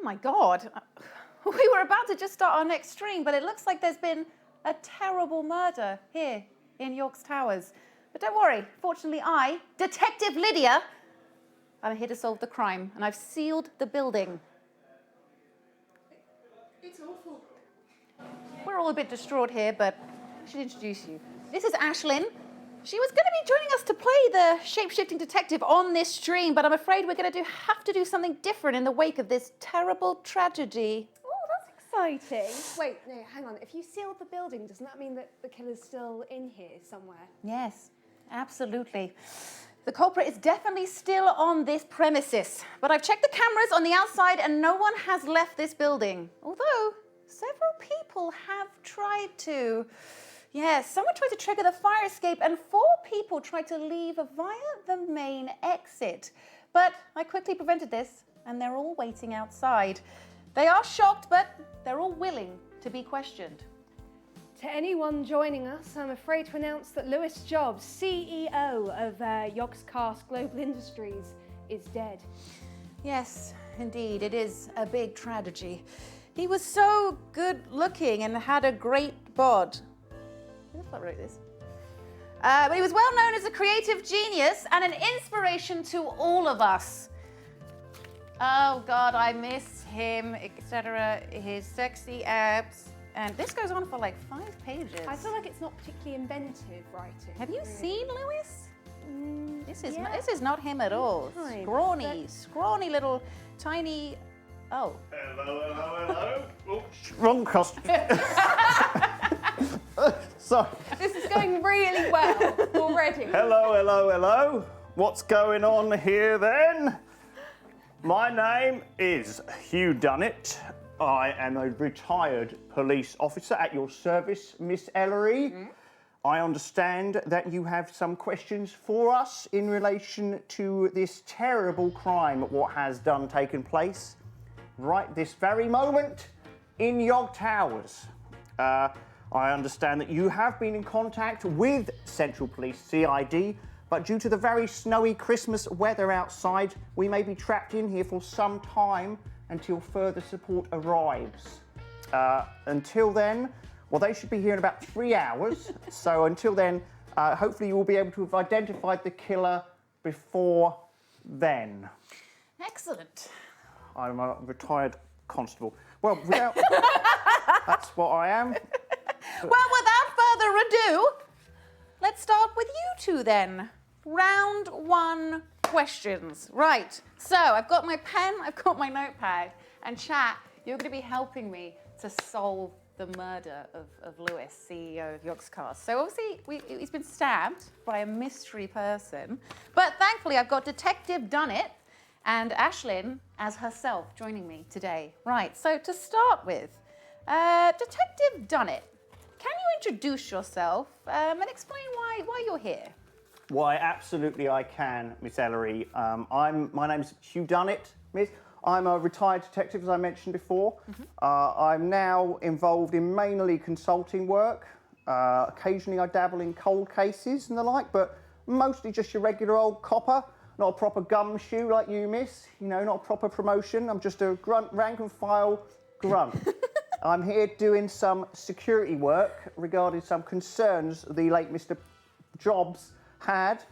Oh my God. We were about to just start our next stream, but it looks like there's been a terrible murder here in Yogtowers. But don't worry, fortunately I, Detective Lydia, I'm here to solve the crime, and I've sealed the building. It's awful. We're all a bit distraught here, but I should introduce you. This is Ashlyn. She was going to be joining us to play the shape-shifting detective on this stream, but I'm afraid we're going to have to do something different in the wake of this terrible tragedy. Oh, that's exciting. Wait, no, hang on. If you sealed the building, doesn't that mean that the killer's still in here somewhere? Yes, absolutely. The culprit is definitely still on this premises, but I've checked the cameras on the outside and no one has left this building, although several people have tried to. Yes, someone tried to trigger the fire escape and 4 people tried to leave via the main exit. But I quickly prevented this and they're all waiting outside. They are shocked, but they're all willing to be questioned. To anyone joining us, I'm afraid to announce that Lewis Jobs, CEO of Yogscast Global Industries, is dead. Yes, indeed, it is a big tragedy. He was so good looking and had a great bod. I wrote this. But he was well known as a creative genius and an inspiration to all of us. Oh God, I miss him, etc. His sexy abs. And this goes on for like 5 pages. I feel like it's not particularly inventive writing. Have you seen Lewis? This is not him at all. Scrawny little tiny. Oh. Hello. Oops, wrong costume. Sorry. This is going really well already. Hello. What's going on here then? My name is Hugh Dunnett. I am a retired police officer at your service, Miss Ellery. I understand that you have some questions for us in relation to this terrible crime, what has taken place right this very moment in Yogtowers. I understand that you have been in contact with Central Police CID, but due to the very snowy Christmas weather outside, we may be trapped in here for some time until further support arrives. Until then, well, they should be here in about 3 hours. So until then, hopefully you will be able to have identified the killer before then. Excellent. I'm a retired constable. Well, that's what I am. Well, without further ado, let's start with you two then. Round 1 questions. Right, so I've got my pen, I've got my notepad, and chat, you're going to be helping me to solve the murder of Lewis, CEO of Yogscast. So obviously he's been stabbed by a mystery person, but thankfully I've got Detective Dunnett and Ashlyn as herself joining me today. Right, so to start with, Detective Dunnett, can you introduce yourself and explain why you're here? Why, absolutely I can, Miss Ellery. My name's Hugh Dunnett, Miss. I'm a retired detective, as I mentioned before. I'm now involved in mainly consulting work. Occasionally I dabble in cold cases and the like, but mostly just your regular old copper. Not a proper gumshoe like you, miss. You know, not a proper promotion. I'm just a grunt, rank and file grunt. I'm here doing some security work regarding some concerns the late Mr. Jobs had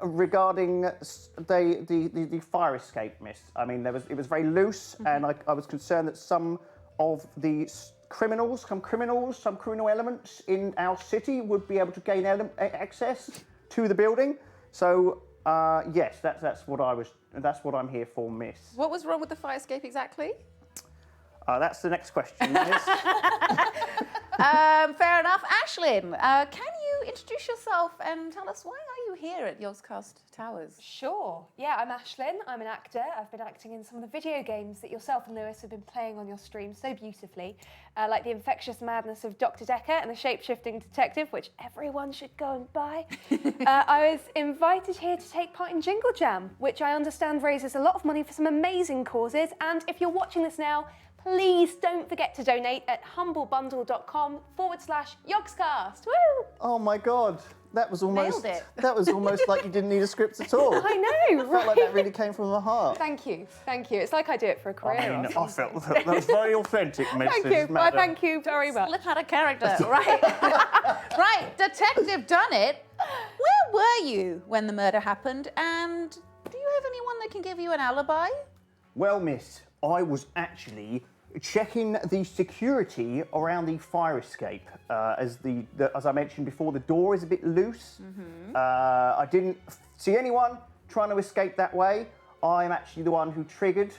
regarding the fire escape, miss. I mean, it was very loose, and I was concerned that some of the criminal elements in our city would be able to gain access to the building. So yes, that's what I'm here for, miss. What was wrong with the fire escape exactly? That's the next question, miss. Fair enough. Ashlyn, can you introduce yourself and tell us why are you here at Yogscast Towers? Sure. Yeah, I'm Ashlyn. I'm an actor. I've been acting in some of the video games that yourself and Lewis have been playing on your stream so beautifully, like The Infectious Madness of Dr. Decker and The Shape-Shifting Detective, which everyone should go and buy. I was invited here to take part in Jingle Jam, which I understand raises a lot of money for some amazing causes, and if you're watching this now, please don't forget to donate at humblebundle.com/Yogscast. Woo! Oh my God, that was almost Nailed it. that was almost like you didn't need a script at all. I know, I felt right? like that really came from the heart. Thank you. It's like I do it for a career. I mean, or I felt that was very authentic, Mrs. Thank you. Well, Madam. thank you very much. Slip out of character, right? Right, Detective Dunnit, where were you when the murder happened? And do you have anyone that can give you an alibi? Well, miss, I was actually checking the security around the fire escape. As I mentioned before, the door is a bit loose. I didn't see anyone trying to escape that way. I'm actually the one who triggered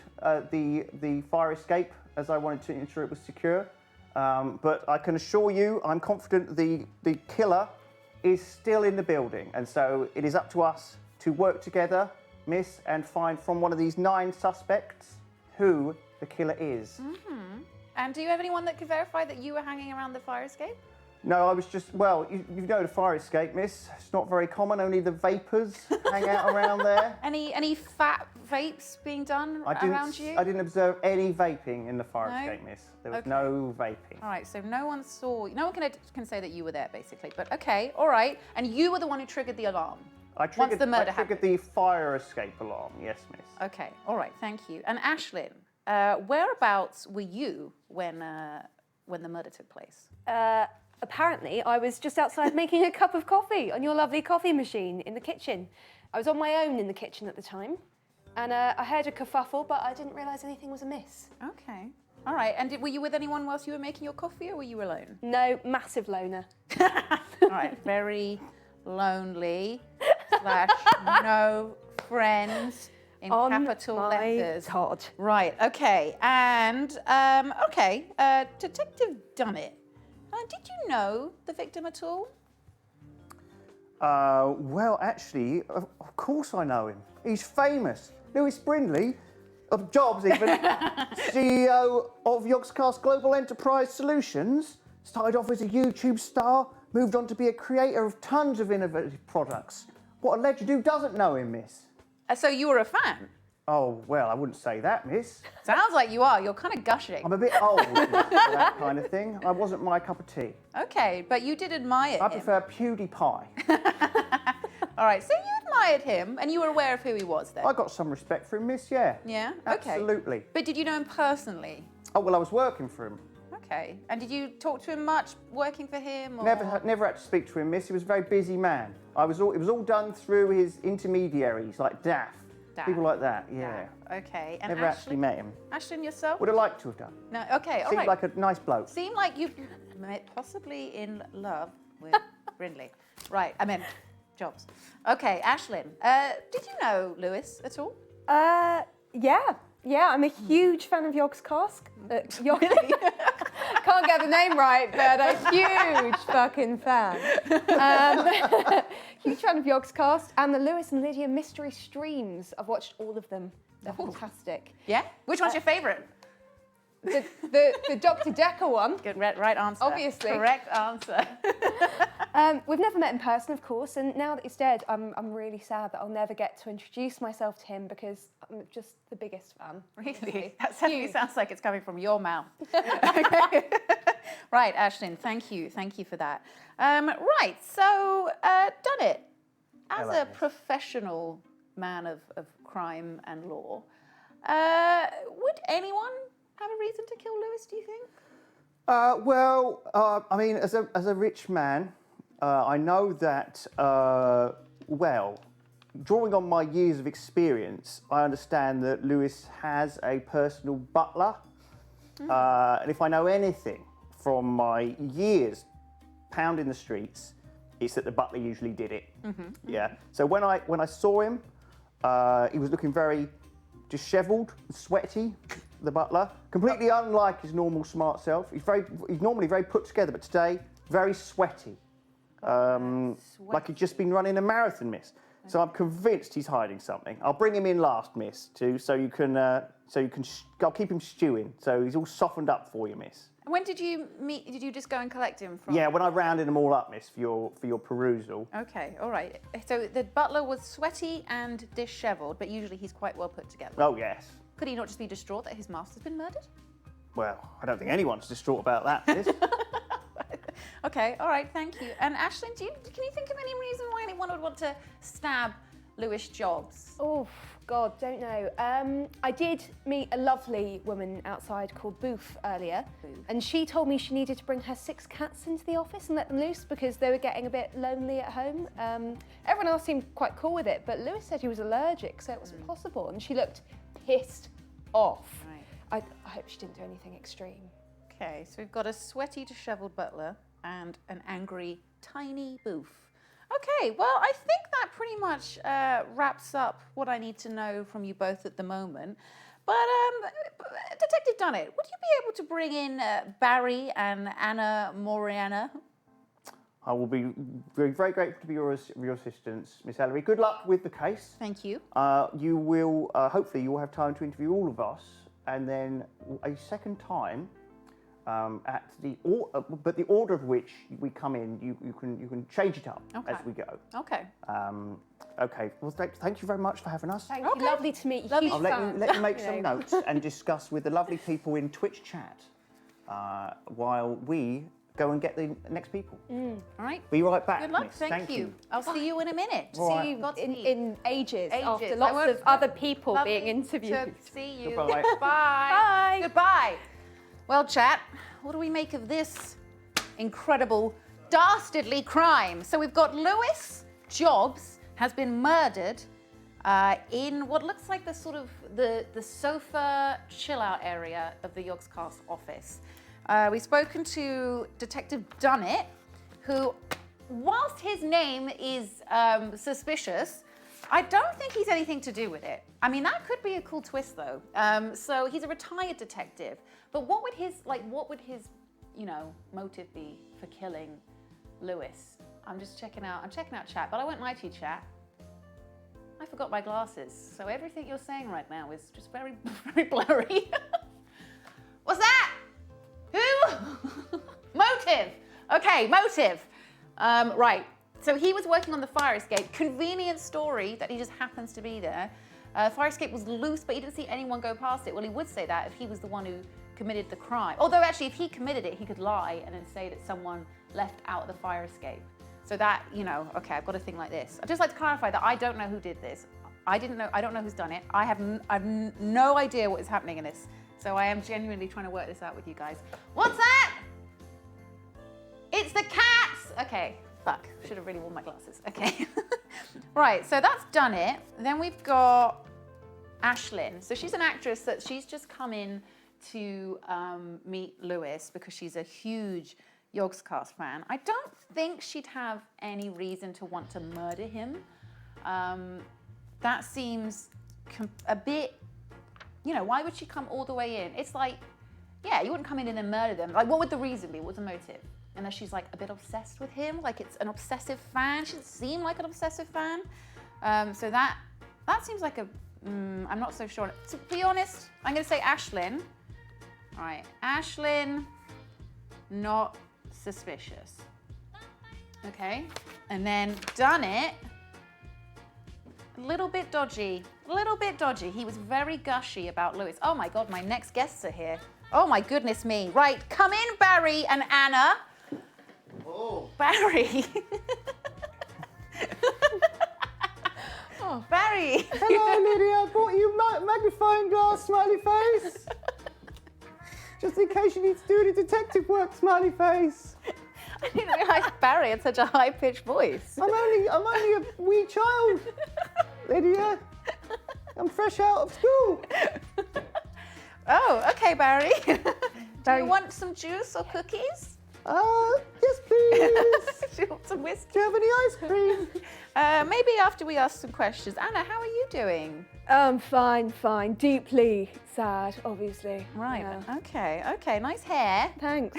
the fire escape, as I wanted to ensure it was secure. But I can assure you, I'm confident the killer is still in the building. And so it is up to us to work together, miss, and find from one of these 9 suspects who the killer is. And do you have anyone that can verify that you were hanging around the fire escape? No, I was just, well, you know the fire escape, miss. It's not very common, only the vapors hang out around there. Any fat vapes being done around you? I didn't observe any vaping in the fire No? escape, miss. There was Okay. no vaping. All right, so no one can say that you were there, basically. But okay, all right. And you were the one who triggered the alarm. I triggered, the murder I triggered the fire escape alarm, yes, miss. Okay, all right, thank you. And Ashlyn, whereabouts were you when the murder took place? Apparently, I was just outside making a cup of coffee on your lovely coffee machine in the kitchen. I was on my own in the kitchen at the time, and I heard a kerfuffle, but I didn't realise anything was amiss. Okay, all right. And were you with anyone whilst you were making your coffee, or were you alone? No, massive loner. All right, very lonely / no friends in On capital my letters. Todd. Right, okay. And, Detective Dunnit, did you know the victim at all? Well, actually, of course I know him. He's famous. Lewis Brindley, of Jobs even, CEO of Yogscast Global Enterprise Solutions, started off as a YouTube star, moved on to be a creator of tons of innovative products. What a legend, who doesn't know him, miss? So you were a fan? Oh, well, I wouldn't say that, miss. Sounds like you are. You're kind of gushing. I'm a bit old for that kind of thing. I wasn't my cup of tea. Okay, but you did admire I him. prefer PewDiePie. All right, so you admired him and you were aware of who he was then? I got some respect for him, miss, yeah. Yeah? Okay. Absolutely. But did you know him personally? Oh, well, I was working for him. Okay. And did you talk to him much working for him? Or? Never had to speak to him, miss. He was a very busy man. It was all done through his intermediaries, like Daff. People like that, yeah. Okay. And Never actually met him. Ashlyn, yourself? Would have liked to have done. No, okay, all Seemed right. like a nice bloke. Seemed like you possibly in love with Brindley. Right, I mean, Jobs. Okay, Ashlyn, did you know Lewis at all? Yeah, I'm a huge fan of Yogscast. Can't get the name right, but a huge fucking fan. Huge fan of Yogscast and the Lewis and Lydia mystery streams. I've watched all of them. They're fantastic. Yeah? Which one's your favourite? The Dr. Decker one. Good, right answer. Obviously. Correct answer. We've never met in person, of course, and now that he's dead, I'm really sad that I'll never get to introduce myself to him because I'm just the biggest fan. Really? That certainly sounds like it's coming from your mouth. Okay. Right, Ashlyn, thank you for that. Right, so Dunnit, as a professional man of crime and law, would anyone have a reason to kill Lewis, do you think? I mean, as a rich man, I know that, drawing on my years of experience, I understand that Lewis has a personal butler. And if I know anything from my years pounding the streets, it's that the butler usually did it. Yeah. So when I saw him, he was looking very dishevelled and sweaty, the butler. Completely unlike his normal smart self. He's normally very put together, but today, very sweaty. Like he'd just been running a marathon, miss. So I'm convinced he's hiding something. I'll bring him in last, miss, I'll keep him stewing, so he's all softened up for you, miss. When did you meet? Did you just go and collect him from? Yeah, when I rounded them all up, miss, for your perusal. Okay, all right. So the butler was sweaty and dishevelled, but usually he's quite well put together. Oh, yes. Could he not just be distraught that his master's been murdered? Well, I don't think anyone's distraught about that. Liz. Okay, all right, thank you. And Ashlyn, can you think of any reason why anyone would want to stab Lewis Jobs? Oh, God, don't know. I did meet a lovely woman outside called Boof earlier, and she told me she needed to bring her 6 cats into the office and let them loose because they were getting a bit lonely at home. Everyone else seemed quite cool with it, but Lewis said he was allergic, so it wasn't possible, and she looked pissed off. Right. I hope she didn't do anything extreme. Okay, so we've got a sweaty, disheveled butler and an angry, tiny Boof. Okay, well, I think that pretty much wraps up what I need to know from you both at the moment. But Detective Dunnett, would you be able to bring in Barry and Anna Moriana? I will be very, very grateful for your assistance, Miss Ellery. Good luck with the case. Thank you. You will, hopefully, you will have time to interview all of us, and then a second time. But the order of which we come in, you can change it up as we go. Okay. Okay. Well, thank you very much for having us. Thank you. Lovely to meet you. Lovely. Huge I'll fan. let you make some notes and discuss with the lovely people in Twitch chat while we go and get the next people. All right. Be right back. Good luck. Miss. Thank you. I'll see you in a minute. Right. See you Godspeed. in ages after Ages. lots of other people being interviewed. To see you. Goodbye. Bye. Bye. Goodbye. Well, chat, what do we make of this incredible, dastardly crime? So we've got Lewis Jobs has been murdered in what looks like the sort of the sofa chill-out area of the Yogscast office. We've spoken to Detective Dunnett, who, whilst his name is suspicious, I don't think he's anything to do with it. I mean, that could be a cool twist, though. So he's a retired detective, but what would his motive be for killing Lewis? I'm checking out chat, but I won't lie to you, chat. I forgot my glasses, so everything you're saying right now is just very, very blurry. What's that? Who? Motive. Okay, motive. Right. So he was working on the fire escape. Convenient story that he just happens to be there. Fire escape was loose, but he didn't see anyone go past it. Well, he would say that if he was the one who committed the crime. Although actually, if he committed it, he could lie and then say that someone left out the fire escape. So that, okay, I've got a thing like this. I'd just like to clarify that I don't know who did this. I don't know who's done it. I have no idea what is happening in this. So I am genuinely trying to work this out with you guys. What's that? It's the cats! Okay, fuck, should have really worn my glasses. Okay. Right, so that's done it. Then we've got Ashlyn. So she's an actress that she's just come in to meet Lewis because she's a huge Yogscast fan. I don't think she'd have any reason to want to murder him. That seems a bit, why would she come all the way in? It's like, yeah, you wouldn't come in and then murder them. Like, what would the reason be? What's the motive? Unless she's like a bit obsessed with him, like it's an obsessive fan. She doesn't seem like an obsessive fan. So that seems like I'm not so sure. To be honest, I'm gonna say Ashlyn. All right, Ashlyn, not suspicious. Okay, and then Dunnett, a little bit dodgy. He was very gushy about Lewis. Oh my God, my next guests are here. Oh my goodness me. Right, come in, Barry and Anna. Oh. Barry. Oh, Barry. Hello, Lydia. I brought you magnifying glass, smiley face. Just in case you need to do any detective work, smiley face. I didn't realise Barry had such a high-pitched voice. I'm only a wee child, Lydia. I'm fresh out of school. Oh, okay, Barry. Do you want some juice or cookies? Yes, please. Do you want some whiskey? Do you have any ice cream? Maybe after we ask some questions. Anna, how are you doing? Fine. Deeply sad, obviously. Right. Yeah. Okay. Nice hair. Thanks.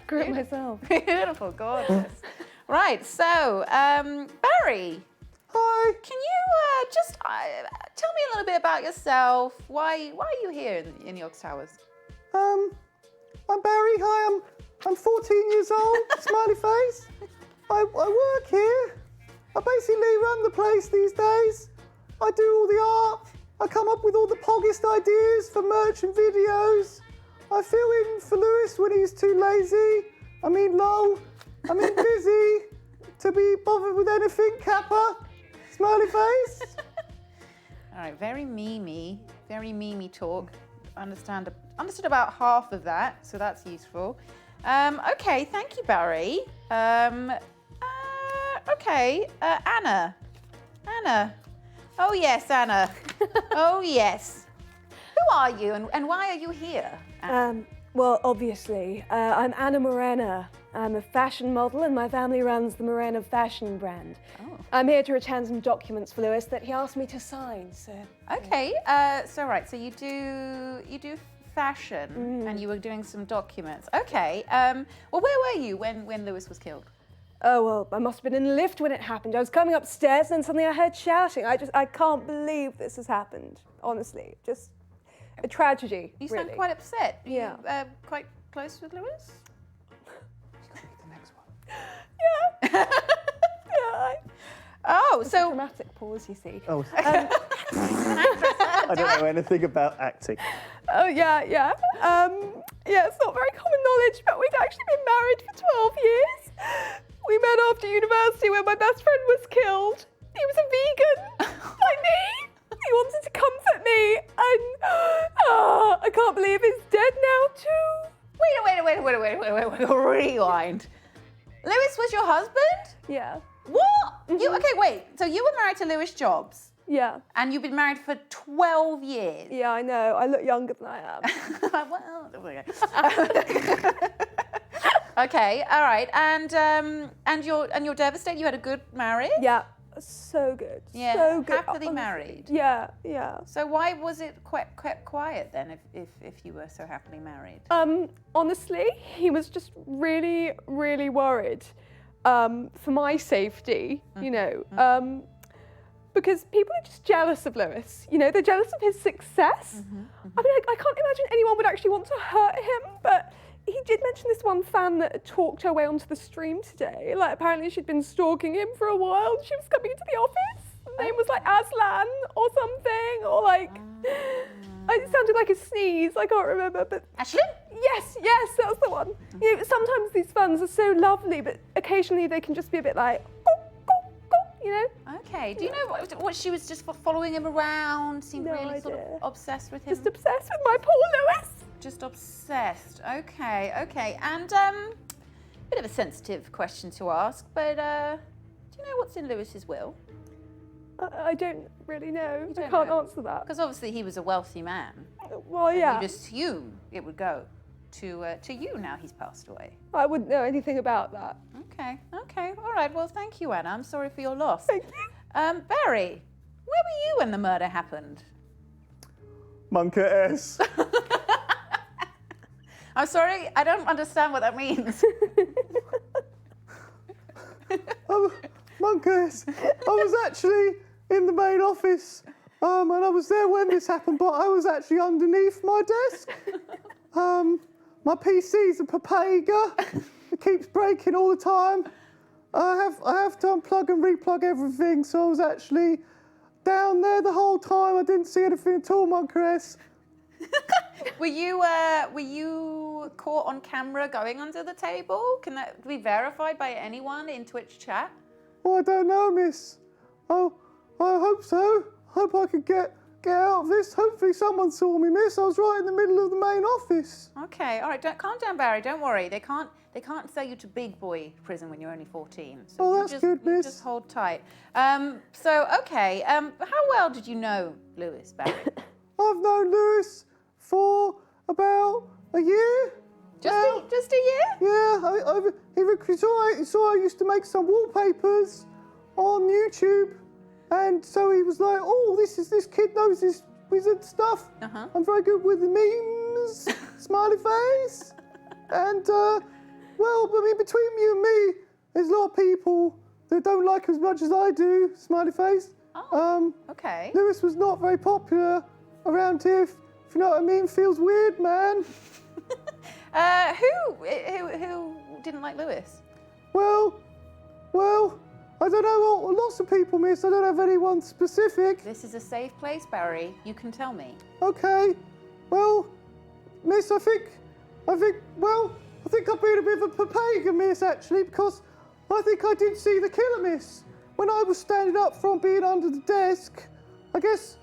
Grew it myself. Beautiful, gorgeous. Right. So, Barry. Hi. Can you just tell me a little bit about yourself? Why are you here in Yogtowers? I'm Barry. Hi, I'm 14 years old. Smiley face. I work here. I basically run the place these days. I do all the art. I come up with all the poggest ideas for merch and videos. I feel in for Lewis when he's too lazy. I mean, lol. I mean, busy to be bothered with anything, Kappa. Smiley face. All right, very memey talk. Understood about half of that, so that's useful. Okay, thank you, Barry. Okay, Anna. Oh yes, Anna. Oh yes. Who are you and why are you here? Well, obviously, I'm Anna Morena. I'm a fashion model and my family runs the Morena fashion brand. Oh. I'm here to return some documents for Lewis that he asked me to sign, so... Okay, so you do fashion and you were doing some documents. Okay, well, where were you when Lewis was killed? Oh, well, I must have been in the lift when it happened. I was coming upstairs and then suddenly I heard shouting. I can't believe this has happened, honestly. Just a tragedy, You really. sound quite upset. Yeah. You, quite close with Lewis? The next one. Yeah. Yeah. Oh, So so dramatic pause, you see. Oh, I don't know anything about acting. Oh, yeah. Yeah, it's not very common knowledge, but we'd actually been married for 12 years. We met after university when my best friend was killed. He was a vegan, like me. He wanted to comfort me, and I can't believe he's dead now too. wait, rewind. Lewis was your husband? Yeah, What? You okay, wait. So you were married to Lewis Jobs yeah, and you've been married for 12 years. yeah. I know. I look younger than I am. Well, okay, all right. And you're devastated. You had a good marriage? Yeah, so good. Yeah, so good. happily honestly. married. Yeah, yeah. So why was it kept quiet then if you were so happily married? Honestly, he was just really, really worried for my safety, you know, because people are just jealous of Lewis. You know, they're jealous of his success. I mean, I can't imagine anyone would actually want to hurt him, but he did mention this one fan that had talked her way onto the stream today. Like, apparently she'd been stalking him for a while. She was coming into the office. Her name was like Aslan or something, or like, it sounded like a sneeze. I can't remember, but Ashlyn? yes, that's the one. You know, sometimes these fans are so lovely, but occasionally they can just be a bit like, you know? Okay. Do you know what she was just following him around? Seemed No really sort of idea. obsessed with him. Just obsessed with my poor Lewis. Just obsessed. Okay. And bit of a sensitive question to ask, but do you know what's in Lewis's will? I don't really know. I don't can't know? answer that. Because obviously he was a wealthy man. Well, yeah. You'd assume it would go to you now he's passed away. I wouldn't know anything about that. Okay. All right. Well, thank you, Anna. I'm sorry for your loss. Thank you. Barry, where were you when the murder happened? Monkey S. I'm sorry, I don't understand what that means. Monkeys. I was actually in the main office, and I was there when this happened, but I was actually underneath my desk. My PC's a Papega. It keeps breaking all the time. I have to unplug and replug everything, so I was actually down there the whole time. I didn't see anything at all, Monkeys. Were you caught on camera going under the table? Can that be verified by anyone in Twitch chat? Oh, I don't know, miss. Oh, I hope so. Hope I could get out of this. Hopefully someone saw me, miss. I was right in the middle of the main office. Okay, all right. Calm down, Barry. Don't worry. They can't sell you to big boy prison when you're only 14. So Oh, you that's just, good, you miss. just hold tight. Okay. How well did you know Lewis, Barry? I've known Lewis for about a year. now. Just a year? Yeah, he saw I used to make some wallpapers on YouTube, and so he was like, "Oh, this kid knows this wizard stuff. Uh-huh. I'm very good with the memes, smiley face, and well, I mean, between you and me, there's a lot of people that don't like him as much as I do, smiley face. Oh, okay. Lewis was not very popular around here. If you know what I mean, feels weird, man. Who didn't like Lewis? Well, I don't know. Lots of people, miss. I don't have anyone specific. This is a safe place, Barry. You can tell me. Okay. Well, miss, I think I think I've been a bit of a papaga, miss, actually, because I think I did see the killer, miss. When I was standing up from being under the desk, I guess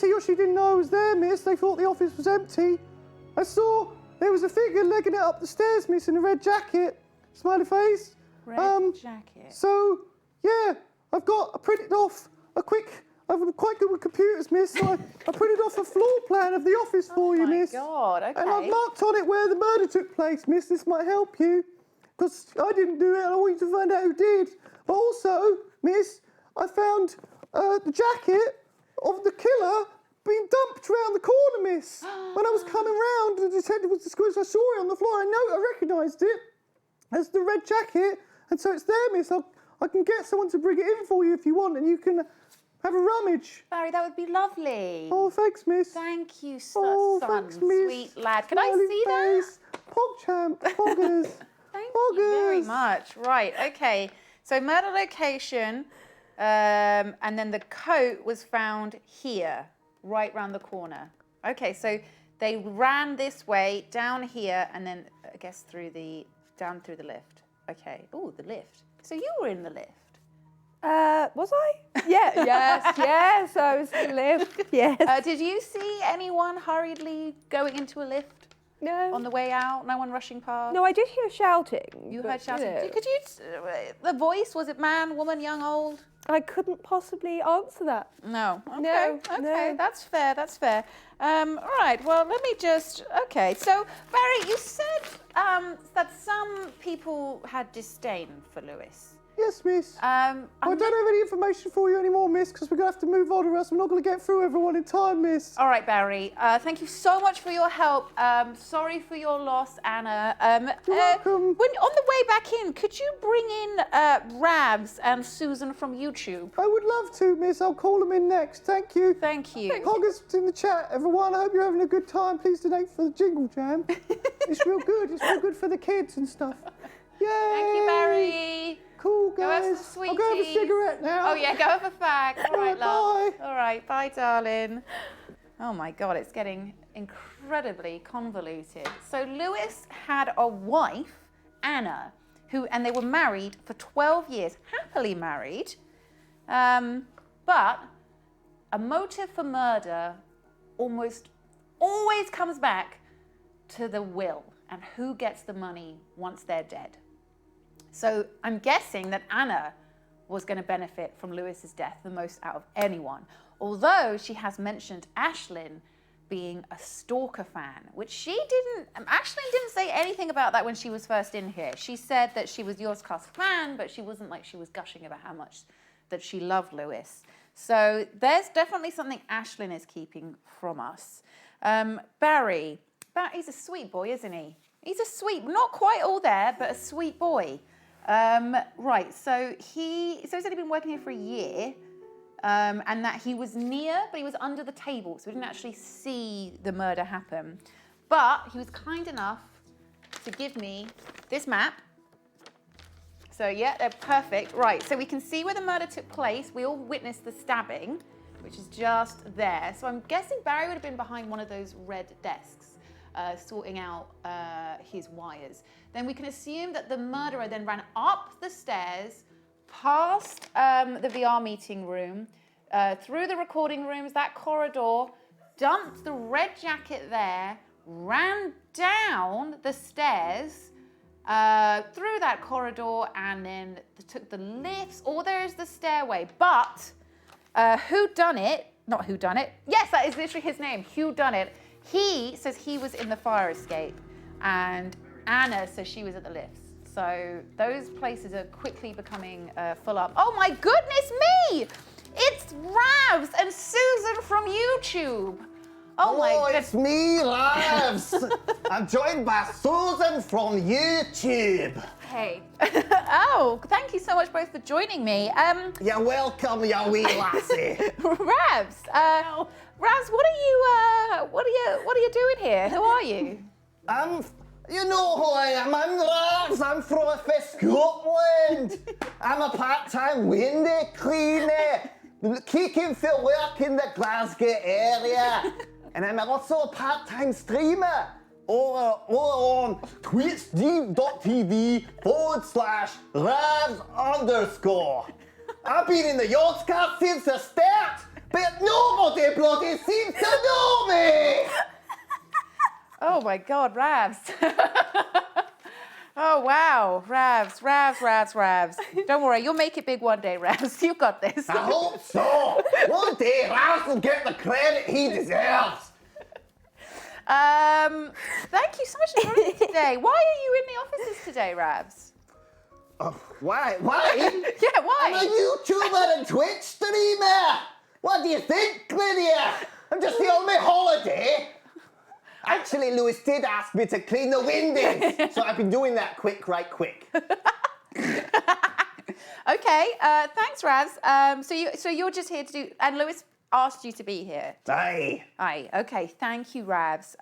he or she didn't know I was there, miss. They thought the office was empty. I saw there was a figure legging it up the stairs, miss, in a red jacket. Smiley face. Red jacket. So, yeah, I printed off I'm quite good with computers, miss, so I printed off a floor plan of the office for you, miss. Oh, my God, okay. And I've marked on it where the murder took place, miss. This might help you, because I didn't do it, and I want you to find out who did. But also, miss, I found the jacket of the killer being dumped around the corner, miss. When I was coming round, the detective was discouraged. I saw it on the floor. I recognised it as the red jacket, and so it's there, miss. I can get someone to bring it in for you if you want, and you can have a rummage. Barry, that would be lovely. Oh, thanks, miss. Thank you, Oh, son. thanks, miss. Sweet lad. Can I Smiley see that? face. Pogchamp, poggers. Thank you very Poggers. much. Right, okay. So murder location, and then the coat was found here, right round the corner. Okay, so they ran this way, down here, and then I guess down through the lift. Okay. Oh, the lift. So you were in the lift. Was I? Yeah, yes, I was in the lift, yes. Did you see anyone hurriedly going into a lift No. on the way out? No one rushing past? No, I did hear shouting. You but, heard shouting. know, Could you? The voice, was it man, woman, young, old? I couldn't possibly answer that. No. Okay. No, Okay. no. That's fair. That's fair. All right. Well, let me just. Okay. So Barry, you said that some people had disdain for Lewis. Yes, miss. I I'm don't have any information for you anymore, miss, because we're going to have to move on or else we're not going to get through everyone in time, miss. All right, Barry. Thank you so much for your help. Sorry for your loss, Anna. You're welcome. When on the way back in, could you bring in Ravs and Susan from YouTube? I would love to, miss. I'll call them in next. Thank you. Thank you. Poggers in the chat, everyone. I hope you're having a good time. Please donate for the Jingle Jam. It's real good. It's real good for the kids and stuff. Yay! Thank you, Barry. Cool, Go have guys. some I'll go have a sweeties. cigarette now. Oh yeah, go have a fag. All right, love. Bye. All right, bye, darling. Oh my God, it's getting incredibly convoluted. So Lewis had a wife, Anna, and they were married for 12 years, happily married. But a motive for murder almost always comes back to the will and who gets the money once they're dead. So I'm guessing that Anna was going to benefit from Lewis's death the most out of anyone, although she has mentioned Ashlyn being a Stalker fan, which Ashlyn didn't say anything about that when she was first in here. She said that she was Yogscast fan, but she wasn't like she was gushing about how much that she loved Lewis. So there's definitely something Ashlyn is keeping from us. Barry, he's a sweet boy, isn't he? He's a sweet, not quite all there, but a sweet boy. Right, so he's only been working here for a year, and that he was near, but he was under the table, so we didn't actually see the murder happen. But he was kind enough to give me this map. So yeah, they're perfect. Right, so we can see where the murder took place. We all witnessed the stabbing, which is just there. So I'm guessing Barry would have been behind one of those red desks. Sorting out his wires. Then we can assume that the murderer then ran up the stairs, past the VR meeting room, through the recording rooms, that corridor, dumped the red jacket there, ran down the stairs, through that corridor, and then took the lifts, or there's the stairway. But whodunit, not whodunit, yes, that is literally his name, whodunit. He says he was in the fire escape, and Anna says she was at the lifts. So those places are quickly becoming full up. Oh my goodness me! It's Ravs and Susan from YouTube. Oh my goodness. It's me, Ravs. I'm joined by Susan from YouTube. Hey. Oh, thank you so much both for joining me. You're welcome, you wee lassie. Ravs, Ravs, what are you doing here? Who are you? You know who I am. I'm Ravs. I'm from Scotland. I'm a part-time window cleaner, kicking for work in the Glasgow area. And I'm also a part-time streamer over on twitch.tv/Ravs_. I've been in the Yogscast since the start, but nobody bloody seems to know me. Oh my God, Ravs. Oh wow, Ravs. Don't worry, you'll make it big one day, Ravs. You got this. I hope so. One day Ravs will get the credit he deserves. Thank you so much for joining me today. Why are you in the offices today, Ravs? Why? Yeah, why? I'm a YouTuber and Twitch streamer. What do you think, Lydia? I'm just here on my holiday. Actually, Lewis did ask me to clean the windows, so I've been doing that quick. Okay, thanks, Ravs. So you're just here to do, and Lewis asked you to be here. Aye. Okay, thank you, Ravs.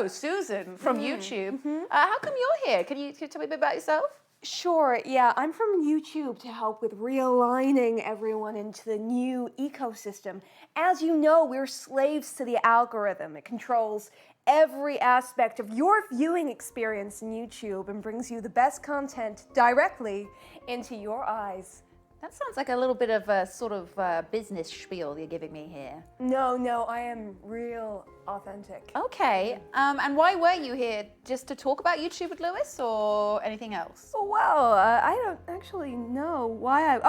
Susan from YouTube. How come you're here? Can you tell me a bit about yourself? Sure, yeah, I'm from YouTube to help with realigning everyone into the new ecosystem. As you know, we're slaves to the algorithm. It controls every aspect of your viewing experience in YouTube and brings you the best content directly into your eyes. That sounds like a little bit of a sort of business spiel you're giving me here. No, I am real authentic. Okay, and why were you here? Just to talk about YouTube with Lewis or anything else? Well, I don't actually know why I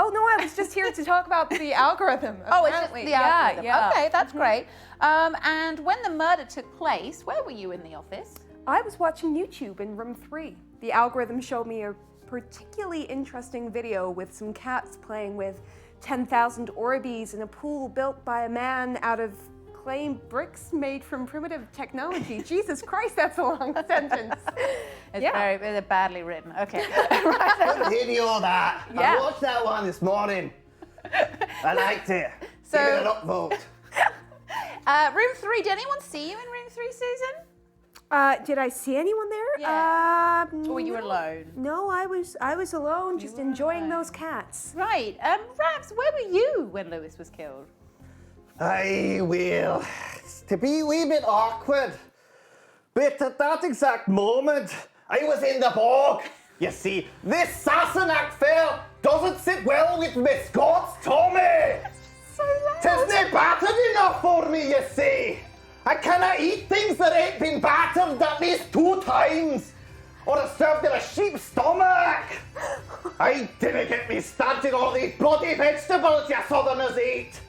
was just here to talk about the algorithm. Oh, it's just the algorithm. Yeah. Okay, that's great. And when the murder took place, where were you in the office? I was watching YouTube in room 3. The algorithm showed me a particularly interesting video with some cats playing with 10,000 Orbeez in a pool built by a man out of clay bricks made from primitive technology. Jesus Christ, that's a long sentence. It's very badly written. Okay. Good video, that. Yeah. I watched that one this morning. I liked it. So- Give it an upvote. Room 3, did anyone see you in room 3, Susan? Did I see anyone there? Yeah. Or were you alone? No, I was alone, just were enjoying alone. those cats. Right. Ravs, where were you when Lewis was killed? I will. It's to be a wee bit awkward. But at that exact moment, I was in the bog. You see, this Sassenach fell doesn't sit well with Miss Scott's Tommy. So loud. Tis not battered enough for me, you see. I cannot eat things that ain't been battered at least 2 times, or are served in a sheep's stomach. I didn't get me started on all these bloody vegetables you southerners eat.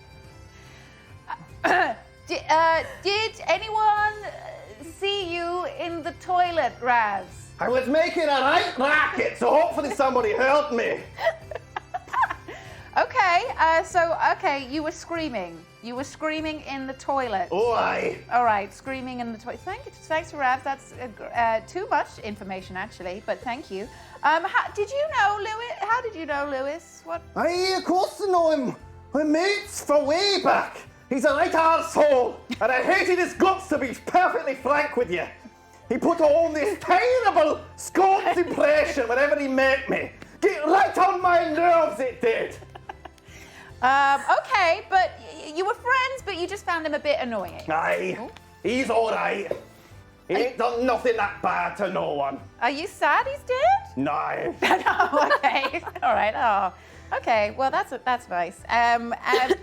Did anyone see you in the toilet, Ravs? I was making a right racket, so hopefully somebody heard me. Okay, you were screaming. You were screaming in the toilet. Oh, aye. All right, screaming in the toilet. Thanks, Ravs. That's too much information, actually, but thank you. How did you know Lewis? What? Aye, of course I know him. We're mates for way back. He's a right arsehole, and I hated his guts, to be perfectly frank with you. He put on this terrible Scots impression whenever he met me. Get right on my nerves, it did. Okay, but you were friends, but you just found him a bit annoying. Aye, he's all right. He ain't done nothing that bad to no one. Are you sad he's dead? No. No, okay. All right. Oh, okay. Well, that's nice.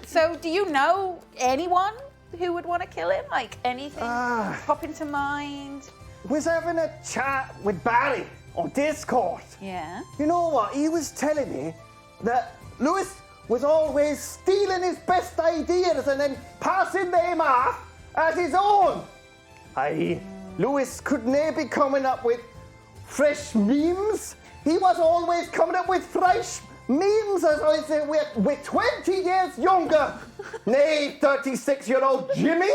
So, do you know anyone who would want to kill him? Like anything pop into mind? Was having a chat with Barry on Discord. Yeah. You know what? He was telling me that Lewis was always stealing his best ideas and then passing them off as his own. Aye, Lewis could never be coming up with fresh memes. He was always coming up with fresh memes as I say, we're 20 years younger. Nay, 36-year-old Jimmy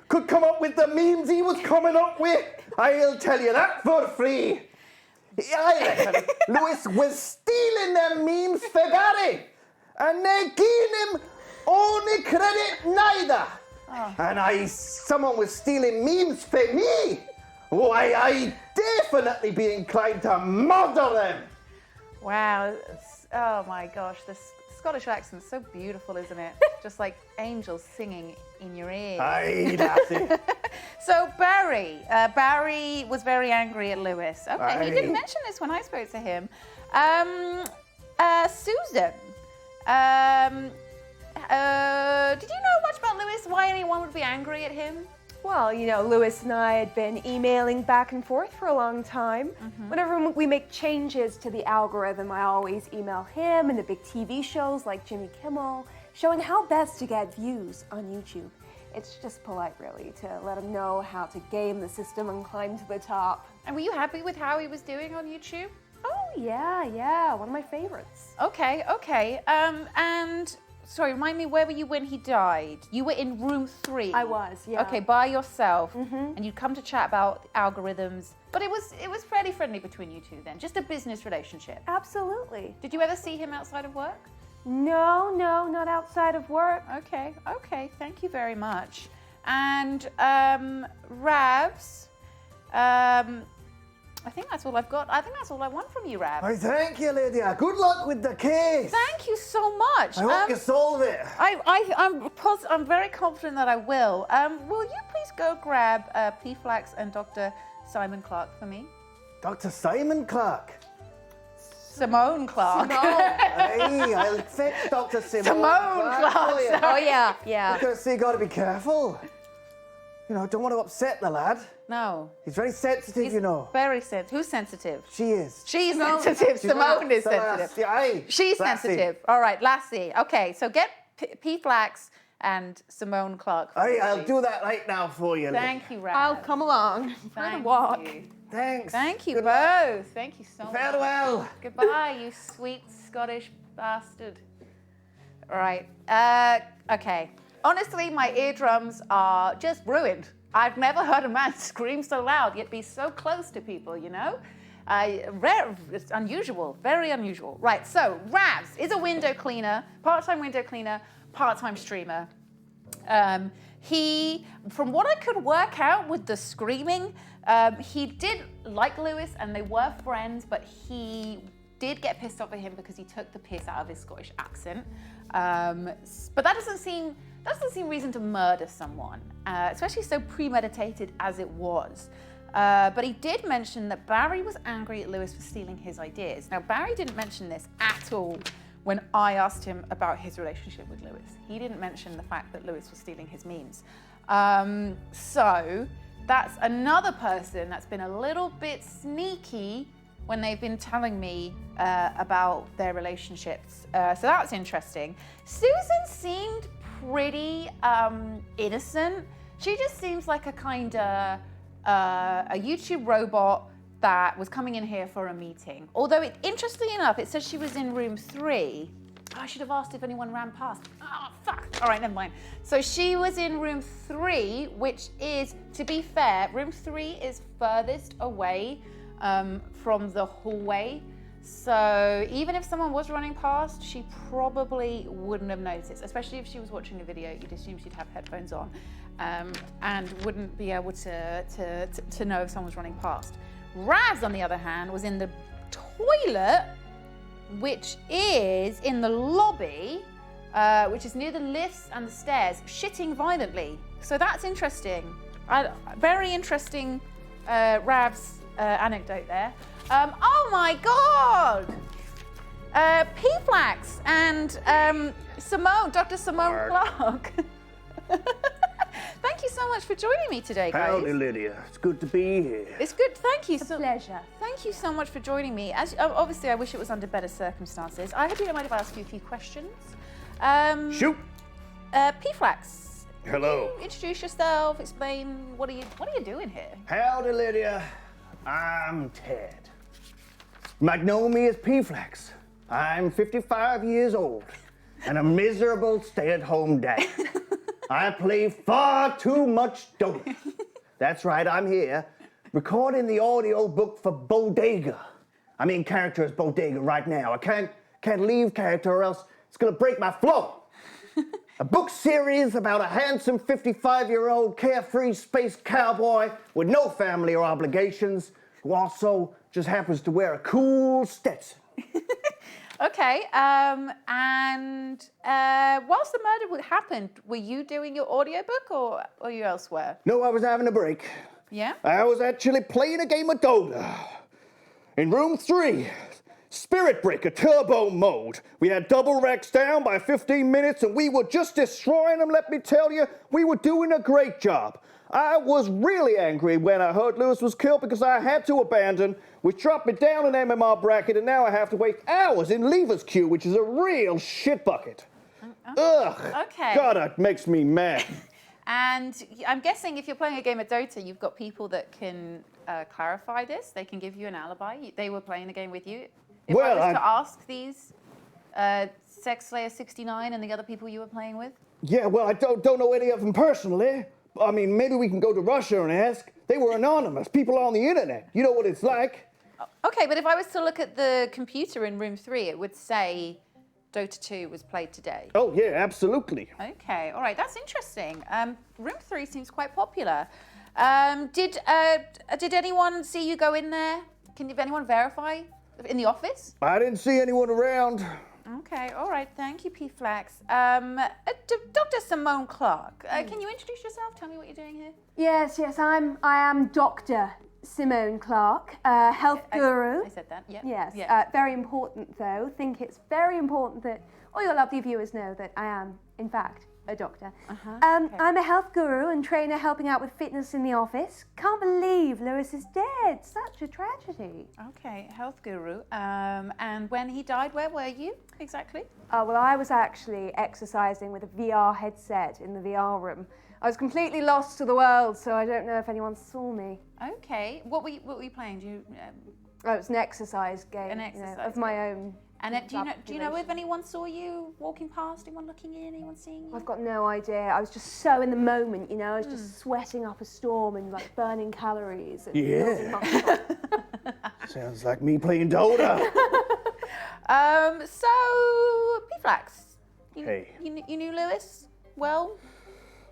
could come up with the memes he was coming up with. I'll tell you that for free. I reckon Lewis was stealing them memes for Barry, and they giving him only credit neither. And someone was stealing memes for me. Why, I definitely be inclined to murder them. Wow. Oh my gosh. The Scottish accent's so beautiful, isn't it? Just like angels singing in your ears. Aye, that's it. So Barry was very angry at Lewis. Okay, he didn't mention this when I spoke to him. Susan, did you know much about Lewis? Why anyone would be angry at him? Well, you know, Lewis and I had been emailing back and forth for a long time. Whenever we make changes to the algorithm, I always email him and the big TV shows like Jimmy Kimmel, showing how best to get views on YouTube. It's just polite, really, to let him know how to game the system and climb to the top. And were you happy with how he was doing on YouTube? Oh, yeah, one of my favorites. Okay. And sorry, remind me, where were you when he died? You were in room 3. I was, yeah. Okay, by yourself, and you'd come to chat about algorithms. But it was fairly friendly between you two then, just a business relationship. Absolutely. Did you ever see him outside of work? No, not outside of work. Okay, thank you very much. And Ravs, I think that's all I've got. I think that's all I want from you, Ravs. Why, thank you, Lydia. Good luck with the case. Thank you so much. I hope you solve it. I'm very confident that I will. Will you please go grab P-Flax and Dr. Simon Clark for me? Dr. Simon Clark. Simone Clark. Hey, I'll fix Dr. Simone Clark. For you. Oh, yeah. Because you got to be careful. You know, don't want to upset the lad. No. He's very sensitive, He's you know. very sensitive. Who's sensitive? She is. She's sensitive. Simone is So, sensitive. aye. She's Lassie. sensitive. All right, Lassie. Okay, so get P-Flax and Simone Clark. for Aye, me, I'll please. do that right now for you. Lydia. Thank you, Ravs. I'll come along for the Thank walk. you. Thanks. Thank you Good both. Thank you so much. Farewell. Goodbye, you sweet Scottish bastard. All right. Okay. Honestly, my eardrums are just ruined. I've never heard a man scream so loud yet be so close to people, you know? It's unusual, very unusual. Right, so Ravs is a window cleaner, part-time window cleaner, part-time streamer. He, from what I could work out with the screaming, he did like Lewis and they were friends, but he did get pissed off at him because he took the piss out of his Scottish accent. But that doesn't seem reason to murder someone, especially so premeditated as it was. But he did mention that Barry was angry at Lewis for stealing his ideas. Now, Barry didn't mention this at all when I asked him about his relationship with Lewis. He didn't mention the fact that Lewis was stealing his memes. So that's another person that's been a little bit sneaky when they've been telling me about their relationships. So that's interesting. Susan seemed pretty innocent. She just seems like a kind of a YouTube robot that was coming in here for a meeting. Although, interestingly enough, it says she was in room 3. Oh, I should have asked if anyone ran past. Oh, fuck. All right, never mind. So she was in room 3, which is, to be fair, room 3 is furthest away from the hallway. So even if someone was running past, she probably wouldn't have noticed, especially if she was watching a video. You'd assume she'd have headphones on and wouldn't be able to know if someone's running past. Raz, on the other hand, was in the toilet, which is in the lobby, which is near the lifts and the stairs, shitting violently. So that's interesting. Very interesting Rav's anecdote there. Oh my God! P-Flax and Dr. Simone Clark. Thank you so much for joining me today, guys. Howdy, Lydia. It's good to be here. It's good. Thank you. Pleasure. Thank you so much for joining me. Obviously, I wish it was under better circumstances. I hope you don't mind if I ask you a few questions. Shoot. P-Flax. Hello. Can you introduce yourself. Explain what are you doing here? Howdy, Lydia. I'm Ted. You might know me as P-Flax. I'm 55 years old and a miserable stay-at-home dad. I play far too much dope. That's right, I'm here recording the audio book for Bodega. I'm in character as Bodega right now. I can't leave character or else it's gonna break my flow. A book series about a handsome 55-year-old carefree space cowboy with no family or obligations who also just happens to wear a cool Stetson. Okay, and whilst the murder happened, were you doing your audiobook or were you elsewhere? No, I was having a break. Yeah? I was actually playing a game of Dota. In room 3, Spirit Breaker Turbo Mode. We had double racks down by 15 minutes and we were just destroying them, let me tell you. We were doing a great job. I was really angry when I heard Lewis was killed because I had to abandon, which dropped me down an MMR bracket, and now I have to wait hours in Lever's queue, which is a real shit bucket. Ugh. Okay. God, it makes me mad. And I'm guessing if you're playing a game of Dota, you've got people that can clarify this. They can give you an alibi. They were playing the game with you. If Well, I was to ask these Sex Slayer 69 and the other people you were playing with? Yeah, well, I don't know any of them personally. I mean, maybe we can go to Russia and ask. They were anonymous, people on the internet. You know what it's like. Okay, but if I was to look at the computer in room 3, it would say Dota 2 was played today. Oh, yeah, absolutely. Okay, all right, that's interesting. Room 3 seems quite popular. Did anyone see you go in there? Can anyone verify in the office? I didn't see anyone around. Okay, all right, thank you, P-Flax. Dr. Simone Clark, can you introduce yourself? Tell me what you're doing here. Yes, I am Dr. Simone Clark, health guru. I said that, yeah. Yes, Yeah. very important though. Think it's very important that all your lovely viewers know that I am, in fact, a doctor. Okay. I'm a health guru and trainer helping out with fitness in the office. Can't believe Lewis is dead. Such a tragedy. Okay, health guru. And when he died, where were you exactly? Well, I was actually exercising with a VR headset in the VR room. I was completely lost to the world, so I don't know if anyone saw me. Okay, what were you playing? Do you? Oh, it was an exercise game, An you know, exercise of my own. And do you know if anyone saw you walking past? Anyone looking in? Anyone seeing you? I've got no idea. I was just so in the moment, you know. I was just sweating up a storm and like burning calories. And building muscle. Sounds like me playing Dota. So P-Flax, Hey. you knew Lewis well?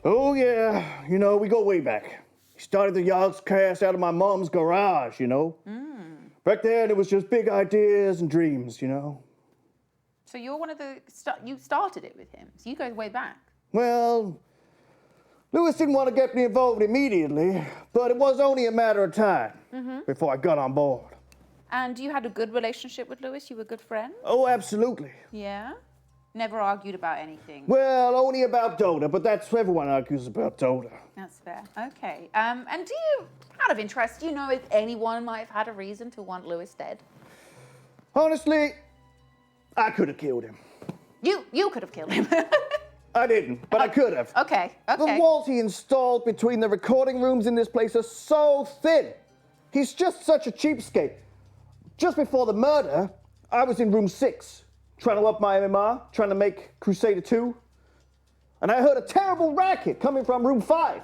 Oh, yeah. You know, we go way back. He started the Yogscast out of my mom's garage, you know. Back then, it was just big ideas and dreams, you know. So you're one of the you started it with him. So you go way back. Well, Lewis didn't want to get me involved immediately, but it was only a matter of time before I got on board. And you had a good relationship with Lewis? You were good friends? Oh, absolutely. Yeah? Never argued about anything? Well, only about Dota, but that's everyone argues about Dota. That's fair. Okay. And do you, out of interest, do you know if anyone might have had a reason to want Lewis dead? Honestly, I could have killed him. You could have killed him. I didn't, but I could have. Okay. The walls he installed between the recording rooms in this place are so thin. He's just such a cheapskate. Just before the murder, I was in room 6, trying to up my MMR, trying to make Crusader 2. And I heard a terrible racket coming from room 5.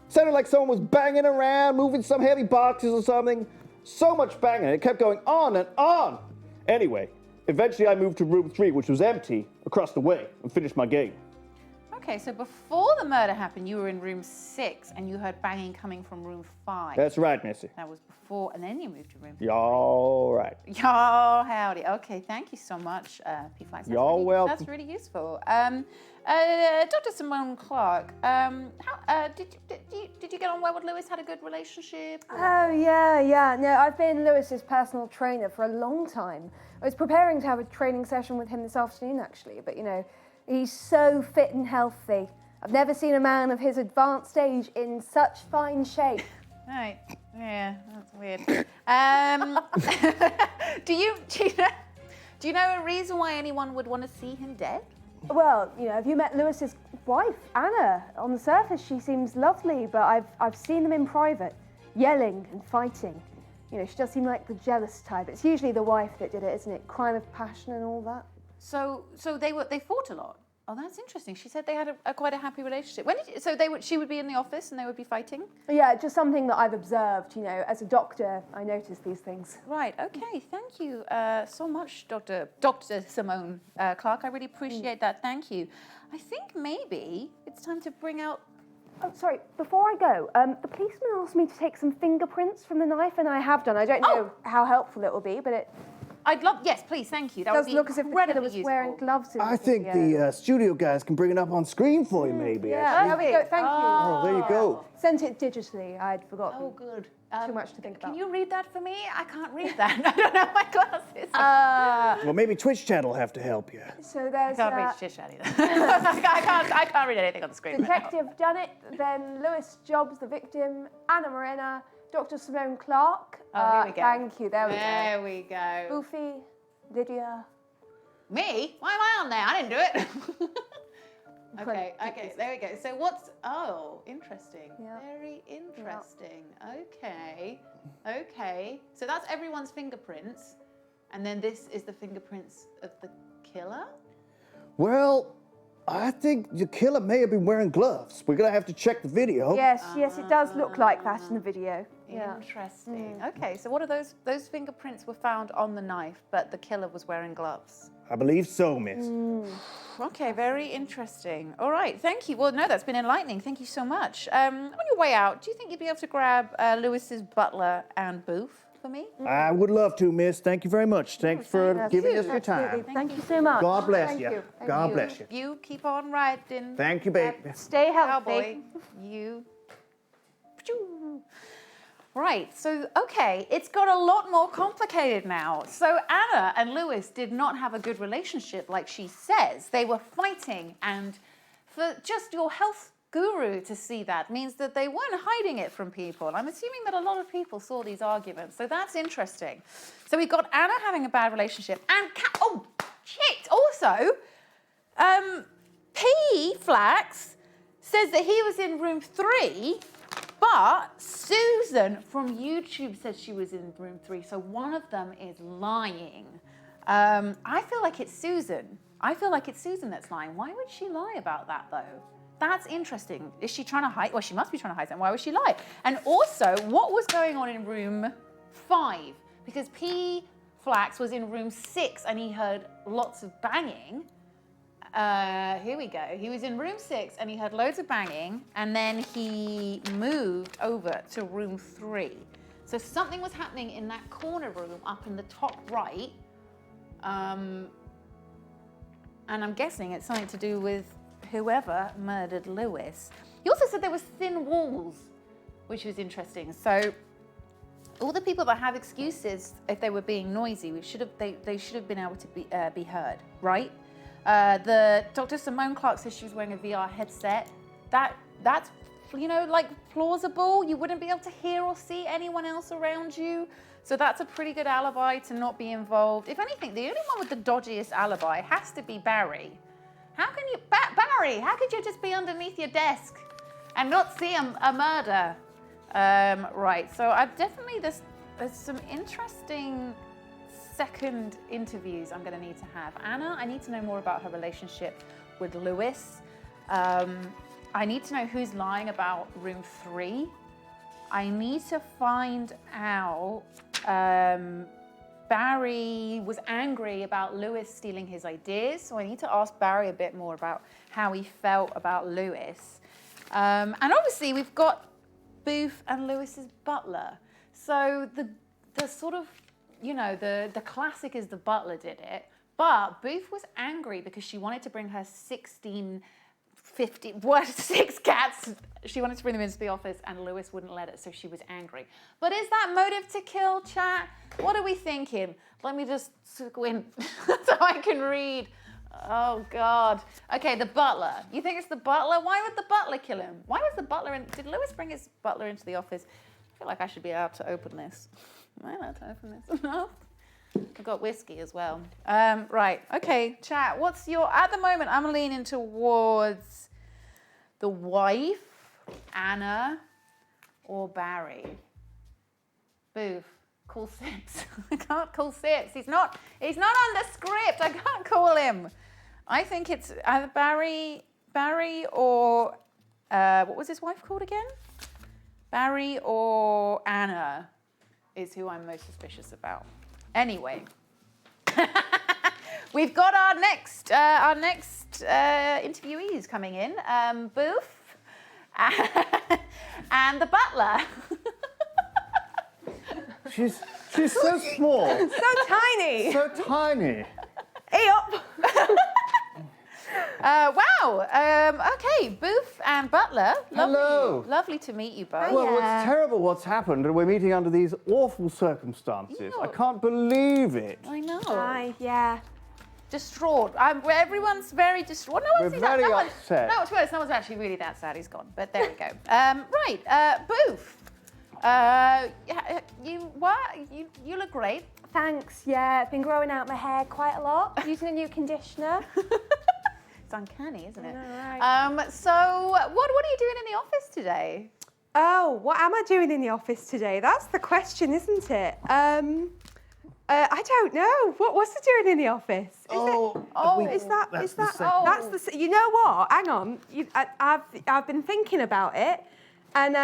Sounded like someone was banging around, moving some heavy boxes or something. So much banging, it kept going on and on. Anyway, eventually I moved to room 3, which was empty, across the way, and finished my game. Okay, so before the murder happened, you were in room 6 and you heard banging coming from room 5. That's right, Missy. That was before, and then you moved to room 3. Y'all right. Y'all howdy. Okay, thank you so much, P-Flax. Y'all welcome. That's really useful. Dr. Simone Clark, did you get on well with Lewis? Had a good relationship? Oh, yeah. No, I've been Lewis's personal trainer for a long time. I was preparing to have a training session with him this afternoon, actually, but, you know, he's so fit and healthy. I've never seen a man of his advanced age in such fine shape. Right. Yeah, that's weird. Do you know a reason why anyone would want to see him dead? Well, you know, have you met Lewis's wife, Anna? On the surface, she seems lovely, but I've seen them in private, yelling and fighting. You know, she does seem like the jealous type. It's usually the wife that did it, isn't it? Crime of passion and all that. So they fought a lot. Oh, that's interesting. She said they had quite a happy relationship. She would be in the office and they would be fighting? Yeah, just something that I've observed, you know. As a doctor, I notice these things. Right, okay. Thank you so much, Dr. Simone Clark. I really appreciate that. Thank you. I think maybe it's time to bring out... Oh, sorry, before I go, the policeman asked me to take some fingerprints from the knife, and I have done. I don't know how helpful it will be, but I'd love, yes, please, thank you. That Does would be look as if the incredibly killer was useful. wearing gloves in I the think video. the studio guys can bring it up on screen for you, maybe. Yeah, there we go. Thank you. Oh, there you go. Sent it digitally. I'd forgotten. Oh, good. Too much to think about. Can you read that for me? I can't read that. I don't have my glasses. Well, maybe Twitch chat will have to help you. So there's I can't read shit either. I can't read anything on the screen. Detective Dunnett, then Lewis Jobs, the victim, Anna Morena, Dr. Simone Clark. Oh, here we go. Thank you. There we go. There we go. Goofy, Lydia. Me? Why am I on there? I didn't do it. Okay, there we go. So oh, interesting. Yeah. Very interesting. Okay. So that's everyone's fingerprints. And then this is the fingerprints of the killer? Well, I think the killer may have been wearing gloves. We're gonna have to check the video. Yes, it does look like that in the video. Yeah. Interesting. Okay, so what are those? Those fingerprints were found on the knife, but the killer was wearing gloves. I believe so, miss. Okay, very interesting. All right, thank you. Well, no, that's been enlightening. Thank you so much. On your way out, do you think you'd be able to grab Lewis's butler and Booth for me? I would love to, miss. Thank you very much. Thanks for giving us your time. Thank you so much. God bless Thank you. Thank God you. bless you. You keep on riding. Thank you, baby. Stay healthy. Cowboy. You. Right, so, okay, it's got a lot more complicated now. So Anna and Lewis did not have a good relationship like she says. They were fighting, and for just your health guru to see that means that they weren't hiding it from people. I'm assuming that a lot of people saw these arguments, so that's interesting. So we've got Anna having a bad relationship, and oh, shit, also, P. Flax says that he was in room 3, but Susan from YouTube says she was in room 3, so one of them is lying. I feel like it's Susan. That's lying. Why would she lie about that, though? That's interesting. Is she trying to hide? Well, she must be trying to hide something. Why would she lie? And also, what was going on in room 5? Because P. Flax was in room 6 and he heard lots of banging. Here we go. He was in room 6 and he heard loads of banging, and then he moved over to room 3. So something was happening in that corner room up in the top right. And I'm guessing it's something to do with whoever murdered Lewis. He also said there was thin walls, which was interesting. So all the people that have excuses if they were being noisy, they should have been able to be heard, right? The Dr. Simone Clark says she was wearing a VR headset. That's like plausible. You wouldn't be able to hear or see anyone else around you. So that's a pretty good alibi to not be involved. If anything, the only one with the dodgiest alibi has to be Barry. How can you, Barry? How could you just be underneath your desk and not see a murder? Right. So I've definitely there's some interesting second interviews I'm going to need to have. Anna, I need to know more about her relationship with Lewis. I need to know who's lying about room 3. I need to find out. Barry was angry about Lewis stealing his ideas, so I need to ask Barry a bit more about how he felt about Lewis. And obviously we've got Booth and Lewis's butler. So the sort of, the classic is the butler did it, but Booth was angry because she wanted to bring her 6 cats. She wanted to bring them into the office and Lewis wouldn't let it, so she was angry. But is that motive to kill, chat? What are we thinking? Let me just squint so I can read. Oh, God. Okay, the butler. You think it's the butler? Why would the butler kill him? Why was the butler in... Did Lewis bring his butler into the office? I feel like I should be allowed to open this. Am I allowed to open this? No? I've got whiskey as well. Right, okay, chat. What's your... At the moment, I'm leaning towards the wife, Anna, or Barry. Booth. Call Sips. I can't call Sips. He's not on the script. I can't call him. I think it's either Barry or what was his wife called again? Barry or Anna is who I'm most suspicious about. Anyway, we've got our next interviewees coming in. Booth and the butler. She's so small, So tiny. so tiny. Hey up. Wow. Okay, Booth and Butler. Lovely, Hello. Lovely to meet you both. Well, Yeah. it's terrible what's happened, and we're meeting under these awful circumstances. I can't believe it. I know. Hi. Yeah. Distraught. Everyone's very distraught. No one's We're very upset. No, to be honest, no one's actually really that sad. He's gone. But there we go. Right, Booth. You look great. Thanks, yeah. I've been growing out my hair quite a lot, using a new conditioner. It's uncanny, isn't it? Right. So what are you doing in the office today? Oh, what am I doing in the office today? That's the question, isn't it? I don't know. What was I doing in the office? Is that? You know what? Hang on. I've been thinking about it, and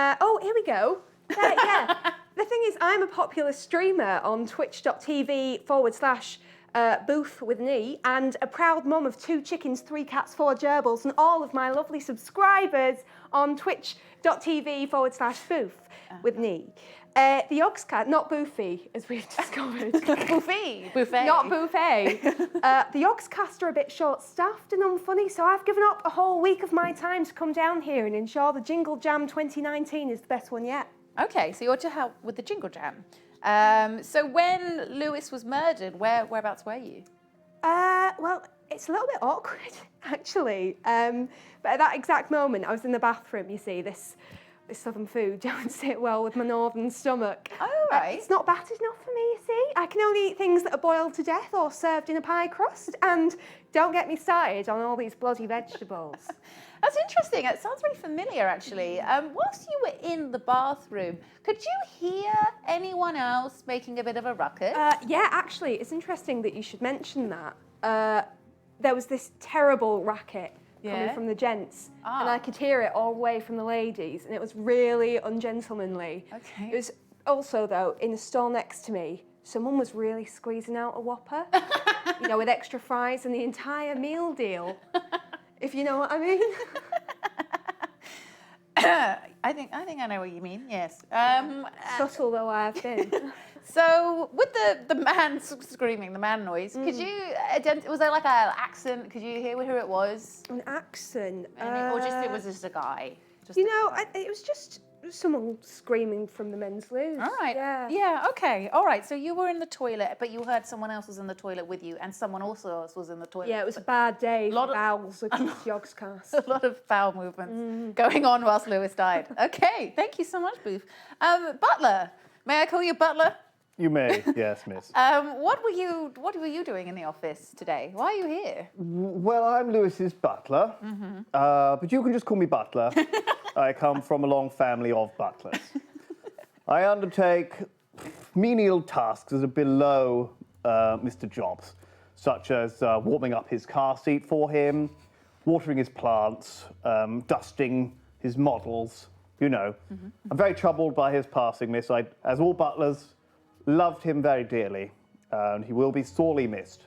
here we go. Yeah. The thing is, I'm a popular streamer on twitch.tv/Booth with an E, and a proud mum of 2 chickens, 3 cats, 4 gerbils, and all of my lovely subscribers on twitch.tv/Booth with an E. The Yogscast, not Boofy, as we've discovered. Buffet. Not buffet. The Yogscast are a bit short-staffed and unfunny, so I've given up a whole week of my time to come down here and ensure the Jingle Jam 2019 is the best one yet. Okay, so you're to help with the Jingle Jam. So when Lewis was murdered, whereabouts were you? Well, it's a little bit awkward, actually. But at that exact moment, I was in the bathroom, you see, this southern food don't sit well with my northern stomach. Oh, right. It's not battered enough for me, you see. I can only eat things that are boiled to death or served in a pie crust, and don't get me started on all these bloody vegetables. That's interesting. It sounds very familiar, actually. Whilst you were in the bathroom, could you hear anyone else making a bit of a ruckus? Yeah, actually, it's interesting that you should mention that. There was this terrible racket coming from the gents, and I could hear it all the way from the ladies, and it was really ungentlemanly. Okay. It was also, though, in the stall next to me, someone was really squeezing out a Whopper, with extra fries and the entire meal deal, if you know what I mean. I think I know what you mean. Yes. Subtle though I have been. So with the man screaming, the man noise, could you was there like an accent? Could you hear who it was? An accent. Or it was just a guy? Just It was just someone screaming from the men's loo. All right. Yeah. Okay. All right. So you were in the toilet, but you heard someone else was in the toilet with you, and someone else was in the toilet. Yeah, it was a bad day Lot for of- bowels across Yogscast. A lot of foul movements going on whilst Lewis died. Okay. Thank you so much, Booth. Butler. May I call you Butler? You may, yes, miss. What were you doing in the office today? Why are you here? Well, I'm Lewis's butler, but you can just call me Butler. I come from a long family of butlers. I undertake menial tasks that are below Mr. Jobs, such as warming up his car seat for him, watering his plants, dusting his models, I'm very troubled by his passing, miss. As all butlers, loved him very dearly, and he will be sorely missed.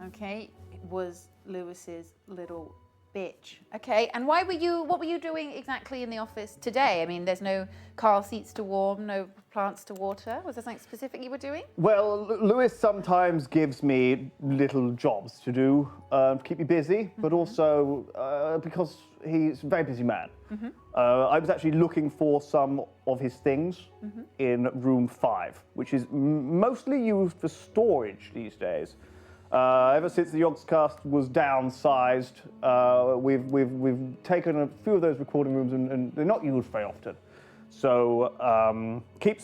Okay, it was Lewis's little bitch. Okay, and what were you doing exactly in the office today? I mean, there's no car seats to warm, no plants to water. Was there something specific you were doing? Well, Lewis sometimes gives me little jobs to do to keep me busy, but also because he's a very busy man. I was actually looking for some of his things in room 5, which is mostly used for storage these days. Ever since the Yogscast was downsized, we've taken a few of those recording rooms and they're not used very often. So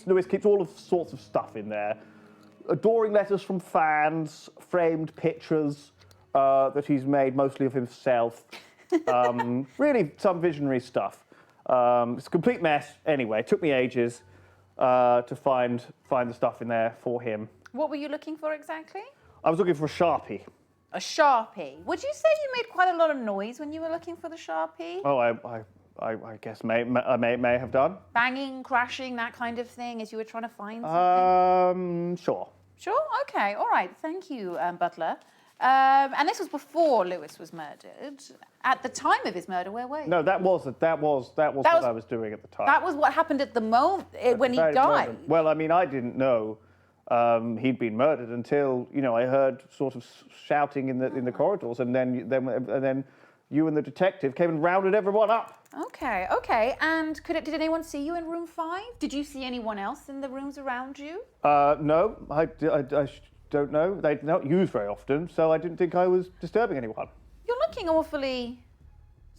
Lewis keeps all sorts of stuff in there. Adoring letters from fans, framed pictures that he's made mostly of himself. Really some visionary stuff. It's a complete mess. Anyway, it took me ages to find the stuff in there for him. What were you looking for exactly? I was looking for a Sharpie. A Sharpie. Would you say you made quite a lot of noise when you were looking for the Sharpie? Oh, I guess I may have done. Banging, crashing, that kind of thing as you were trying to find something? Sure. Sure, okay, all right. Thank you, Butler. And this was before Lewis was murdered. At the time of his murder, where were you? No, that was what I was doing at the time. That was what happened at the moment when he Very died. present. Well, I mean, I didn't know he'd been murdered until, I heard sort of shouting in the corridors, and then you and the detective came and rounded everyone up. Okay. And did anyone see you in room 5? Did you see anyone else in the rooms around you? No, I don't know. They don't use very often, so I didn't think I was disturbing anyone. You're looking awfully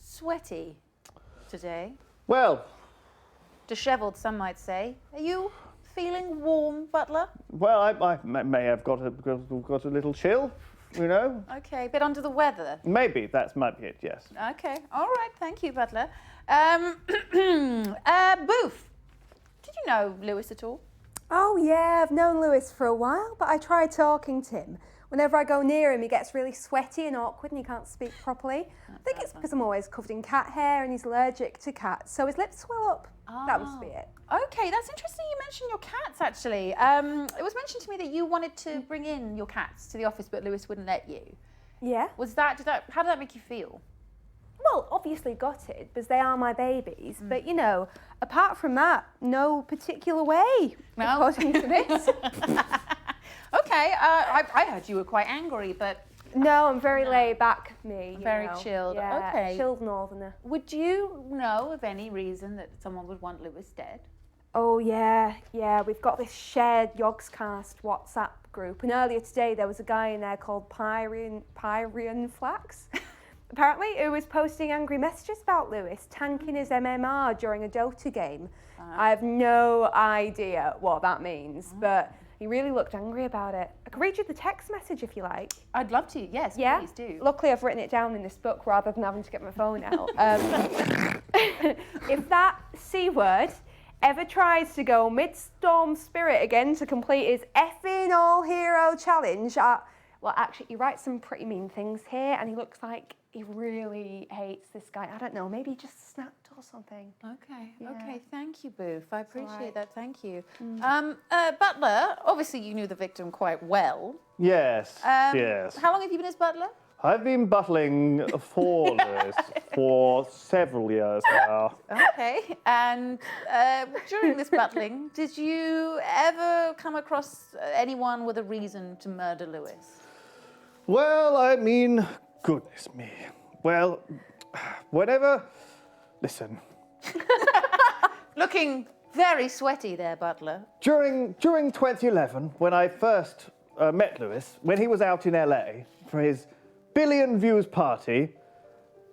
sweaty today. Well, Dishevelled, some might say. Are you feeling warm, Butler? well, I may have got a little chill, Okay, a bit under the weather. Maybe that might be it. Yes. Okay, all right, thank you, Butler. Booth, did you know Lewis at all? Oh yeah, I've known Lewis for a while, but I tried talking to him. Whenever I go near him, he gets really sweaty and awkward and he can't speak properly. I think it's because I'm always covered in cat hair and he's allergic to cats, so his lips swell up. That must be it. Okay, that's interesting you mentioned your cats, actually. It was mentioned to me that you wanted to bring in your cats to the office, but Lewis wouldn't let you. Yeah? How did that make you feel? Well, obviously gutted, because they are my babies, but apart from that, no particular way, according to this. Okay, I heard you were quite angry, but... No, I'm very laid back, me. Very chilled, Yeah, okay. Chilled northerner. Would you know of any reason that someone would want Lewis dead? Oh yeah, we've got this shared Yogscast WhatsApp group, and earlier today there was a guy in there called Pyrian Flax, apparently, who was posting angry messages about Lewis tanking his MMR during a Dota game. I have no idea what that means, but he really looked angry about it. I can read you the text message if you like. I'd love to, yes, Yeah? please do. Luckily, I've written it down in this book rather than having to get my phone out. If that C word ever tries to go mid-storm spirit again to complete his effing all-hero challenge, well, actually, he writes some pretty mean things here, and he looks like he really hates this guy. I don't know, maybe he just snapped or something. Okay, thank you, Booth. I appreciate right. that, thank you. Butler, obviously you knew the victim quite well. Yes. Yes. How long have you been his butler? I've been buttling for Lewis for several years now. Okay, and during this buttling, did you ever come across anyone with a reason to murder Lewis? Well, I mean, goodness me. Well, listen. Looking very sweaty there, Butler. During 2011, when I first met Lewis, when he was out in LA for his billion views party,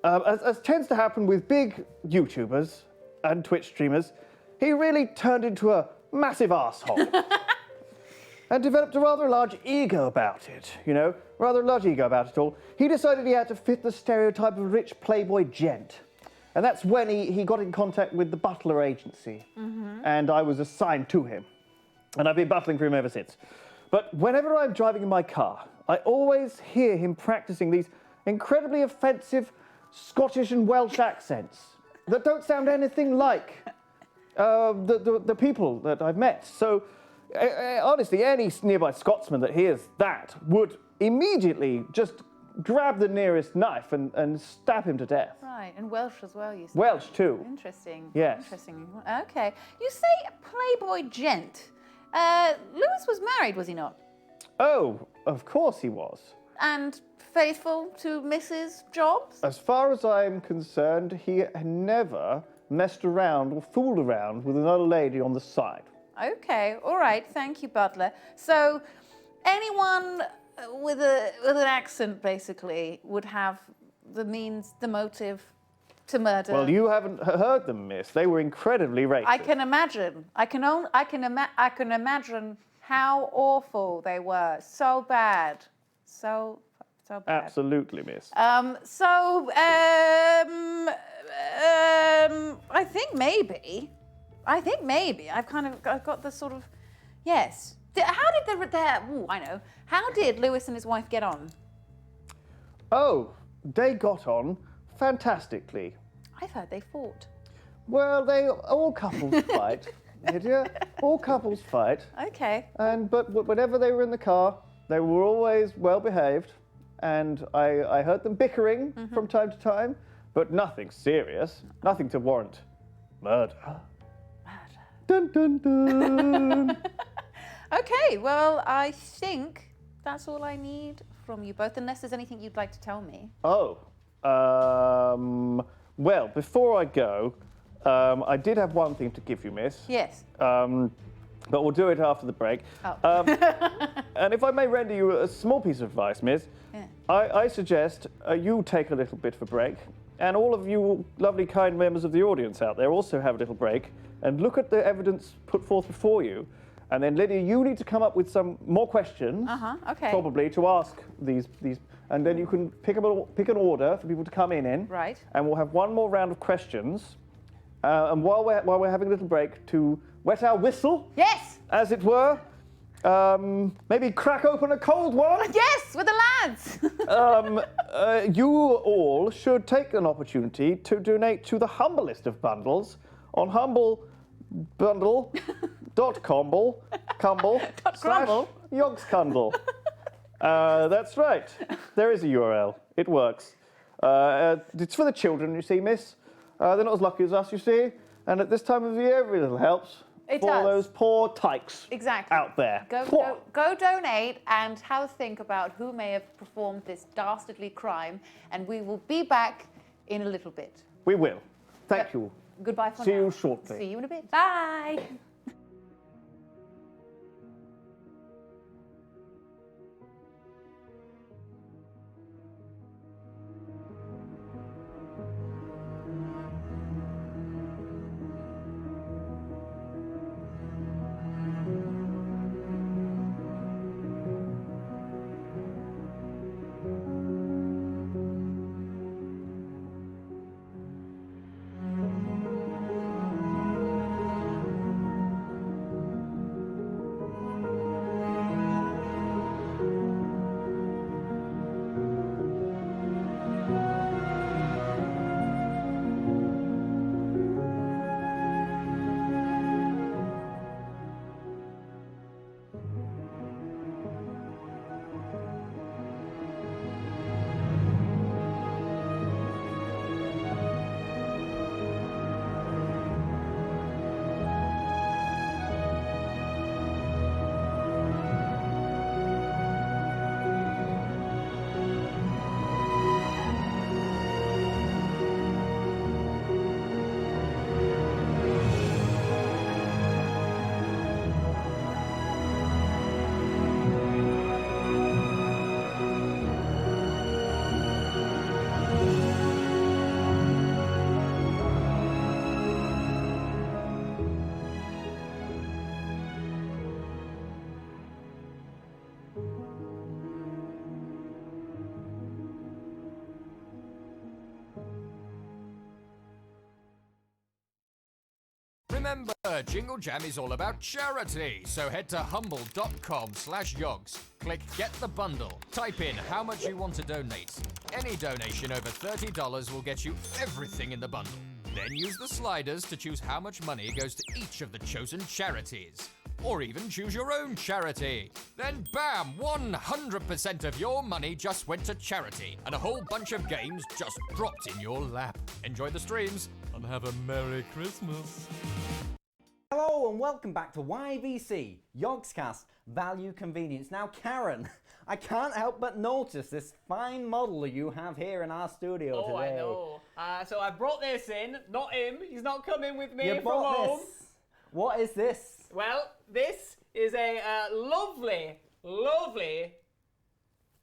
as tends to happen with big YouTubers and Twitch streamers, he really turned into a massive arsehole. And developed a rather large ego about it, rather large ego about it all. He decided he had to fit the stereotype of rich playboy gent. And that's when he got in contact with the Butler agency. And I was assigned to him. And I've been buttling for him ever since. But whenever I'm driving in my car, I always hear him practicing these incredibly offensive Scottish and Welsh accents that don't sound anything like the people that I've met. So, honestly, any nearby Scotsman that hears that would immediately just grab the nearest knife and stab him to death. Right, and Welsh as well, you said. Welsh too. Interesting. Yes. Interesting. Okay. You say playboy gent. Lewis was married, was he not? Oh, of course he was. And faithful to Mrs. Jobs? As far as I'm concerned, he never messed around or fooled around with another lady on the side. Okay, all right, thank you, Butler. So, anyone with an accent, basically, would have the means, the motive to murder. Well, you haven't heard them, miss. They were incredibly racist. I can imagine. I can imagine how awful they were. So bad. So bad. Absolutely, miss. I think maybe. I've got the sort of, yes. How did Lewis and his wife get on? Oh, they got on fantastically. I've heard they fought. Well, all couples fight, Lydia. All couples fight. Okay. But whenever they were in the car, they were always well behaved, and I heard them bickering from time to time, but nothing serious, nothing to warrant murder. Dun dun dun. Okay, well, I think that's all I need from you both, unless there's anything you'd like to tell me. Oh, well, before I go, I did have one thing to give you, miss. Yes. But we'll do it after the break. Oh. And if I may render you a small piece of advice, miss, Yeah. I suggest you take a little bit of a break, and all of you lovely, kind members of the audience out there also have a little break, and look at the evidence put forth before you. And then, Lydia, you need to come up with some more questions, Okay. probably, to ask these, and then you can pick an order for people to come in. Right. And we'll have one more round of questions. And while we're having a little break, to wet our whistle, Yes! as it were, maybe crack open a cold one. Yes, with the lads! You all should take an opportunity to donate to the humblest of bundles on humblebundle.com/Yogscandle. That's right. There is a URL. It works. It's for the children, you see, miss. They're not as lucky as us, you see. And at this time of the year, every little helps. It for does. those poor tykes Exactly. out there. Go donate and have a think about who may have performed this dastardly crime, and we will be back in a little bit. We will. Thank you. Goodbye for now. See you shortly. See you in a bit. Bye. Remember, Jingle Jam is all about charity, so head to humble.com/yogs. Click Get the Bundle. Type in how much you want to donate. Any donation over $30 will get you everything in the bundle. Then use the sliders to choose how much money goes to each of the chosen charities. Or even choose your own charity. Then bam, 100% of your money just went to charity, and a whole bunch of games just dropped in your lap. Enjoy the streams, and have a Merry Christmas. Hello and welcome back to YVC, Yogscast, Value Convenience. Now Karen, I can't help but notice this fine model you have here in our studio today. Oh, I know. So I brought this in, not him, he's not coming with me You from bought home. this. What is this? Well, this is a lovely, lovely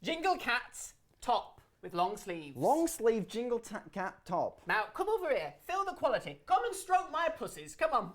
Jingle Cat top with long sleeves. Long sleeve Jingle Cat top. Now, come over here, feel the quality. Come and stroke my pussies, come on.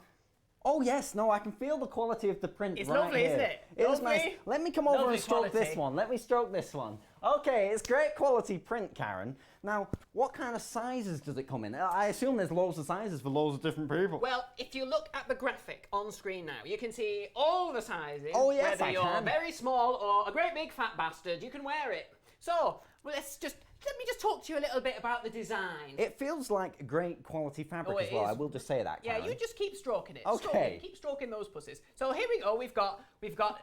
Oh yes, no, I can feel the quality of the print It's right lovely, here. isn't it? It is Lovely. nice. Let me come over Lovely and stroke quality. this one. Let me stroke this one. Okay, it's great quality print, Karen. Now, what kind of sizes does it come in? I assume there's loads of sizes for loads of different people. Well, if you look at the graphic on screen now, you can see all the sizes. Oh, yes, Whether I you're can. very small or a great big fat bastard, you can wear it. So, well, let me just talk to you a little bit about the design. It feels like great quality fabric Oh, as it well. is. I will just say that, Yeah, Karen. you just keep stroking it. Okay. Stroke it. Keep stroking those pussies. So here we go. We've got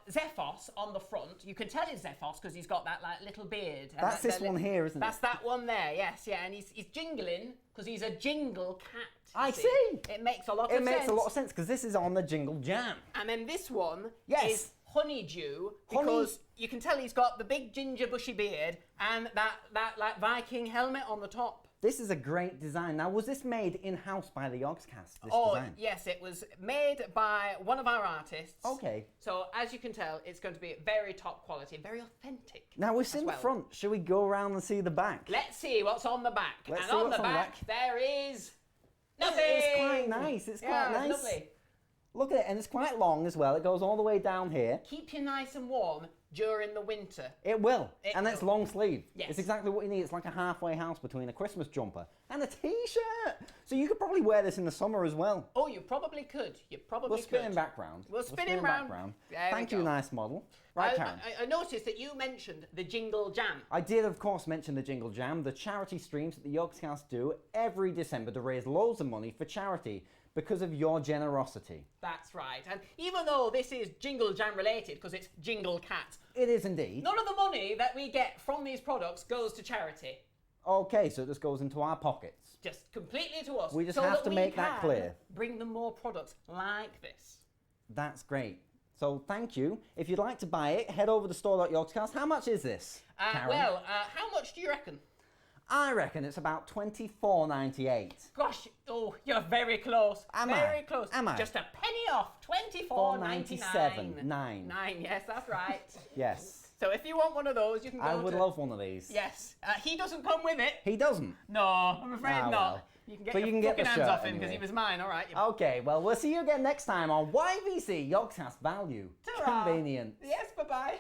Zephos on the front. You can tell it's Zephos because he's got that like little beard. And That's this one here, isn't it? That's that one there. Yes, yeah. And he's jingling because he's a jingle cat. you I see. It makes a lot of It sense. makes a lot of sense because this is on the Jingle Jam. And then this one Yes. is Honeydew because you can tell he's got the big ginger bushy beard and that like Viking helmet on the top. This is a great design. Now, was this made in-house by the Yogscast, this Oh, design? yes, it was made by one of our artists. Okay. So, as you can tell, it's going to be very top quality, very authentic. Now, we've seen the front. Should we go around and see the back? Let's see what's on the back. Let's and see on what's the on the back, there is nothing. It's quite nice. It's quite nice. It's lovely. Look at it, and it's quite long as well. It goes all the way down here. Keep you nice and warm during the winter. It will. It And it's will. long sleeve. Yes. It's exactly what you need. It's like a halfway house between a Christmas jumper and a t-shirt. So you could probably wear this in the summer as well. Oh, you probably could. You probably We'll could. spin in background. We'll spin him round. There we Thank you, go. nice model. Right, Karen. I noticed that you mentioned the Jingle Jam. I did, of course, mention the Jingle Jam, the charity streams that the Yogscast do every December to raise loads of money for charity because of your generosity. That's right. And even though this is Jingle Jam related, because it's Jingle Cat, It is indeed. none of the money that we get from these products goes to charity. Okay, so it just goes into our pockets. Just completely to us. We just so have that to we make that can clear. Bring them more products like this. That's great. So thank you. If you'd like to buy it, head over to store.yogscast. How much is this, Karen? How much do you reckon? I reckon it's about $24.98. Gosh, oh, you're very close. Am very I? close. Am I? Just a penny off. $24.99. $4.97. Nine. Yes, that's right. Yes. So if you want one of those, you can go I would to... love one of these. Yes. He doesn't come with it. He doesn't. No, I'm afraid Ah, not. well. You can get But your you can get fucking the hands shirt off him because anyway. he was mine. All right. Okay, well, we'll see you again next time on YVC Yogscast Value. Ta-ra. Convenience. Yes, bye-bye.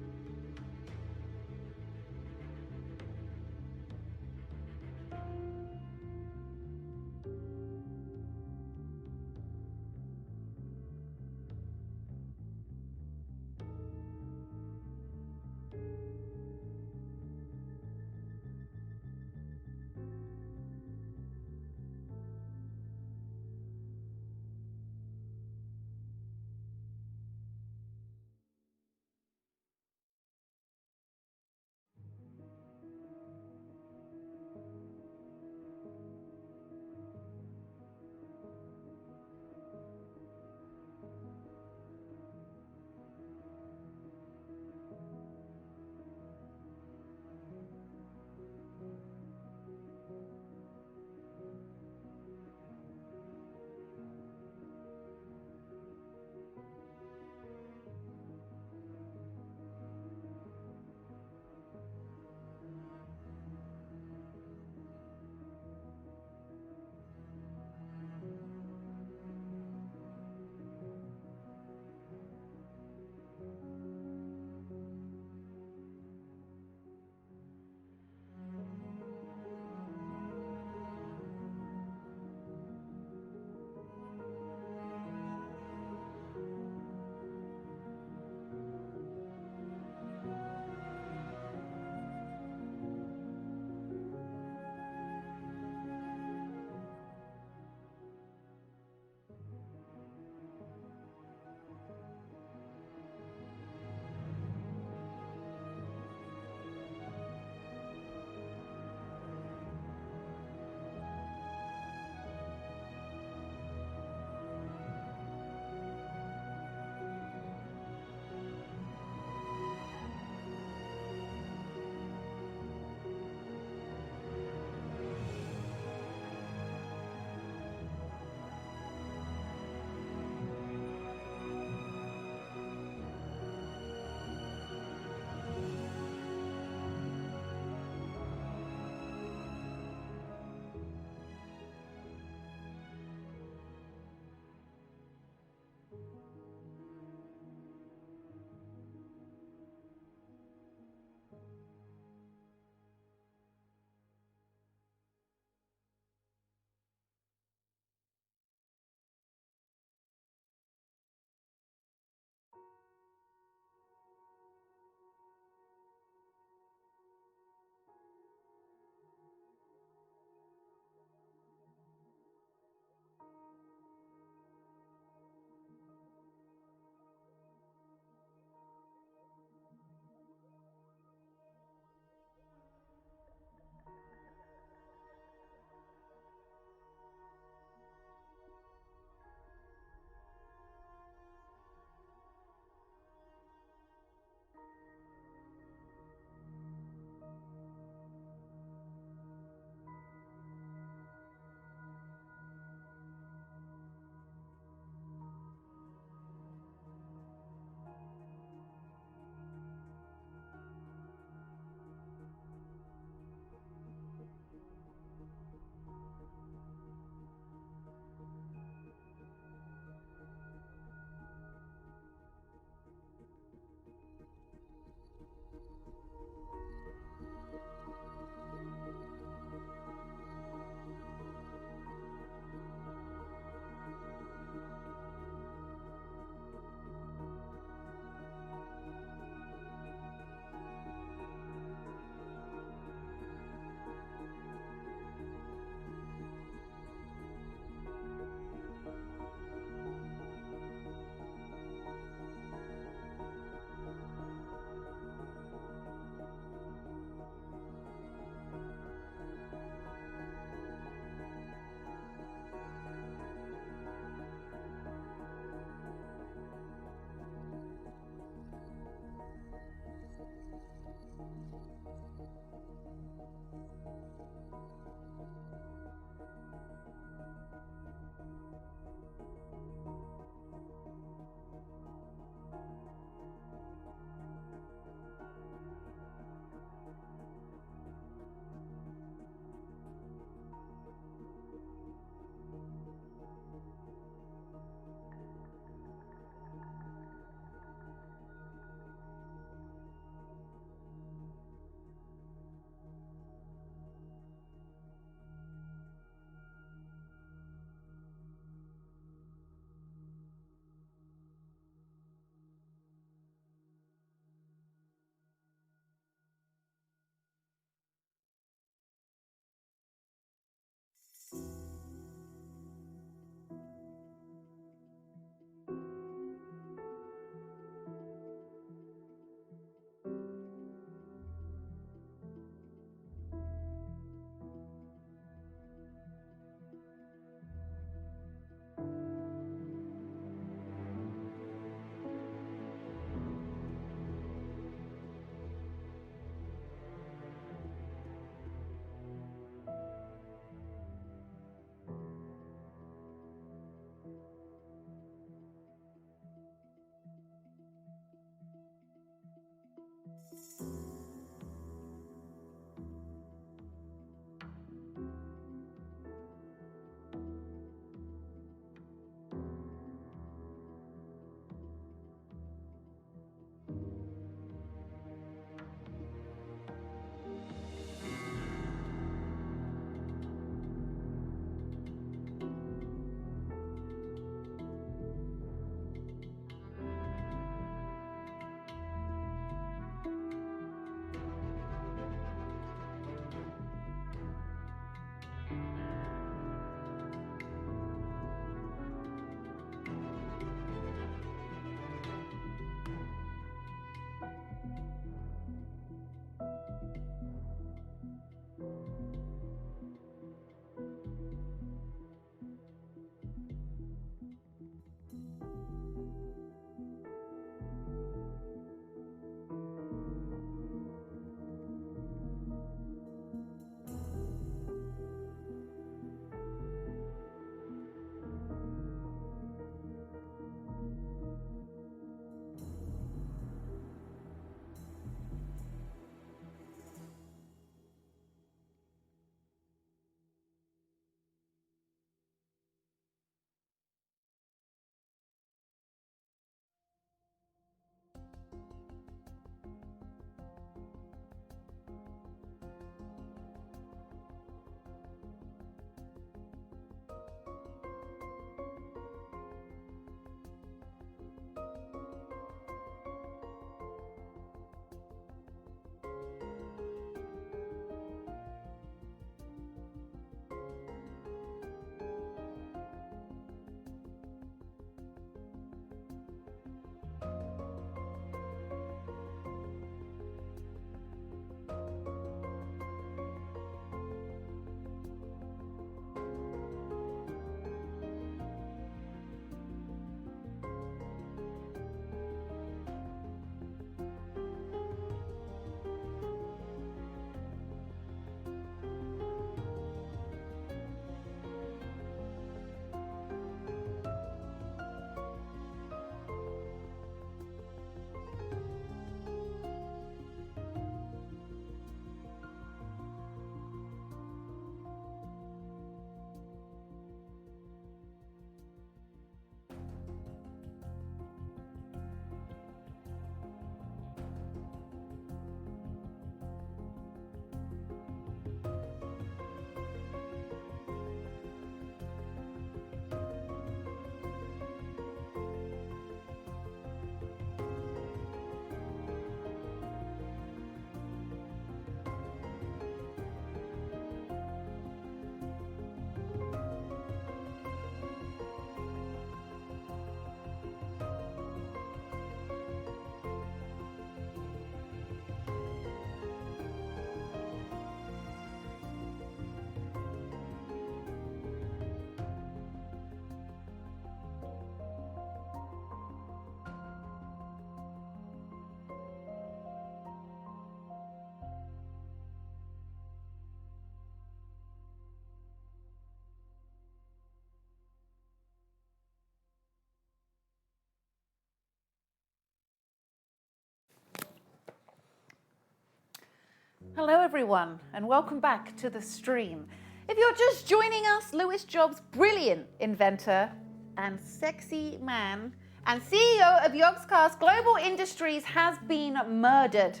Hello, everyone, and welcome back to the stream. If you're just joining us, Lewis Jobs, brilliant inventor and sexy man and CEO of Yogscast Global Industries, has been murdered.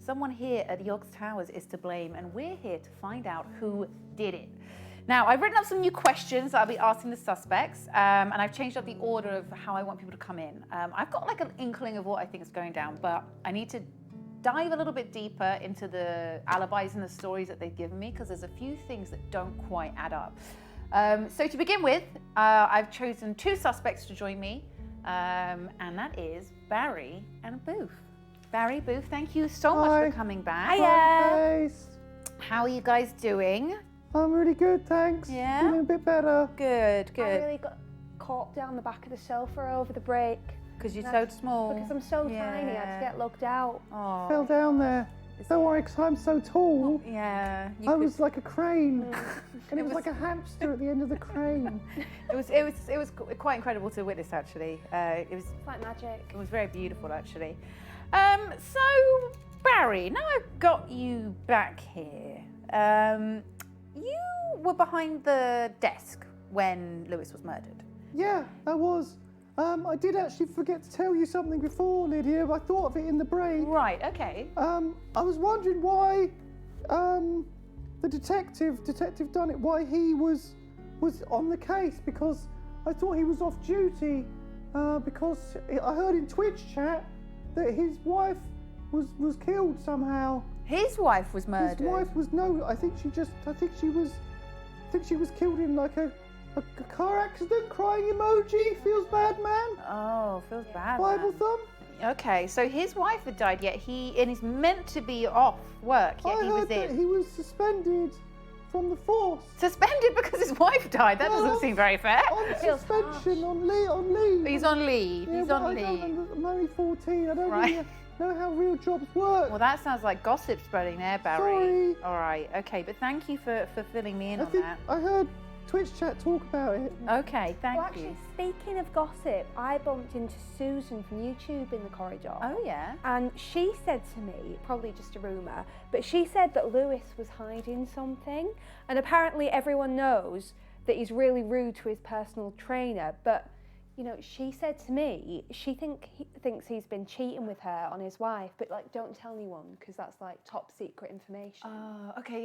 Someone here at Yogtowers is to blame, and we're here to find out who did it. Now, I've written up some new questions that I'll be asking the suspects, and I've changed up the order of how I want people to come in. I've got like an inkling of what I think is going down, but I need to dive a little bit deeper into the alibis and the stories that they've given me, because there's a few things that don't quite add up. So to begin with, I've chosen two suspects to join me, and that is Barry and Booth. Barry, Booth, thank you so much for coming back. Hiya. How are you guys doing? I'm really good, thanks. Yeah? Feeling a bit better. Good, I good. really got caught down the back of the sofa over the break. Because you're so small. Because I'm so tiny, I had to get lugged out. Oh, Fell down there. Don't worry, because I'm so tall. yeah. I was like a crane, and it was like a hamster at the end of the crane. It was quite incredible to witness, actually. It was It's like magic. It was very beautiful, actually. So, Barry, now I've got you back here. You were behind the desk when Lewis was murdered. Yeah, I was. I did actually forget to tell you something before, Lydia. I thought of it in the break. Right, okay. I was wondering why the Detective Dunnett, why he was on the case, because I thought he was off duty, because I heard in Twitch chat that his wife was killed somehow. His wife was murdered. His wife was I think she was killed in like a car accident. Crying emoji. Feels bad, man. Oh, feels bad. Bible man. thumb. Okay, so his wife had died, yet he is meant to be off work, yet I he was heard that in. he was suspended from the force. Suspended because his wife died? That doesn't seem very fair. On suspension, on leave. He's on leave. Yeah, He's but on I don't leave. I'm only 14. I don't Right. really know how real jobs work. Well, that sounds like gossip spreading there, Barry. Sorry. All right, okay, but thank you for filling me in I on think that. I heard Twitch chat talk about it. Okay, thank Well, actually, you. speaking of gossip, I bumped into Susan from YouTube in the corridor. Oh, yeah. And she said to me, probably just a rumour, but she said that Lewis was hiding something. And apparently everyone knows that he's really rude to his personal trainer. But, you know, she said to me, she thinks he's been cheating with her on his wife, but, like, don't tell anyone, because that's, like, top secret information. Oh, okay,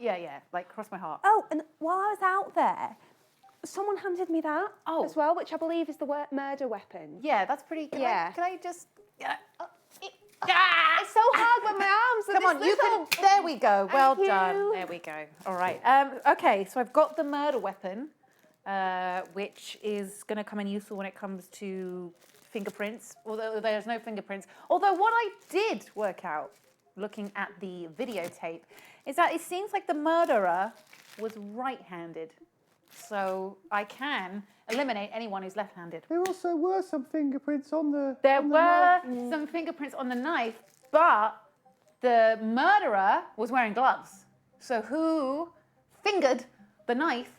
yeah. Like, cross my heart. Oh, and while I was out there, someone handed me that as well, which I believe is the murder weapon. Yeah, that's pretty. Can I just? It's so hard when my arms are Come on, you can. There we go. Well Thank done. you. There we go. All right. Okay, so I've got the murder weapon, which is going to come in useful when it comes to fingerprints. Although there's no fingerprints. Although what I did work out, looking at the videotape, is that it seems like the murderer was right-handed. So I can eliminate anyone who's left-handed. There also were some fingerprints on the. There on the were knife. some fingerprints on the knife, but the murderer was wearing gloves. So who fingered the knife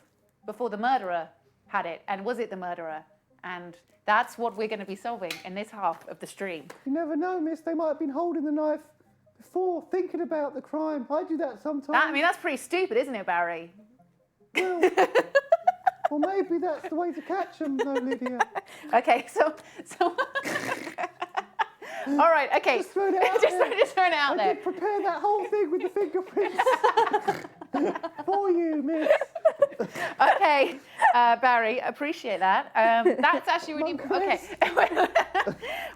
before the murderer had it? And was it the murderer? And that's what we're going to be solving in this half of the stream. You never know, miss. They might have been holding the knife before, thinking about the crime. I do that sometimes. I mean, that's pretty stupid, isn't it, Barry? Well, or maybe that's the way to catch them, though, Lydia. Okay, so all right, okay. Just throwing it out there. Just throwing it out I there. did prepare that whole thing with the fingerprints for you, miss. Okay, Barry, appreciate that. That's actually really okay.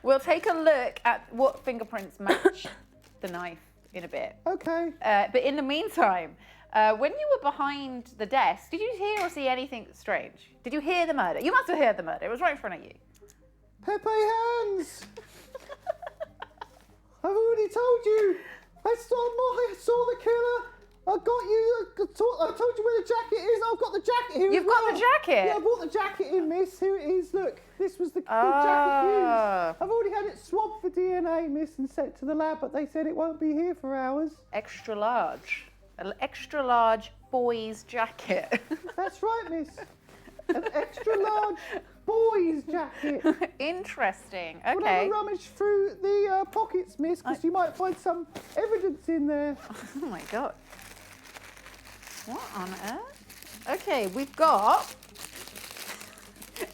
We'll take a look at what fingerprints match the knife in a bit. Okay. But in the meantime, when you were behind the desk, did you hear or see anything strange? Did you hear the murder? You must have heard the murder. It was right in front of you. Pepe hands. I've already told you. I saw the killer. I got you. I told you where the jacket is. I've got the jacket here. You've got the jacket? Yeah, I brought the jacket in, miss. Here it is. Look, this was the jacket used. I've already had it swabbed for DNA, miss, and sent to the lab, but they said it won't be here for hours. Extra large. An extra large boy's jacket. That's right, miss. An extra large boy's jacket. Interesting. We'll have Okay. a rummage through the pockets, miss, because you might find some evidence in there. Oh my god. What on earth? Okay, we've got.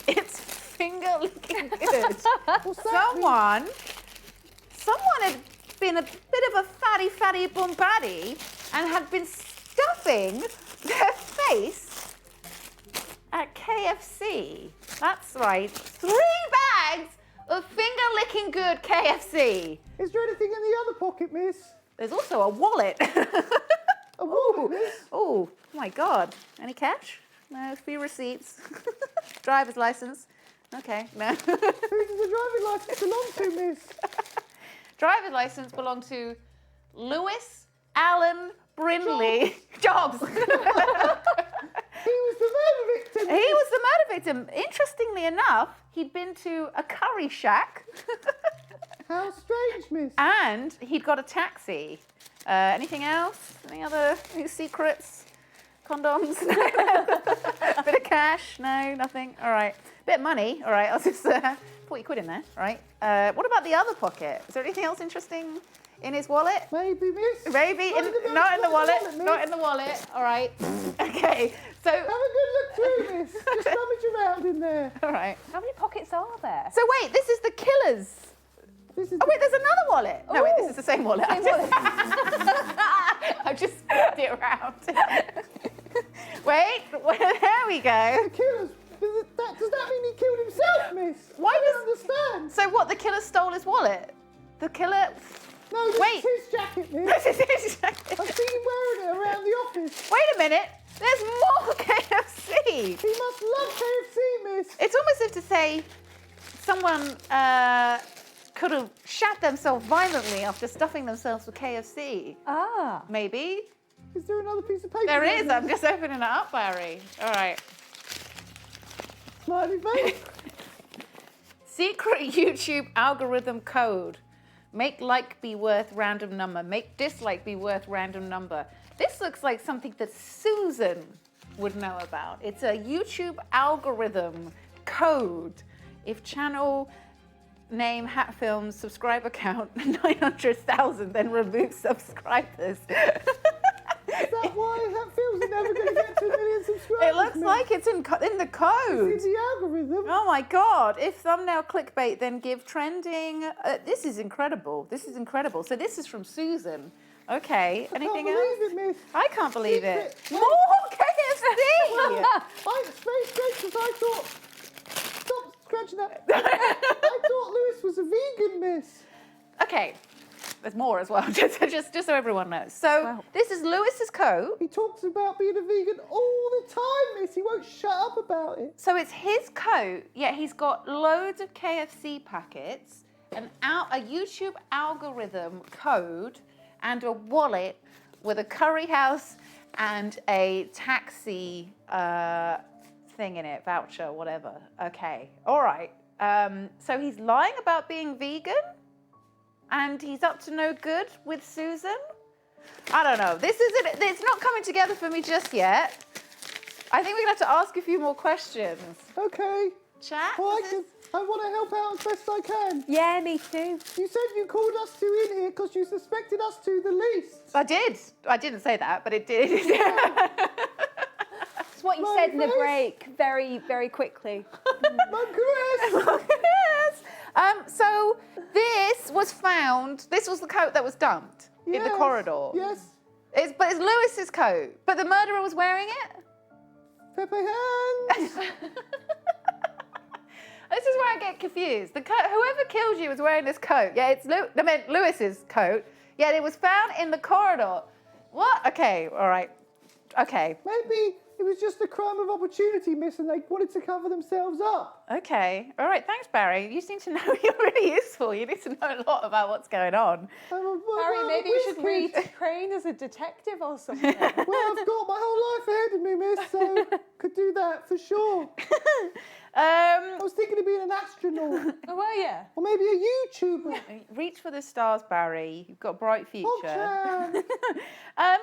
It's finger licking good. What's that mean? Someone had been a bit of a fatty bombaddy and had been stuffing their face at KFC. That's right. 3 bags of finger licking good KFC. Is there anything in the other pocket, miss? There's also a wallet. A wallet, miss? Oh my god. Any cash? No, a few receipts. Driver's license. Okay, no. Who does the driving license belong to, miss? Driver's license belonged to Lewis Allen Brindley. Jobs. He was the murder victim. He was the murder victim. Interestingly enough, he'd been to a curry shack. How strange, miss. And he'd got a taxi. Anything else? Any secrets? Condoms? Bit of cash? No, nothing. All right. Bit of money. All right. I'll just 40 quid in there. All right. What about the other pocket? Is there anything else interesting in his wallet? Maybe, miss. Maybe not in the wallet. Not in the wallet. All right. Okay. So. Have a good look through, miss. Just rummage around in there. All right. How many pockets are there? So wait, this is the killer's. This is Oh wait, there's another wallet. No, wait, this is the same wallet. I just flipped it around. Wait, there we go. the killer's. Does that mean he killed himself, miss? Why I don't understand. So what? The killer stole his wallet. The killer. No, this Wait. is his jacket, miss. This is his jacket. I've seen him wearing it around the office. Wait a minute. There's more KFC. He must love KFC, miss. It's almost as if to say someone could have shat themselves violently after stuffing themselves with KFC. Ah. Maybe. Is there another piece of paper? There there, is. miss? I'm just opening it up, Barry. All right. Smiley face. Secret YouTube algorithm code. Make like be worth random number. Make dislike be worth random number. This looks like something that Susan would know about. It's a YouTube algorithm code. If channel name Hat Films subscriber count 900,000, then remove subscribers. Is that why that film's never going to get to 1 million subscribers? It looks miss? like it's in the code. It's in the algorithm. Oh my god. If thumbnail clickbait, then give trending. This is incredible. This is incredible. So this is from Susan. Okay. Anything else? I can't believe it, miss. I can't believe it. Secret. More KFC! It's very strange because I thought. Stop scratching that. I thought Lewis was a vegan, miss. Okay. There's more as well, just so everyone knows. So this is Lewis's coat. He talks about being a vegan all the time, miss. He won't shut up about it. So it's his coat, yet he's got loads of KFC packets, a YouTube algorithm code, and a wallet with a curry house and a taxi thing in it, voucher, whatever. Okay, all right. So he's lying about being vegan, and he's up to no good with Susan. I don't know. It's not coming together for me just yet. I think we're gonna have to ask a few more questions. Okay. Chat. Well, I want to help out as best I can. Yeah, me too. You said you called us two in here because you suspected us to the least. I did. I didn't say that, but it did. It's what you My said in the face. break very, very quickly. Chris. Yes. So this was found. This was the coat that was dumped in the Yes, corridor. Yes. But it's Lewis's coat. But the murderer was wearing it. Pepe hands. This is where I get confused. The coat, whoever killed you was wearing this coat. Yeah, it's Lewis's coat. Yet it was found in the corridor. What? Okay. All right. Okay. Maybe it was just a crime of opportunity, miss, and they wanted to cover themselves up. Okay. All right. Thanks, Barry. You seem to know. You're really useful. You need to know a lot about what's going on. Barry, maybe you should retrain as a detective or something. Well, I've got my whole life ahead of me, miss, so could do that for sure. I was thinking of being an astronaut. Oh, were you? Or maybe a YouTuber. Reach for the stars, Barry. You've got a bright future. Hotchan. Do you know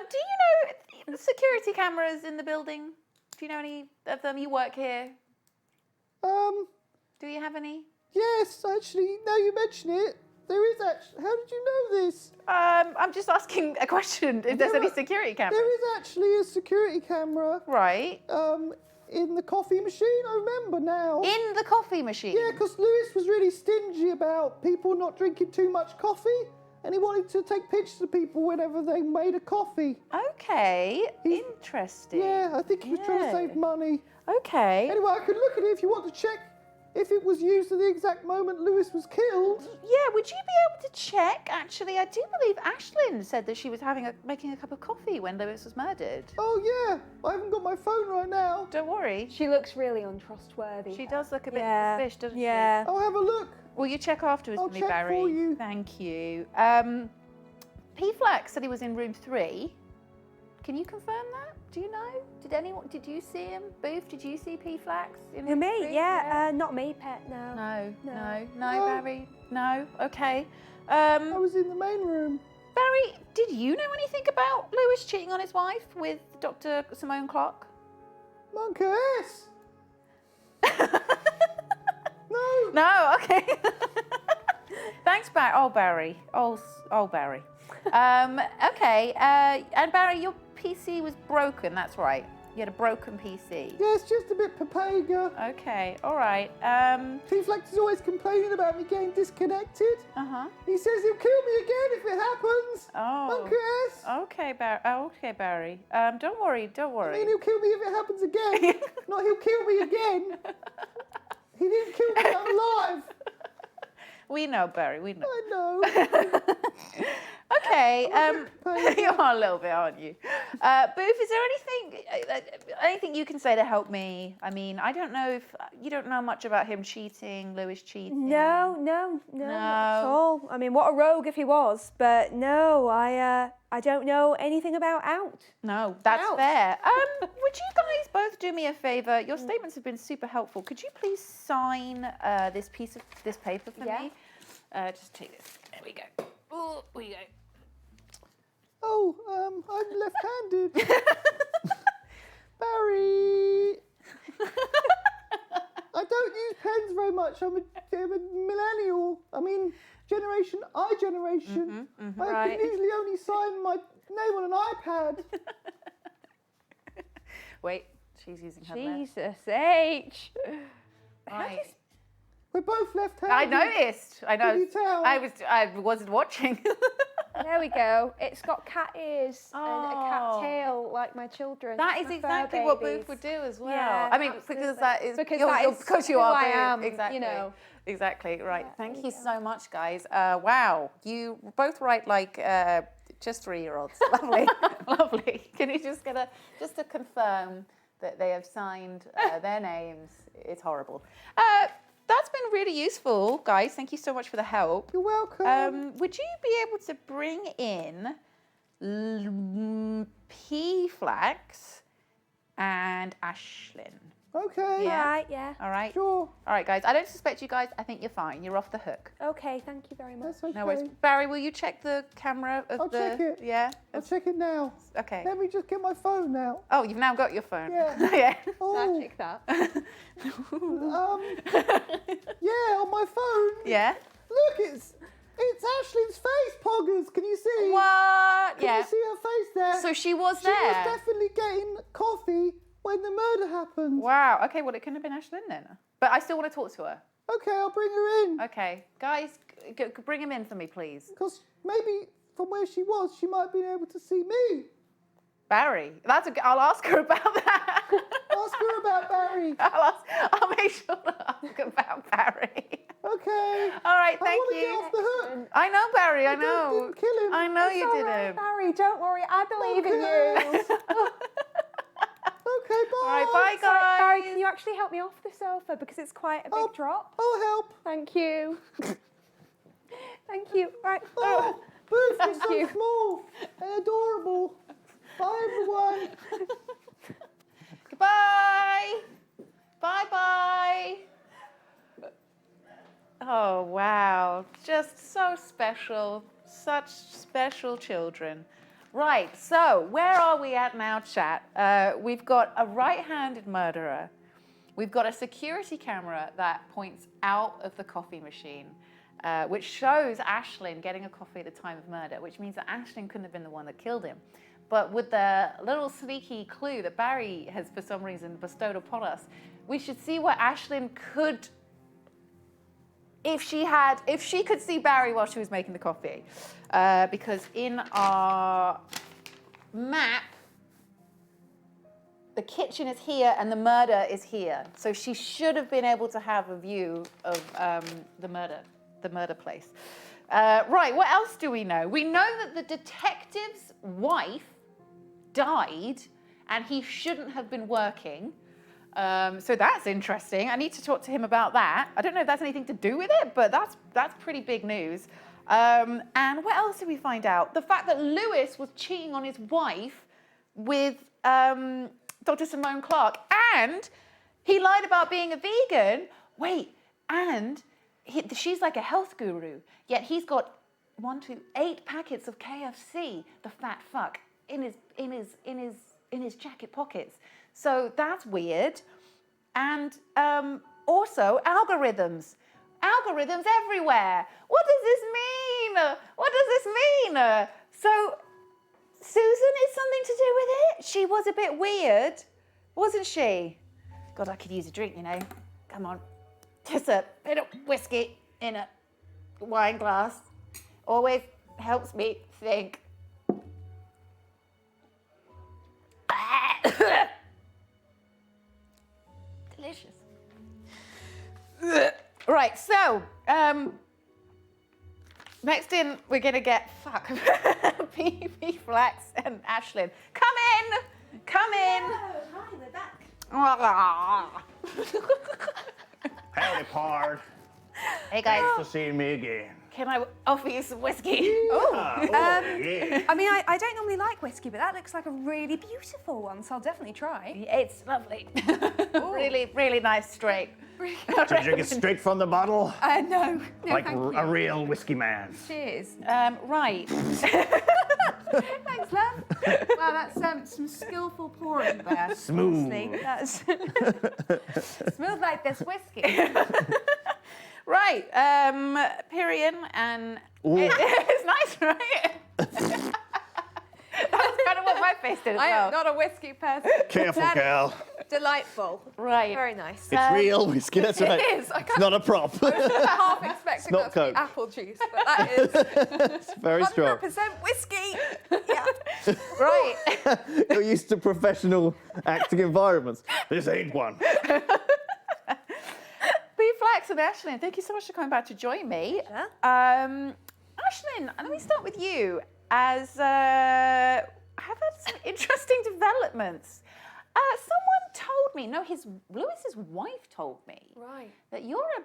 security cameras in the building? Do you know any of them? You work here. Do you have any? Yes, actually, now you mention it, there is actually. How did you know this? I'm just asking a question. If there's any security cameras. There is actually a security camera. Right. In the coffee machine, I remember now. In the coffee machine? Yeah, because Lewis was really stingy about people not drinking too much coffee, and he wanted to take pictures of people whenever they made a coffee. Okay, interesting. Yeah, I think he was trying to save money. Okay. Anyway, I can look at it if you want to check if it was used at the exact moment Lewis was killed. Yeah, would you be able to check? Actually, I do believe Ashlyn said that she was making a cup of coffee when Lewis was murdered. Oh yeah, I haven't got my phone right now. Don't worry. She looks really untrustworthy. She does look a bit Yeah. suspicious, doesn't Yeah. I'll have a look. she? Will you check afterwards I'll for me, check Barry? for you. Thank you. P-Flax said he was in room 3. Can you confirm that? Do you know? Did you see him? Booth, did you see P-Flax in Who, room me? 3? Yeah, not me, pet, no. No, No. Barry. No. Okay. I was in the main room. Barry, did you know anything about Lewis cheating on his wife with Dr. Simone Clark? Monkeys! No! No, okay. Thanks, Barry. Oh, Barry. Oh, Barry. Okay, and Barry, your PC was broken, that's right. You had a broken PC. Yeah, it's just a bit papega. Okay, all right. P-Flex is always complaining about me getting disconnected. Uh-huh. He says he'll kill me again if it happens. Oh. Monkeys! Okay, Barry. Okay, Barry. Don't worry. I mean, he'll kill me if it happens again. Not he'll kill me again. He didn't kill me, I'm alive. We know, Barry. We know. I know. Okay, pain. you are a little bit, aren't you? Booth, is there anything you can say to help me? I mean, I don't know if you don't know much about him cheating, Lewis cheating. No, not at all. I mean, what a rogue if he was, but no, I don't know anything about Out. No, that's fair. Would you guys both do me a favour? Your statements have been super helpful. Could you please sign this paper for me? Just take this. There we go. Oh, we go. Oh, I'm left-handed. Barry. I don't use pens very much. I'm a millennial. I mean, generation. I right. can usually only sign my name on an iPad. Wait, she's using her left. Jesus H. Right. We're both left-handed. I noticed. I know. Can you tell? I wasn't watching. There we go. It's got cat ears and a cat Oh. tail like my children. That is My fur exactly what babies. Booth would do as well. Yeah, I mean, because absolutely. that is Because you're- that you're- is because you who are I Booth. am, Exactly. you know. Exactly. Right. Yeah, Thank there you you so much, guys. Wow, you both write like just 3-year-olds. Lovely, lovely. Can you just to confirm that they have signed their names? It's horrible. That's been really useful, guys. Thank you so much for the help. You're welcome. Would you be able to bring in P-Flax and Ashlyn? Okay. Yeah. All right, yeah. All right. Sure. All right, guys. I don't suspect you guys. I think you're fine. You're off the hook. Okay, thank you very much. That's okay. No worries. Barry, will you check the camera of I'll the? check it. Yeah. I'll check it now. Okay. Let me just get my phone now. Oh, you've now got your phone. Yeah. yeah. Oh, Magic that. yeah, on my phone. Yeah. Look, it's Ashlyn's face, poggers. Can you see? What? Can Yeah. you see her face there? So she was She there. was definitely getting coffee when the murder happened. Wow. Okay. Well, it couldn't have been Ashlyn then. But I still want to talk to her. Okay, I'll bring her in. Okay, guys, bring him in for me, please. Because maybe from where she was, she might be able to see me. Barry. I'll ask her about that. Ask her about Barry. I'll make sure to ask about Barry. Okay. All right. I Thank want to get you. off the hook. I know, Barry. I know. Didn't kill him. I know you It's all right, didn't. Barry, don't worry. I believe in Okay. you. Okay, bye. All right. Bye, Sorry, guys. Barry, can you actually help me off the sofa because it's quite a big drop? I'll help. Thank you. Thank you. Right. Oh, Booth, you're so you. small and adorable. Bye, everyone. Goodbye. Bye-bye. Oh, wow. Just so special. Such special children. Right, so where are we at now, chat? We've got a right-handed murderer we've got a security camera that points out of the coffee machine, which shows Ashlyn getting a coffee at the time of murder, which means that Ashlyn couldn't have been the one that killed him. But with the little sneaky clue that Barry has, for some reason, bestowed upon us, we should see what Ashlyn could, if she could see Barry while she was making the coffee. Because in our map, the kitchen is here and the murder is here. So she should have been able to have a view of the murder place. Right, what else do we know? We know that the detective's wife died and he shouldn't have been working. So that's interesting. I need to talk to him about that. I don't know if that's anything to do with it, but that's pretty big news. And what else did we find out? The fact that Lewis was cheating on his wife with Dr. Simone Clark, and he lied about being a vegan. Wait, and she's like a health guru, yet he's got 8 packets of KFC, the fat fuck, in his jacket pockets. So that's weird. And also algorithms everywhere. What does this mean? What does this mean? So Susan is something to do with it? She was a bit weird, wasn't she? God, I could use a drink, you know. Come on. Just a bit of whiskey in a wine glass. Always helps me think. Delicious. Right, so, next in, we're going to get, P Flax and Ashlyn. Come in! Hi, we're back. Howdy, pard. Hey, guys. Thanks for seeing me again. Can I offer you some whiskey? Yeah. I mean, I don't normally like whiskey, but that looks like a really beautiful one, so I'll definitely try. It's lovely. Really, really nice straight. Did you drink it straight from the bottle? No, Like thank you. a real whiskey man. Cheers. Right. Thanks, love. Wow, that's some skillful pouring there. Smooth. Honestly. That's smooth like this whiskey. Right, Pyrian and it's nice, right? That's kind of what my face did as I well. am not a whiskey person. Careful, That is gal. Delightful. Right. Very nice. It's real whiskey, that's right. It is. I It's not a prop. half expecting not that to be Coke. apple juice, but that is It's very strong. 100% whiskey. Yeah. Right. You're used to professional acting environments. This ain't one. P Flax and Ashlyn, thank you so much for coming back to join me. Ashlyn, let me start with you. As I've had some interesting developments. Someone told me, Lewis's wife told me Right. that you're a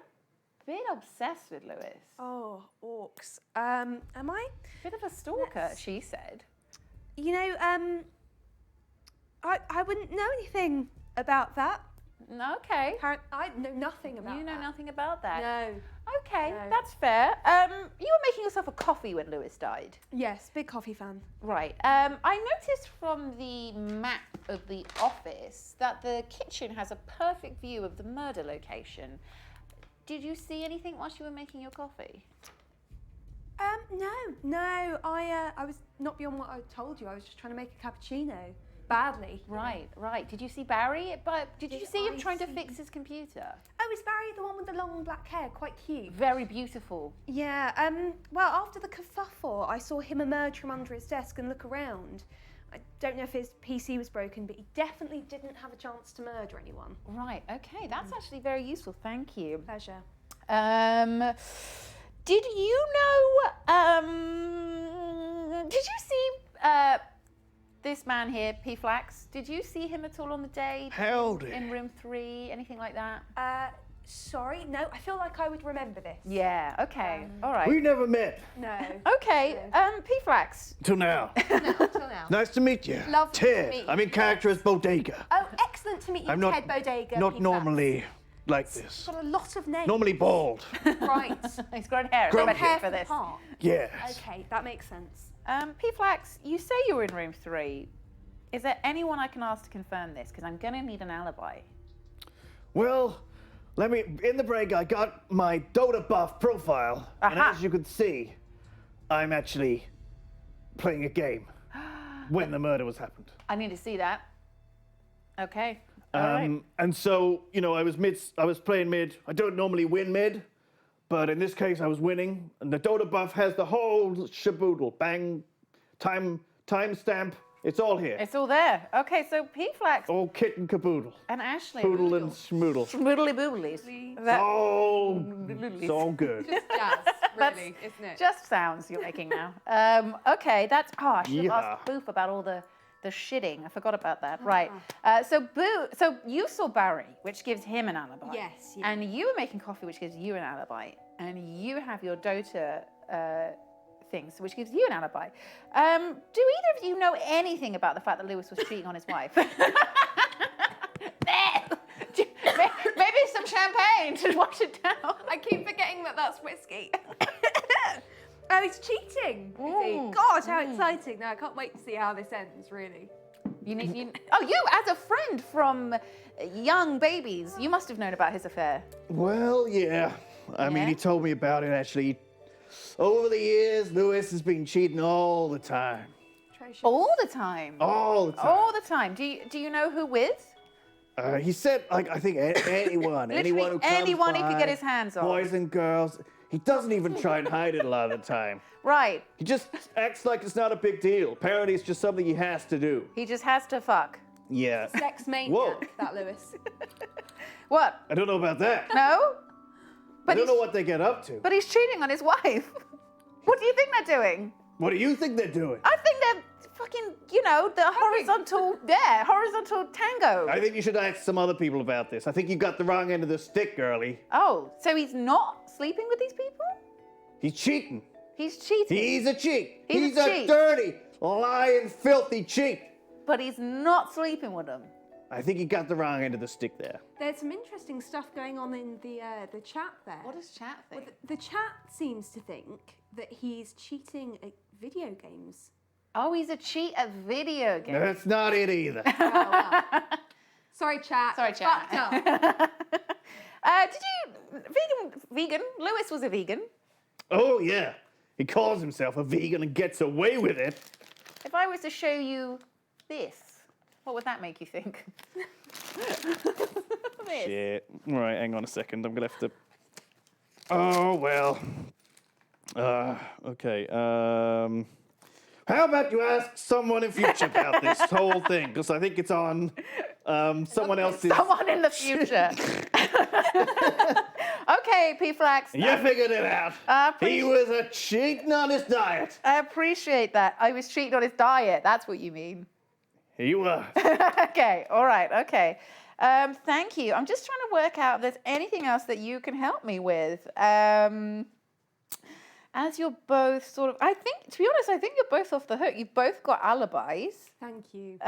bit obsessed with Lewis. Oh, orcs. Am I? Bit of a stalker, she said. You know, I wouldn't know anything about that. Okay. I know nothing about You know that. nothing about that? No. Okay, No. that's fair. You were making yourself a coffee when Lewis died. Yes, big coffee fan. Right. I noticed from the map of the office that the kitchen has a perfect view of the murder location. Did you see anything whilst you were making your coffee? No. I was not beyond what I told you. I was just trying to make a cappuccino. Badly. Right. Did you see Barry? But did you see him trying to fix his computer? Oh, is Barry the one with the long black hair? Quite cute. Very beautiful. Yeah, well, after the kerfuffle, I saw him emerge from under his desk and look around. I don't know if his PC was broken, but he definitely didn't have a chance to murder anyone. Right, okay, that's actually very useful, thank you. Pleasure. Did you know, did you see this man here, P Flax? Did you see him at all on the day? Howdy. In room 3, anything like that? Sorry, no, I feel like I would remember this. Yeah, okay, all right. We never met. No. Okay, P Flax. Till now. Till now. Nice to meet you. Lovely to Ted. meet you. I'm in character as Bodega. Oh, excellent to meet you, I'm not Ted Bodega. Not P. normally like this. Got a lot of names. Normally bald. Right. He's grown hair, Grown especially hair for for the this. part. Yes. Okay, that makes sense. P Flax, you say you were in room 3. Is there anyone I can ask to confirm this? Because I'm going to need an alibi. Well, in the break, I got my Dota buff profile, and Aha. as you can see, I'm actually playing a game when the murder was happened. I need to see that. Okay. All right. And so, I was playing mid. I don't normally win mid, but in this case, I was winning. And the Dota buff has the whole shaboodle, bang, timestamp. It's all here. It's all there. Okay, so P-Flax All kit and caboodle. and Ashley. Poodle and schmoodle. Schmoodly booblies. It's all good. Jazz, really, isn't it? Just sounds you're making now. Okay, that's. Oh, I should have Yeah. asked Boof about all the shitting. I forgot about that. Right. So you saw Barry, which gives him an alibi. Yes, yeah. And you were making coffee, which gives you an alibi. And you have your Dota things, which gives you an alibi. Do either of you know anything about the fact that Lewis was cheating on his wife? Maybe some champagne to wash it down. I keep forgetting that that's whiskey. Oh, he's cheating. Is he? Mm. God, how exciting. No, I can't wait to see how this ends, really. You as a friend from young babies, you must have known about his affair. Well, yeah. I mean, Yeah? he told me about it, actually. Over the years, Lewis has been cheating all the time. All the time. All the time. All the time. Do you know who with? He said, I think anyone. anyone who comes anyone he could by, get his hands on. Boys and girls. He doesn't even try and hide it a lot of the time. Right. He just acts like it's not a big deal. Apparently, it's just something he has to do. He just has to fuck. Yeah. Sex maniac, Whoa. that Lewis. What? I don't know about that. No? I don't know what they get up to. But he's cheating on his wife. What do you think they're doing? What do you think they're doing? I think they're fucking, the horizontal tango. I think you should ask some other people about this. I think you got the wrong end of the stick, girlie. Oh, so he's not sleeping with these people? He's cheating. He's cheating. He's a cheat. He's a cheat. dirty, lying, filthy cheat. But he's not sleeping with them. I think you got the wrong end of the stick there. There's some interesting stuff going on in the chat there. What does chat think? Well, the chat seems to think that he's cheating at video games. Oh, he's a cheat at video games. That's not it either. Sorry, chat. Sorry, chat. Fucked up. Vegan? Lewis was a vegan. Oh, yeah. He calls himself a vegan and gets away with it. If I was to show you this, what would that make you think? This. Shit. All right, hang on a second. I'm going to have to... Oh, well. Okay. How about you ask someone in future about this whole thing? Because I think it's on someone else's... Someone in the future. Okay, P-Flax. You figured it out. He was cheating on his diet. I appreciate that. I was cheating on his diet. That's what you mean. Here you are. Okay, all right, okay. Thank you. I'm just trying to work out if there's anything else that you can help me with. As you're both sort of, I think, to be honest, I think you're both off the hook. You've both got alibis. Thank you.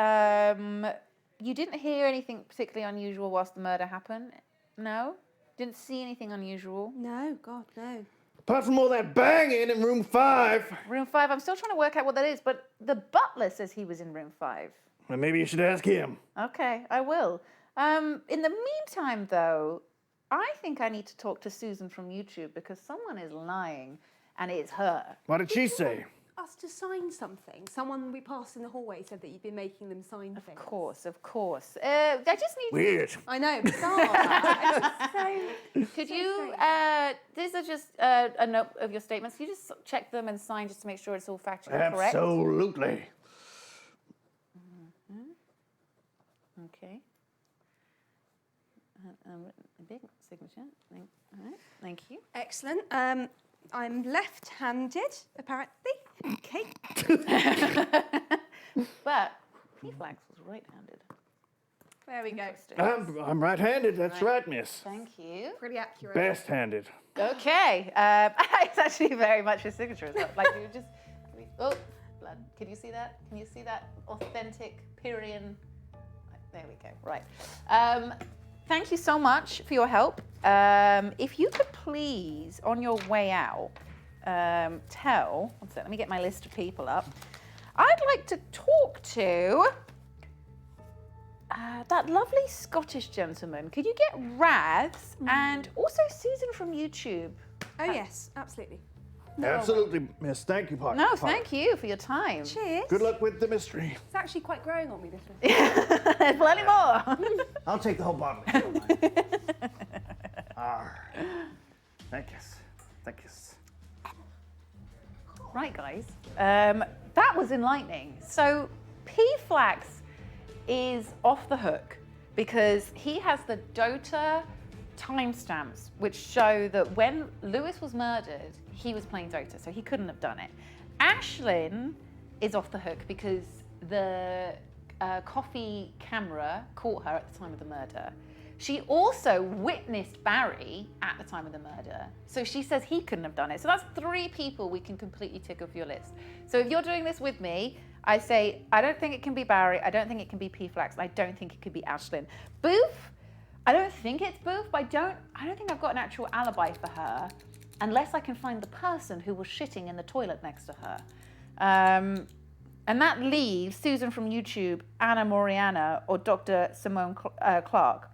You didn't hear anything particularly unusual whilst the murder happened? No? Didn't see anything unusual? No, God, no. Apart from all that banging in room 5. Room 5, I'm still trying to work out what that is, but the butler says he was in room 5. Well, maybe you should ask him. Okay, I will. In the meantime, though, I think I need to talk to Susan from YouTube because someone is lying, and it's her. What did she say? Us to sign something. Someone we passed in the hallway said that you've been making them sign things. Of course. I just need. Weird. I know, bizarre. Could you? These are just a note of your statements. Can you just check them and sign just to make sure it's all factually correct? Absolutely. Okay. A big signature. Thank you. Excellent. I'm left-handed, apparently. Okay. But P-Flax was right-handed. There we go. I'm right-handed. That's right, miss. Thank you. Pretty accurate. Best-handed. Okay. It's actually very much a signature as well. Like you just. Oh, blood. Can you see that? Can you see that authentic Pyrean? There we go. Right. Thank you so much for your help. If you could please, on your way out, one second, let me get my list of people up. I'd like to talk to that lovely Scottish gentleman. Could you get Ravs and also Susan from YouTube? Oh, yes, absolutely. Absolutely, miss. Thank you, partner. No, thank you for your time. Cheers. Good luck with the mystery. It's actually quite growing on me, this one. There's plenty more. I'll take the whole bottle. Thank you. Thank you. Right, guys. That was enlightening. So P-Flax is off the hook because he has the Dota timestamps which show that when Lewis was murdered, he was playing Dota, so he couldn't have done it. Ashlyn is off the hook because the coffee camera caught her at the time of the murder. She also witnessed Barry at the time of the murder, so she says he couldn't have done it. So that's 3 people we can completely tick off your list. So if you're doing this with me, I say, I don't think it can be Barry, I don't think it can be P-Flax, and I don't think it could be Ashlyn. Boof, I don't think it's Boof, but I don't think I've got an actual alibi for her, unless I can find the person who was shitting in the toilet next to her. And that leaves Susan from YouTube, Anna Moriana, or Dr. Simone Clark.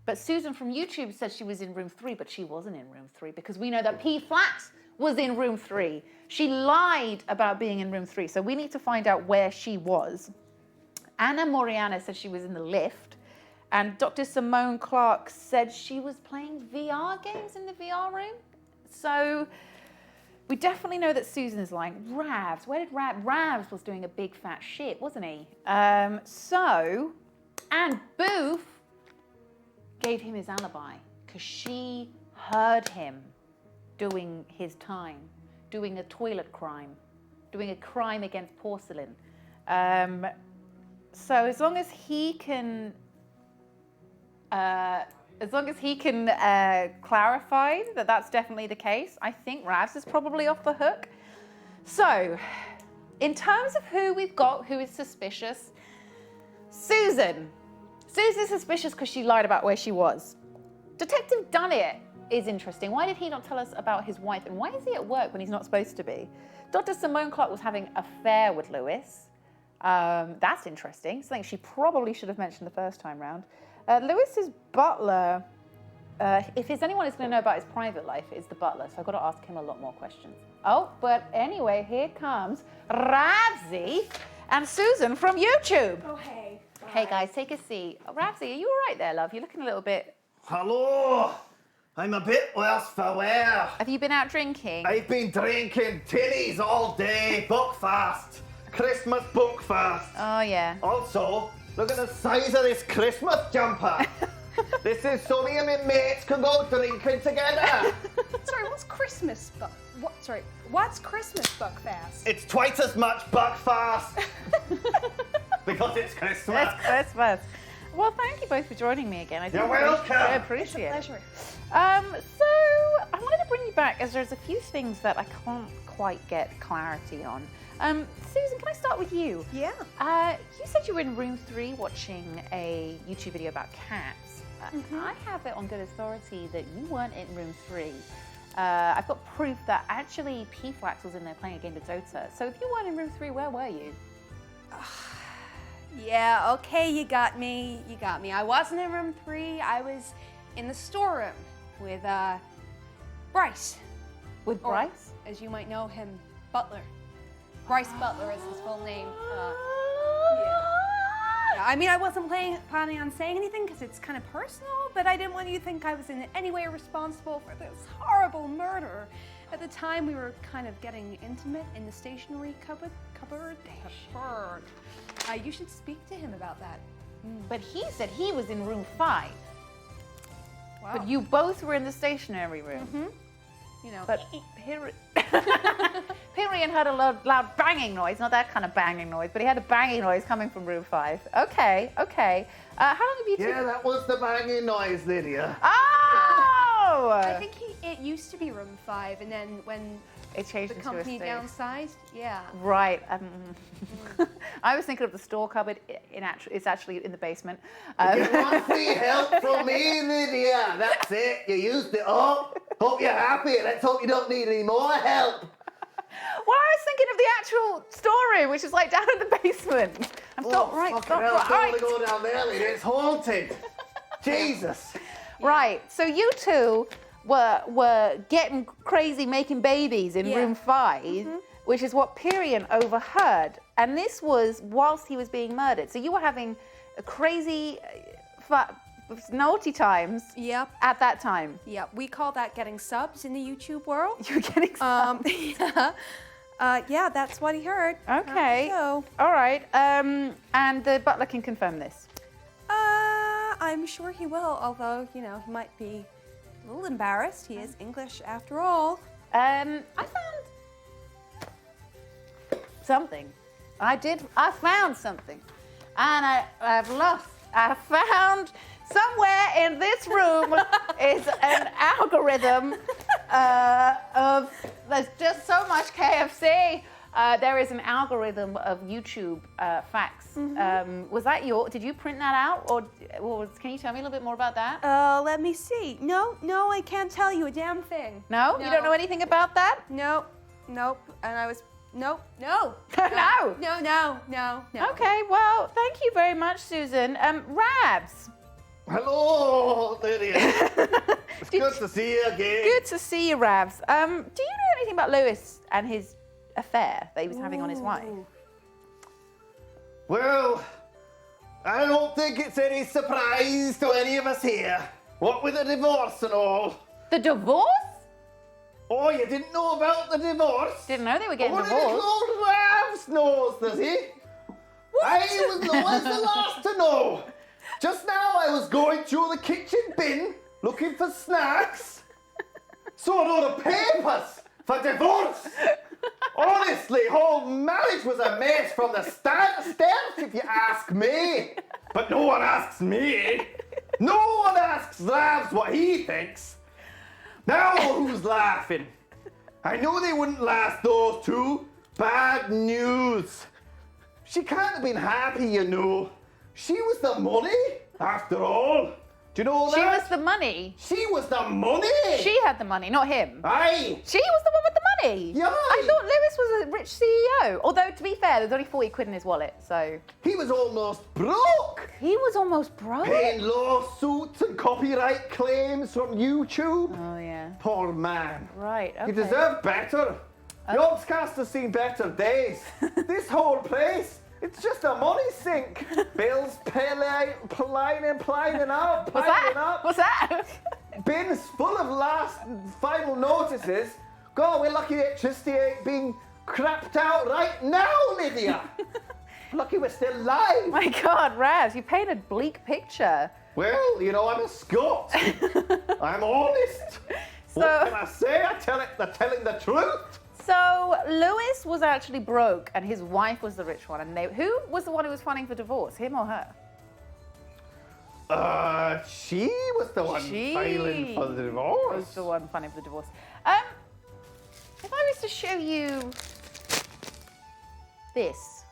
But Susan from YouTube said she was in room 3, but she wasn't in room 3 because we know that P-Flax was in room 3. She lied about being in room 3, so we need to find out where she was. Anna Moriana said she was in the lift, and Dr. Simone Clark said she was playing VR games in the VR room. So we definitely know that Susan is lying. Ravs, where did Ravs was doing a big fat shit, wasn't he? And Boof gave him his alibi because she heard him doing his time, doing a toilet crime, doing a crime against porcelain. So as long as he can clarify that that's definitely the case, I think Ravs is probably off the hook. So, in terms of who we've got who is suspicious, Susan. Susan's suspicious because she lied about where she was. Detective Dunnett is interesting. Why did he not tell us about his wife, and why is he at work when he's not supposed to be? Dr. Simone Clark was having an affair with Lewis. That's interesting. Something she probably should have mentioned the first time round. Lewis's butler, if there's anyone who's going to know about his private life, it's the butler, so I've got to ask him a lot more questions. Oh, but anyway, here comes Ravsy and Susan from YouTube. Oh, hey. Hey guys, take a seat. Oh, Ravsy, are you all right there, love? You're looking a little bit... Hello. I'm a bit worse for wear. Have you been out drinking? I've been drinking tinnies all day. Buckfast. Christmas buckfast. Oh, yeah. Also, look at the size of this Christmas jumper. This is so me and my mates can go drinking together. Sorry, what's Christmas what's Christmas Buckfast? It's twice as much Buckfast. Because it's Christmas. It's Christmas. Well, thank you both for joining me again. You're welcome. I appreciate it. Pleasure. So I wanted to bring you back as there's a few things that I can't quite get clarity on. Susan, can I start with you? Yeah. You said you were in room 3 watching a YouTube video about cats. I have it on good authority that you weren't in room 3. I've got proof that actually P-Flax was in there playing a game of Dota. So if you weren't in room 3, where were you? Yeah, okay, you got me. I wasn't in room 3. I was in the storeroom with Bryce. With Bryce? Or, as you might know him, Butler. Bryce Butler is his full name. Yeah, I mean, I wasn't planning on saying anything because it's kind of personal, but I didn't want you to think I was in any way responsible for this horrible murder. At the time, we were kind of getting intimate in the stationery cupboard. You should speak to him about that. But he said he was in room 5. Wow. But you both were in the stationery room. Mm-hmm. You know. But Pyrian heard a loud banging noise. Not that kind of banging noise, but he had a banging noise coming from room 5. Okay. How long have you two... Yeah, that was the banging noise, Lydia. Oh! I think it used to be room 5, and then when it changed the into a company stage. downsized, yeah. Right. I was thinking of the store cupboard. It's actually in the basement. You want the help from me, Lydia? That's it. You used it up. Hope you're happy. Let's hope you don't need any more help. Well, I was thinking of the actual storeroom, which is like down in the basement. Fucking hell, don't wanna go down there, lady. It's haunted. Jesus. Right. So you two were getting crazy, making babies in room 5, which is what Pyrian overheard. And this was whilst he was being murdered. So you were having a crazy, naughty times. Yep. At that time. Yep. We call that getting subs in the YouTube world. You were getting subs. Yeah, that's what he heard. Okay. So, All right. And the butler can confirm this. I'm sure he will, although, he might be a little embarrassed. He is English after all. I found something. I found something. And I've lost. I found somewhere in this room is an algorithm of, there's just so much KFC. There is an algorithm of YouTube facts. Was that did you print that out? Or can you tell me a little bit more about that? Let me see. No, I can't tell you a damn thing. No? You don't know anything about that? Nope. And I was, nope. No. No. Okay, well, thank you very much, Susan. Rabs. Hello, Lydia. It's good to see you again. Good to see you, Rabs. Do you know anything about Lewis and his affair that he was having on his wife? Well, I don't think it's any surprise to any of us here. What with the divorce and all. The divorce? Oh, you didn't know about the divorce? Didn't know they were getting Only divorced. little old Ravs knows, does he? I was always the last to know. Just now I was going through the kitchen bin looking for snacks. Saw all the papers for divorce. Honestly, whole marriage was a mess from the start to start, if you ask me. But no one asks me. No one asks Ravs what he thinks. Now who's laughing? I knew they wouldn't last, those two. Bad news. She can't have been happy, you know. She was the money, after all. Do you know that? She was the money. She was the money. She had the money, not him. Aye. She was the one with the money. Yeah. I thought Lewis was a rich CEO. Although, to be fair, there's only 40 quid in his wallet, so. He was almost broke. He was almost broke. Paying lawsuits and copyright claims from YouTube. Oh, yeah. Poor man. Right, okay. He deserved better. Yogscast has seen better days. This whole place, it's just a money sink. Bills piling up. What's that? Bins full of last final notices. God, we're lucky electricity ain't being crapped out right now, Lydia. Lucky we're still alive. My God, Raz, you paint a bleak picture. Well, you know, I'm a Scot. I'm honest. What can I say? I'm telling the truth. So Lewis was actually broke and his wife was the rich one. And who was the one who was filing for divorce, him or her? She was the one filing for the divorce. Was the one filing for the divorce. If I was to show you this,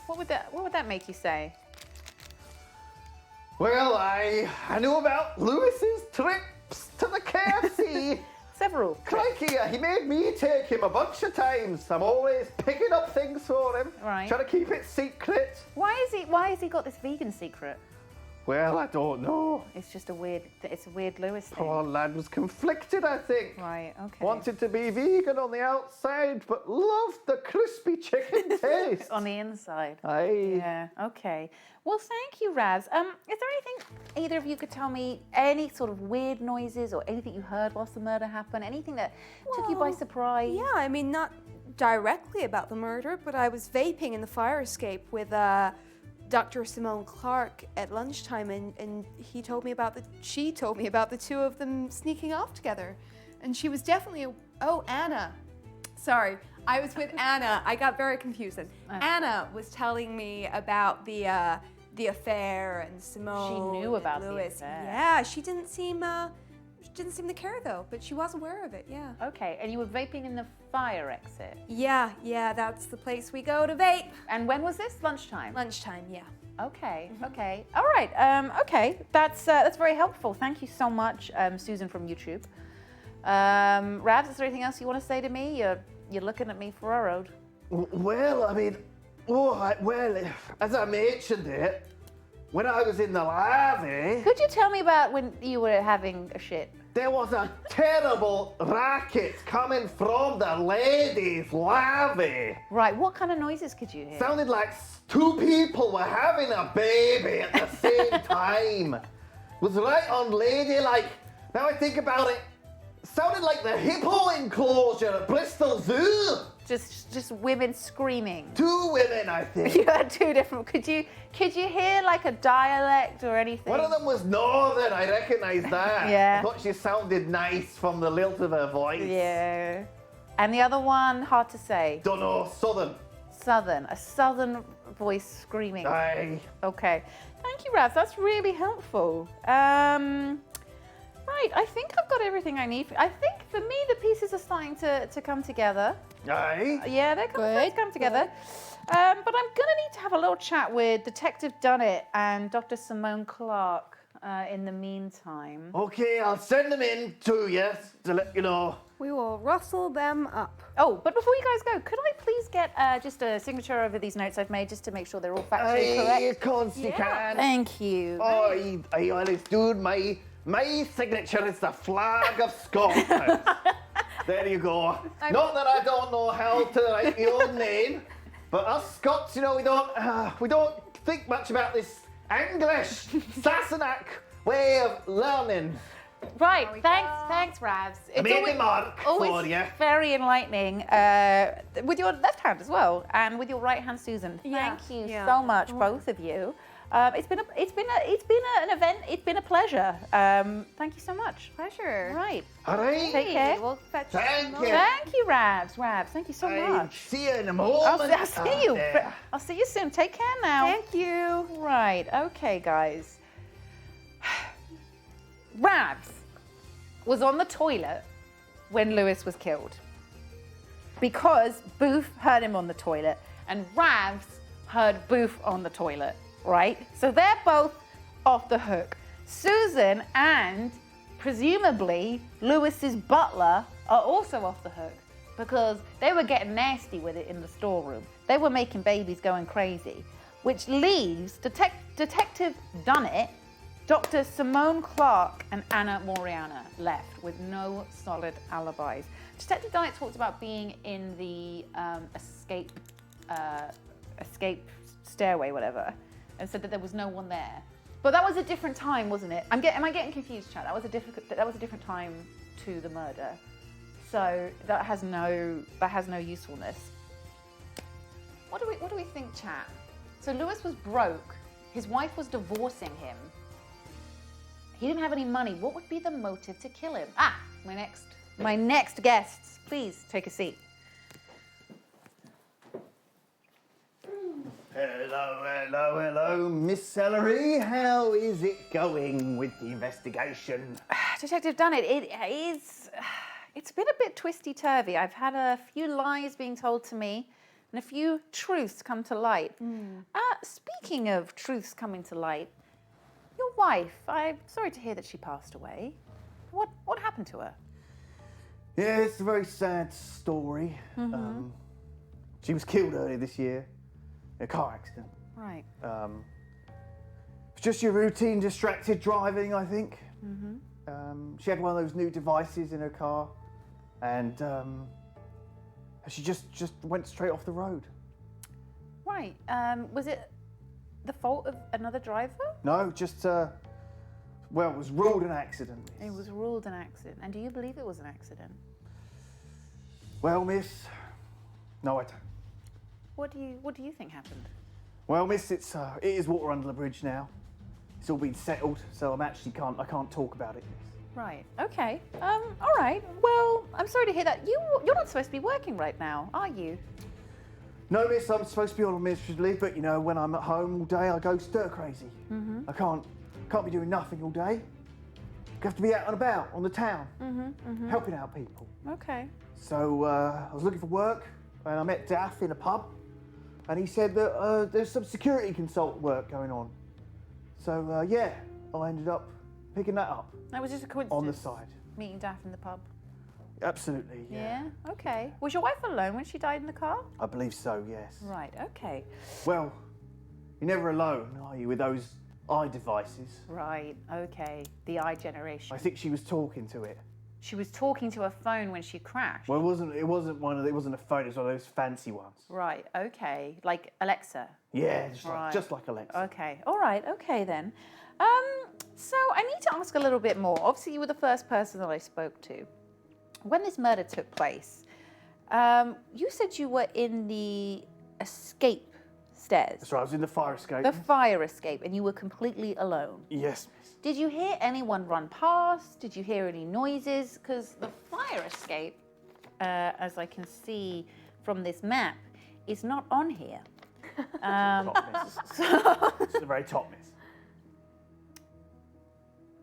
what would that make you say? Well, I knew about Lewis's trips to the KFC. Several. Crikey, he made me take him a bunch of times. I'm always picking up things for him. Right. Trying to keep it secret. Why has he got this vegan secret? Well, I don't know. It's just a weird Lewis thing. Poor lad was conflicted, I think. Right, okay. Wanted to be vegan on the outside, but loved the crispy chicken taste. On the inside. Aye. Yeah, okay. Well, thank you, Raz. Is there anything either of you could tell me, any sort of weird noises or anything you heard whilst the murder happened? Anything that took you by surprise? Yeah, I mean, not directly about the murder, but I was vaping in the fire escape with Dr. Simone Clark at lunchtime, and she told me about the two of them sneaking off together. And she was definitely Anna. Sorry, I was with Anna. I got very confused then. Anna was telling me about the affair and Simone. She knew about Lewis. the affair. Yeah, she didn't seem to care though, but she was aware of it. Yeah. Okay, and you were vaping in the fire exit. Yeah, that's the place we go to vape. And when was this? Lunchtime. Lunchtime, yeah. Okay. Okay. All right. Okay. That's very helpful. Thank you so much, Susan from YouTube. Rabs, is there anything else you want to say to me? You're looking at me furrowed. Well, I mean, All right, well, as I mentioned it, when I was in the library, Could you tell me about when you were having a shit? there was a terrible racket coming from the ladies' library. Right, what kind of noises could you hear? Sounded like two people were having a baby at the same time. Was right on ladylike. Now I think about it, sounded like the hippo enclosure at Bristol Zoo. Just women screaming. Two women, I think. You had two different. Could you hear like a dialect or anything? One of them was northern, I recognise that. Yeah. I thought she sounded nice from the lilt of her voice. Yeah. And the other one, hard to say. Don't know, southern. Southern. A southern voice screaming. Aye. Okay. Thank you, Raz. That's really helpful. Right, I think I've got everything I need. I think for me the pieces are starting to come together. Aye. Yeah, they're starting to come together. But I'm gonna need to have a little chat with Detective Dunnett and Dr. Simone Clark in the meantime. Okay, I'll send them in to you to let you know. We will rustle them up. Oh, but before you guys go, could I please get just a signature over these notes I've made just to make sure they're all factually Aye, correct? of course you can. Thank you. Oh, I always do. My signature is the flag of Scotland. There you go. Not that I don't know how to write the old name, but us Scots, you know, we don't think much about this English Sassenach way of learning. Right, thanks, Ravs. I made the mark for you. Very enlightening with your left hand as well, and with your right hand, Susan. Thank you so much, both of you. It's been an event. It's been a pleasure. Thank you so much. Pleasure. Right. All right. Take care. We'll fetch Thank you. Thank you, Ravs. Thank you so much. See you in a moment. I'll see you. there. I'll see you soon. Take care now. Thank you. Right. Okay, guys. Ravs was on the toilet when Lewis was killed because Booth heard him on the toilet and Ravs heard Booth on the toilet, right? So they're both off the hook. Susan and presumably Lewis's butler are also off the hook because they were getting nasty with it in the storeroom. They were making babies going crazy, which leaves Detective Dunnett, Dr. Simone Clark and Anna Moriana left with no solid alibis. Detective Dunnett talked about being in the escape stairway, whatever, and said that there was no one there. But that was a different time, wasn't it? Am I getting confused, chat? That was a different time to the murder. So that has no usefulness. What do we think, chat? So Lewis was broke. His wife was divorcing him. He didn't have any money. What would be the motive to kill him? My next guests. Please take a seat. Hello, Miss Celery. How is it going with the investigation? Detective Dunnett, it's been a bit twisty-turvy. I've had a few lies being told to me and a few truths come to light. Speaking of truths coming to light, your wife, I'm sorry to hear that she passed away. What happened to her? Yeah, it's a very sad story. She was killed earlier this year in a car accident. Right. It's just your routine distracted driving, I think. She had one of those new devices in her car, and she just went straight off the road. Right. Was it the fault of another driver? No, just well, it was ruled an accident. It was ruled an accident. And do you believe it was an accident? Well, miss, no, I don't. What do you think happened? Well, miss, it is water under the bridge now. It's all been settled, so I can't talk about it. Right. Okay. All right. Well, I'm sorry to hear that. You're not supposed to be working right now, are you? No, miss, I'm supposed to be on administrative leave, but you know, when I'm at home all day, I go stir crazy. I can't be doing nothing all day. You have to be out and about on the town, helping out people. Okay. So I was looking for work, and I met Daff in a pub, and he said that there's some security consultant work going on. So yeah, I ended up picking that up. That was just a coincidence. On the side. Meeting Daff in the pub. Absolutely, yeah. Yeah? Okay. Was your wife alone when she died in the car? I believe so, yes. Right, okay. Well, you're never alone, are you, with those eye devices? Right, okay. The eye generation. I think she was talking to it. She was talking to her phone when she crashed. Well, it wasn't a phone, it was one of those fancy ones. Right, okay. Like Alexa. Yeah, Right. just like Alexa. Okay, all right, okay then. So I need to ask a little bit more. Obviously, you were the first person that I spoke to. When this murder took place, you said you were in the escape stairs. That's right, I was in the fire escape. The fire escape, and you were completely alone. Yes, miss. Did you hear anyone run past? Did you hear any noises? Because the fire escape, as I can see from this map, is not on here. Top miss. It's the very top miss.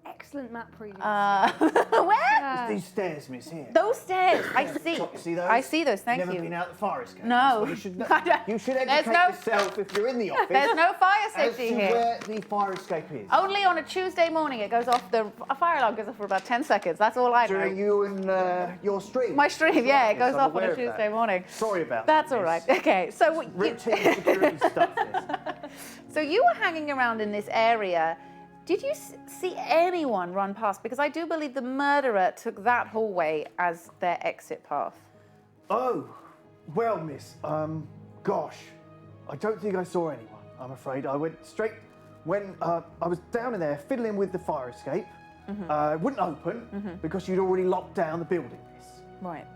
Excellent map reading. Where? These stairs, miss, here. Those stairs. I see. Top, you see those? I see those. Thank Never you. been out the fire escape. No. So you should, I don't- you should There's educate no- yourself if you're in the office. There's no fire as safety to here. where the fire escape is. Only on a Tuesday morning it goes off. A fire alarm goes off for about 10 seconds. That's all I know. During you and your stream. My stream, yeah, it Yes, goes I'm off on aware a of that. Tuesday morning. Sorry about That's that. all right. miss. Okay, so Routine security stuff, miss. so you were hanging around in this area. Did you see anyone run past? Because I do believe the murderer took that hallway as their exit path. Oh, well, miss, gosh, I don't think I saw anyone, I'm afraid. I went straight, when I was down in there fiddling with the fire escape, it wouldn't open because you'd already locked down the building, miss. Right.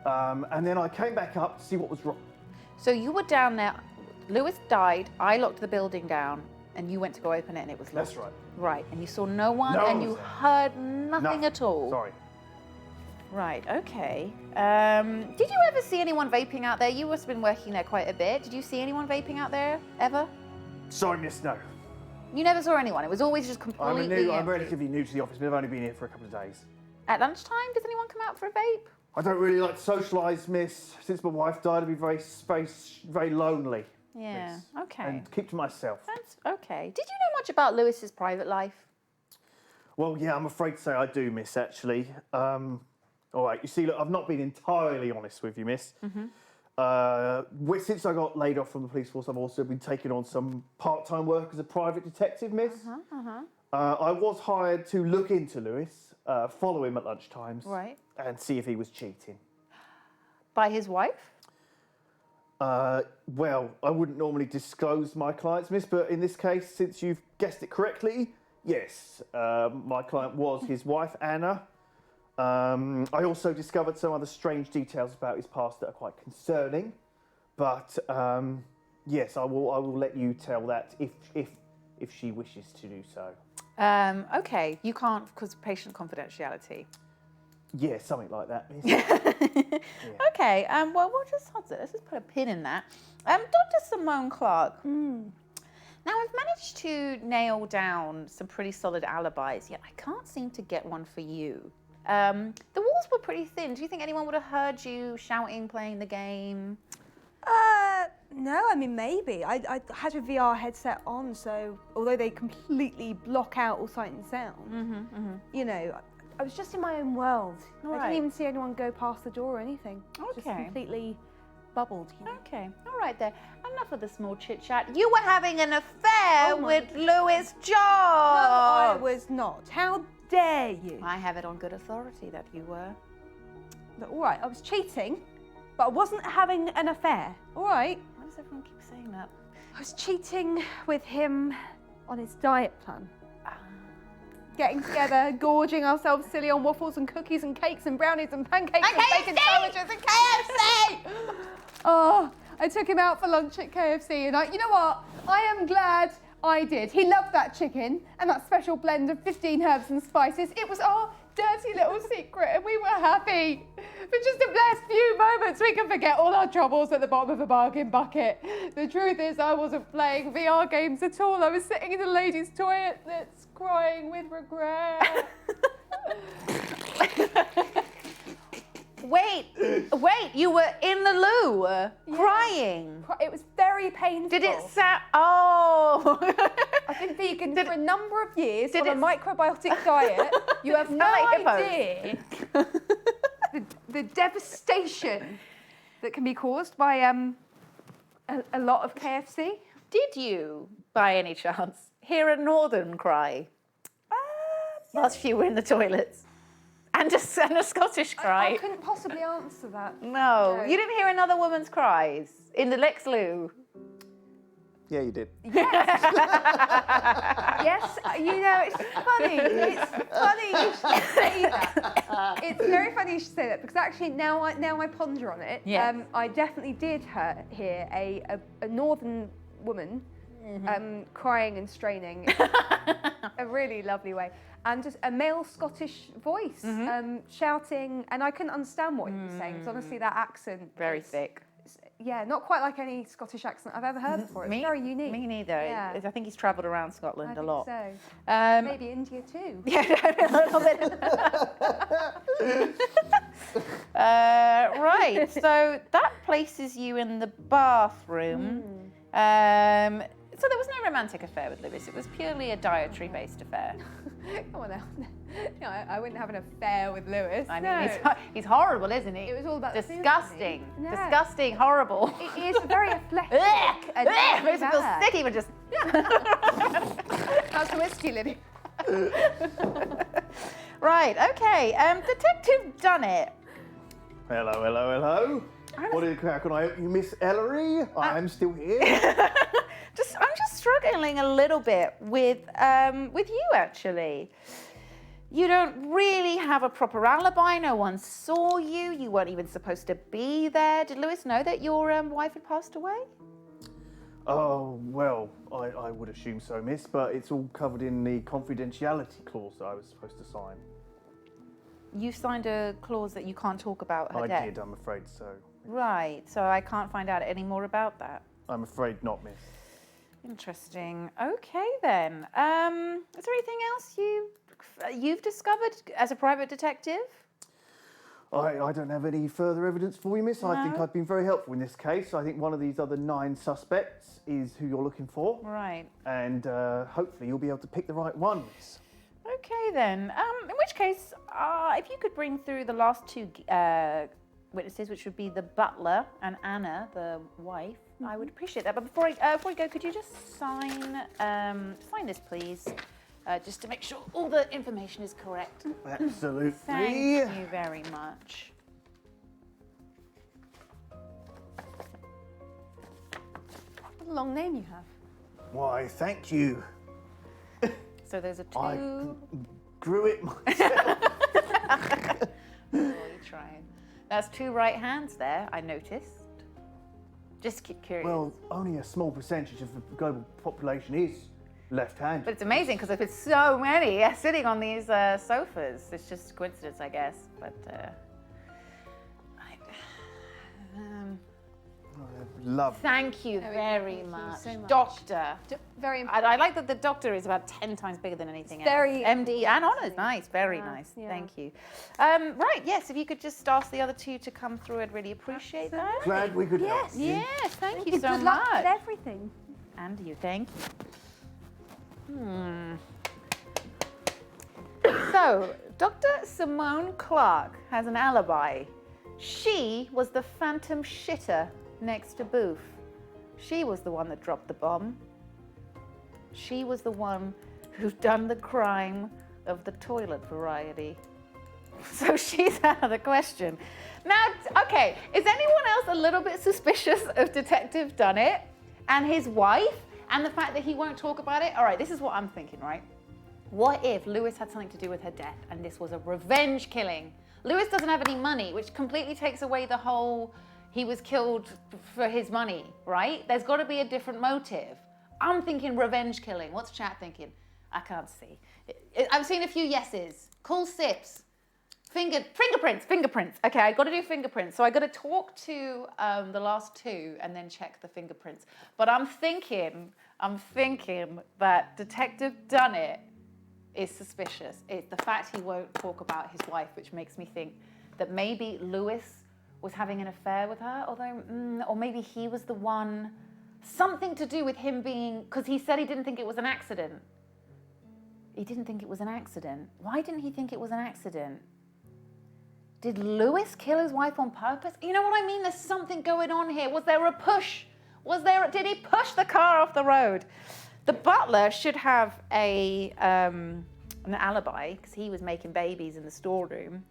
And then I came back up to see what was wrong. So you were down there. Lewis died. I locked the building down, and you went to go open it, and it was locked. That's right. Right, and you saw no one, No and one you was there. heard nothing at all. Sorry. Right, okay. Did you ever see anyone vaping out there? You must have been working there quite a bit. Did you see anyone vaping out there, ever? Sorry, miss, no. You never saw anyone. It was always just completely I'm empty. relatively new to the office, but I've only been here for a couple of days. At lunchtime, does anyone come out for a vape? I don't really like to socialise, miss. Since my wife died, I've been very lonely. Yeah, miss. okay. And keep to myself. That's okay. Did you know much about Lewis's private life? Well, yeah, I'm afraid to say I do, miss, actually. All right, you see, look, I've not been entirely honest with you, miss. Since I got laid off from the police force, I've also been taking on some part-time work as a private detective, miss. I was hired to look into Lewis, follow him at lunchtimes, Right. and see if he was cheating. By his wife? Well, I wouldn't normally disclose my clients, miss, but in this case, since you've guessed it correctly, yes, my client was his wife, Anna. I also discovered some other strange details about his past that are quite concerning, but yes, I will let you tell that if she wishes to do so. Okay, you can't because patient confidentiality. Yeah, something like that, miss. Okay, well, let's just put a pin in that. Dr. Simone Clark. Now, I've managed to nail down some pretty solid alibis, yet I can't seem to get one for you. The walls were pretty thin. Do you think anyone would have heard you shouting, playing the game? No, I mean, maybe. I had a VR headset on, so although they completely block out all sight and sound, you know, I was just in my own world. I Right. didn't even see anyone go past the door or anything. Just Okay. completely bubbled, you know. Okay, all right there. Enough of the small chit chat. You were having an affair with Louis Jones. No, I was not. How dare you? I have it on good authority that you were. But, all right, I was cheating, but I wasn't having an affair. All right. Why does everyone keep saying that? I was cheating with him on his diet plan. Getting together, gorging ourselves silly on waffles and cookies and cakes and brownies and pancakes and bacon sandwiches and KFC! Oh, I took him out for lunch at KFC and you know what? I am glad I did. He loved that chicken and that special blend of 15 herbs and spices. It was our dirty little secret and we were happy. For just a blessed few moments, we can forget all our troubles at the bottom of a bargain bucket. The truth is, I wasn't playing VR games at all. I was sitting in the ladies' toilets, crying with regret. Wait, you were in the loo, crying. It was very painful. Did it sound, oh. I've been vegan for a number of years did on a it- microbiotic diet. You have no like hippos. idea the devastation that can be caused by a lot of KFC. Did you, by any chance, hear a northern cry whilst you were in the toilets? And a Scottish cry? I couldn't possibly answer that. No. You didn't hear another woman's cries in the Lex Lou? Yeah, you did. Yes, you know, it's funny. It's funny you should say that. It's very funny you should say that because actually now I ponder on it. Yes. I definitely did hear a northern woman crying and straining in a really lovely way. And just a male Scottish voice shouting, and I couldn't understand what he was saying because honestly that accent Very is- thick. Yeah, not quite like any Scottish accent I've ever heard before. It's very unique. Me neither. Yeah. I think he's travelled around Scotland I a lot. think so. Maybe India too. Yeah, a little bit. Right, so that places you in the bathroom. So there was no romantic affair with Lewis. It was purely a dietary-based affair. Come on now. No, I wouldn't have an affair with Lewis. I mean, he's horrible, isn't he? It was all about the food, disgusting, wasn't it? No. disgusting, horrible. He is very athletic. and Ugh, makes me feel bad. sick even just. How's the whiskey, Libby? Right, okay. Detective Dunnit. Hello. How can I help you, Miss Ellery? I am still here. I'm just struggling a little bit with you actually. You don't really have a proper alibi. No one saw you. You weren't even supposed to be there. Did Lewis know that your wife had passed away? Oh, well, I would assume so, miss, but it's all covered in the confidentiality clause that I was supposed to sign. You signed a clause that you can't talk about her death. I did, I'm afraid so. Right, so I can't find out any more about that. I'm afraid not, miss. Interesting. Okay then. Is there anything else you've discovered as a private detective? I don't have any further evidence for you, miss. I think I've been very helpful in this case. I think one of these other 9 suspects is who you're looking for. Right. And hopefully you'll be able to pick the right one, miss. Okay then. In which case, if you could bring through the last 2 witnesses, which would be the butler and Anna, the wife, I would appreciate that. But before we go, could you just sign this, please, just to make sure all the information is correct. Absolutely. Thank you very much. What a long name you have. Why, thank you. So there's a 2. I grew it myself. Oh, you're trying. That's 2 right hands there, I noticed. Just curious. Well, only a small percentage of the global population is left-handed. But it's amazing because there's so many sitting on these sofas. It's just coincidence, I guess. But Love. thank you very Thank you much, so much. Doctor. Very I like that the doctor is about 10 times bigger than anything else. very MD and honours, nice, very Yeah, nice. yeah. Thank you. Right, yes, if you could just ask the other 2 to come through, I'd really appreciate that. Glad we could help you. Yes, thank you so Good luck much. with everything. And you, thank you. So, Dr. Simone Clark has an alibi. She was the phantom shitter next to Booth. She was the one that dropped the bomb. She was the one who's done the crime of the toilet variety. So she's out of the question. Now, okay, is anyone else a little bit suspicious of Detective Dunnit and his wife and the fact that he won't talk about it? All right, this is what I'm thinking, right? What if Lewis had something to do with her death and this was a revenge killing? Lewis doesn't have any money, which completely takes away the whole he was killed for his money, right? There's got to be a different motive. I'm thinking revenge killing. What's chat thinking? I can't see. I've seen a few yeses. Cool sips. Fingerprints. Okay, I got to do fingerprints. So I got to talk to the last 2 and then check the fingerprints. But I'm thinking that Detective Dunnit is suspicious. It's the fact he won't talk about his wife, which makes me think that maybe Lewis was having an affair with her, or maybe he was the one, something to do with him being, because he said he didn't think it was an accident. He didn't think it was an accident. Why didn't he think it was an accident? Did Lewis kill his wife on purpose? You know what I mean? There's something going on here. Was there a push? Did he push the car off the road? The butler should have an alibi because he was making babies in the storeroom.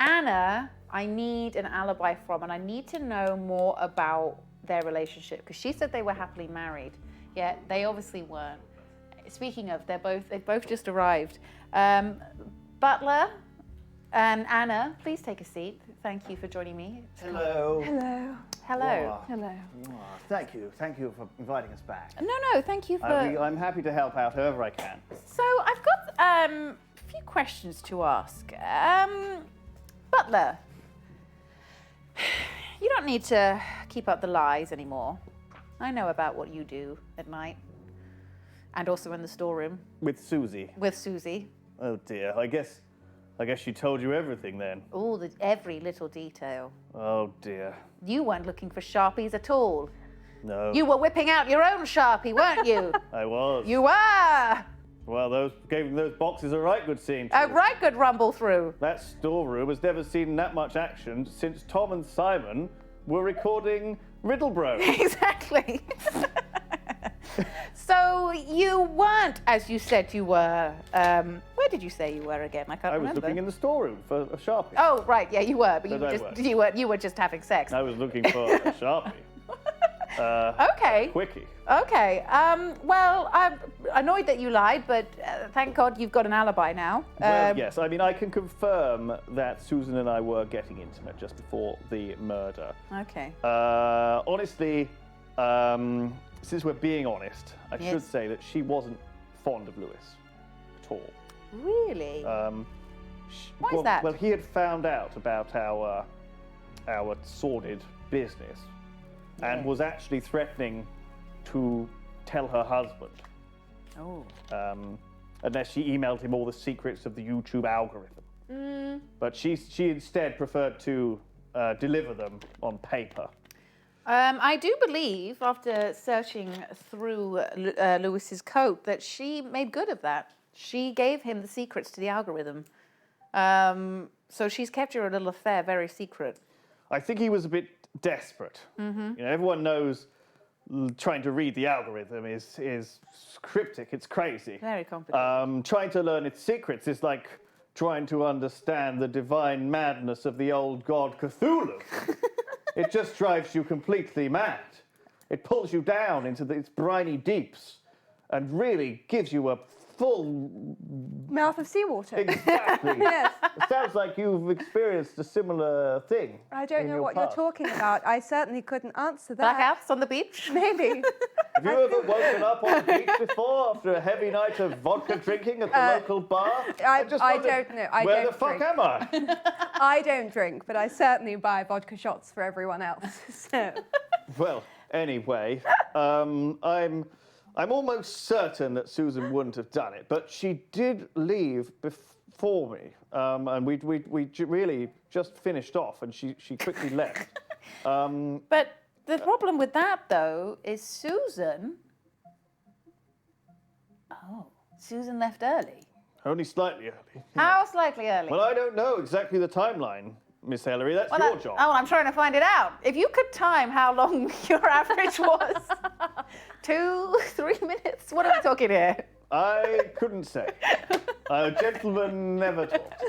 Anna, I need an alibi from, and I need to know more about their relationship because she said they were happily married. Yeah, they obviously weren't. Speaking of, they've both just arrived. Butler and Anna, please take a seat. Thank you for joining me. Hello. Hello. Hello. Wow. Hello. Wow, thank you for inviting us back. No, thank you for... I'm happy to help out however I can. So I've got a few questions to ask. Butler, you don't need to keep up the lies anymore. I know about what you do at night. And also in the storeroom. With Susie. With Susie. Oh dear, I guess she told you everything then. Every little detail. Oh dear. You weren't looking for Sharpies at all. No. You were whipping out your own Sharpie, weren't you? I was. You were! Well, gave those boxes a right good scene. A right good rumble through. That storeroom has never seen that much action since Tom and Simon were recording Riddlebro. Exactly. So you weren't, as you said you were. Where did you say you were again? I can't remember. I was looking in the storeroom for a Sharpie. Oh, right, yeah, you were, but you were just having sex. I was looking for a Sharpie. Okay. Quickie. Okay. Well, I'm annoyed that you lied, but thank God you've got an alibi now. Well, yes. I mean, I can confirm that Susan and I were getting intimate just before the murder. Okay. Honestly, since we're being honest, I should say that she wasn't fond of Lewis at all. Really? Why is that? Well, he had found out about our sordid business and was actually threatening to tell her husband. Oh. Unless she emailed him all the secrets of the YouTube algorithm. But she instead preferred to deliver them on paper. I do believe, after searching through Lewis's coat, that she made good of that. She gave him the secrets to the algorithm. So she's kept your little affair very secret. I think he was a bit desperate. You know, everyone knows trying to read the algorithm is cryptic. It's crazy. Very complicated. Trying to learn its secrets is like trying to understand the divine madness of the old god Cthulhu. It just drives you completely mad. It pulls you down into its briny deeps and really gives you a full... Mouth of seawater. Exactly. Yes. It sounds like you've experienced a similar thing. I don't in know your what past. you're talking about. I certainly couldn't answer that. Blackouts on the beach? Maybe. Have you ever woken up on the beach before after a heavy night of vodka drinking at the local bar? I just don't wondered, know. I where don't the fuck drink. am I? I don't drink, but I certainly buy vodka shots for everyone else. So. Well, anyway, I'm almost certain that Susan wouldn't have done it, but she did leave before me, and we really just finished off, and she quickly left. But the problem with that, though, is Susan... Oh, Susan left early. Only slightly early. How slightly early? Well, I don't know exactly the timeline, Miss Ellery. That's your job. Oh, I'm trying to find it out. If you could time how long your average was. 2, 3 minutes? What are we talking here? I couldn't say. A gentleman never talks.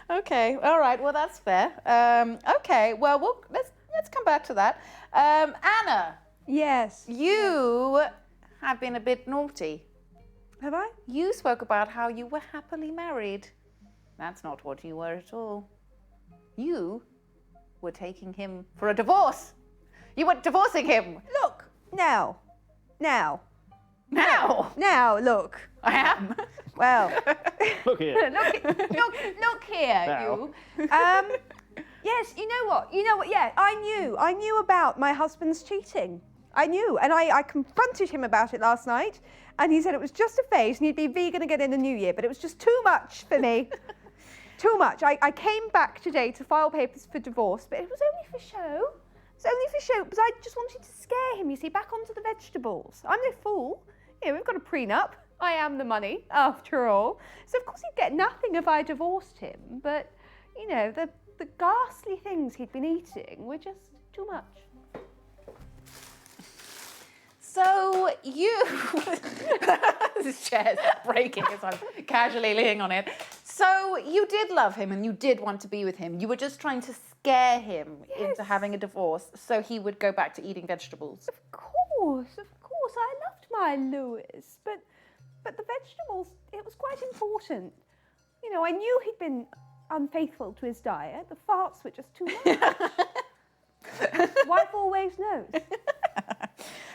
Okay, all right. Well, that's fair. Okay, well, let's come back to that. Anna. Yes. You have been a bit naughty. Have I? You spoke about how you were happily married. That's not what you were at all. You were taking him for a divorce. You were divorcing him. Look, now. Now. Now, look. I am. Well. Look here. Look here, Now. you. Yes, you know what? Yeah, I knew about my husband's cheating. I knew, and I confronted him about it last night, and he said it was just a phase and he'd be vegan again in the new year, but it was just too much for me. Too much. I came back today to file papers for divorce, but it was only for show. It was only for show, because I just wanted to scare him, you see, back onto the vegetables. I'm no fool. You know, we've got a prenup. I am the money, after all. So, of course, he'd get nothing if I divorced him, but... you know, the ghastly things he'd been eating were just too much. So you, this chair's breaking as I'm casually leaning on it. So you did love him and you did want to be with him. You were just trying to scare him into having a divorce so he would go back to eating vegetables. Of course, I loved my Lewis, but the vegetables, it was quite important. You know, I knew he'd been unfaithful to his diet. The farts were just too much. Wife always knows.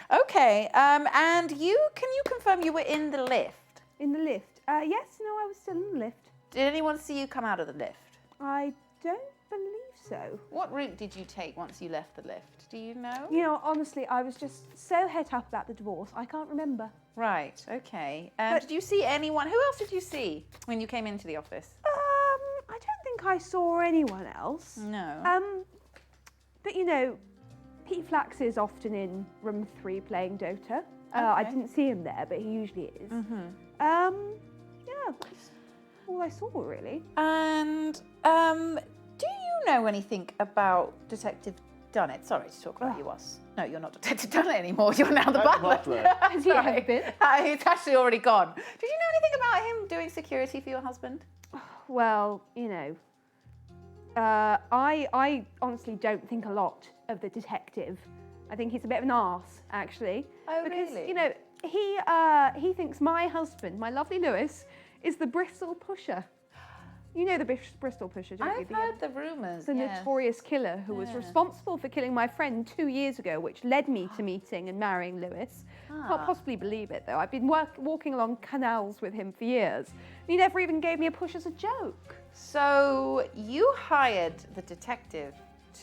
Okay, and can you confirm you were in the lift? In the lift? Yes, no, I was still in the lift. Did anyone see you come out of the lift? I don't believe so. What route did you take once you left the lift? Do you know? You know, honestly, I was just so het up about the divorce, I can't remember. Right, okay. Did you see anyone? Who else did you see when you came into the office? I don't think I saw anyone else. No. But you know, Pete Flax is often in room 3 playing Dota. I didn't see him there, but he usually is. Yeah, that's all I saw really. And do you know anything about Detective Dunnett? Sorry to talk about you, Ross. No, you're not Detective Dunnett anymore. You're now the butler. Has he ever been? He's actually already gone. Did you know anything about him doing security for your husband? Well, you know, I honestly don't think a lot of the detective. I think he's a bit of an arse, actually. Oh, because, really? you know, he thinks my husband, my lovely Lewis, is the Bristol Pusher. You know the Bristol Pusher, don't you? I've heard the rumours. The notorious killer who was responsible for killing my friend 2 years ago, which led me to meeting and marrying Lewis. Can't possibly believe it, though. I've been walking along canals with him for years. And he never even gave me a push as a joke. So you hired the detective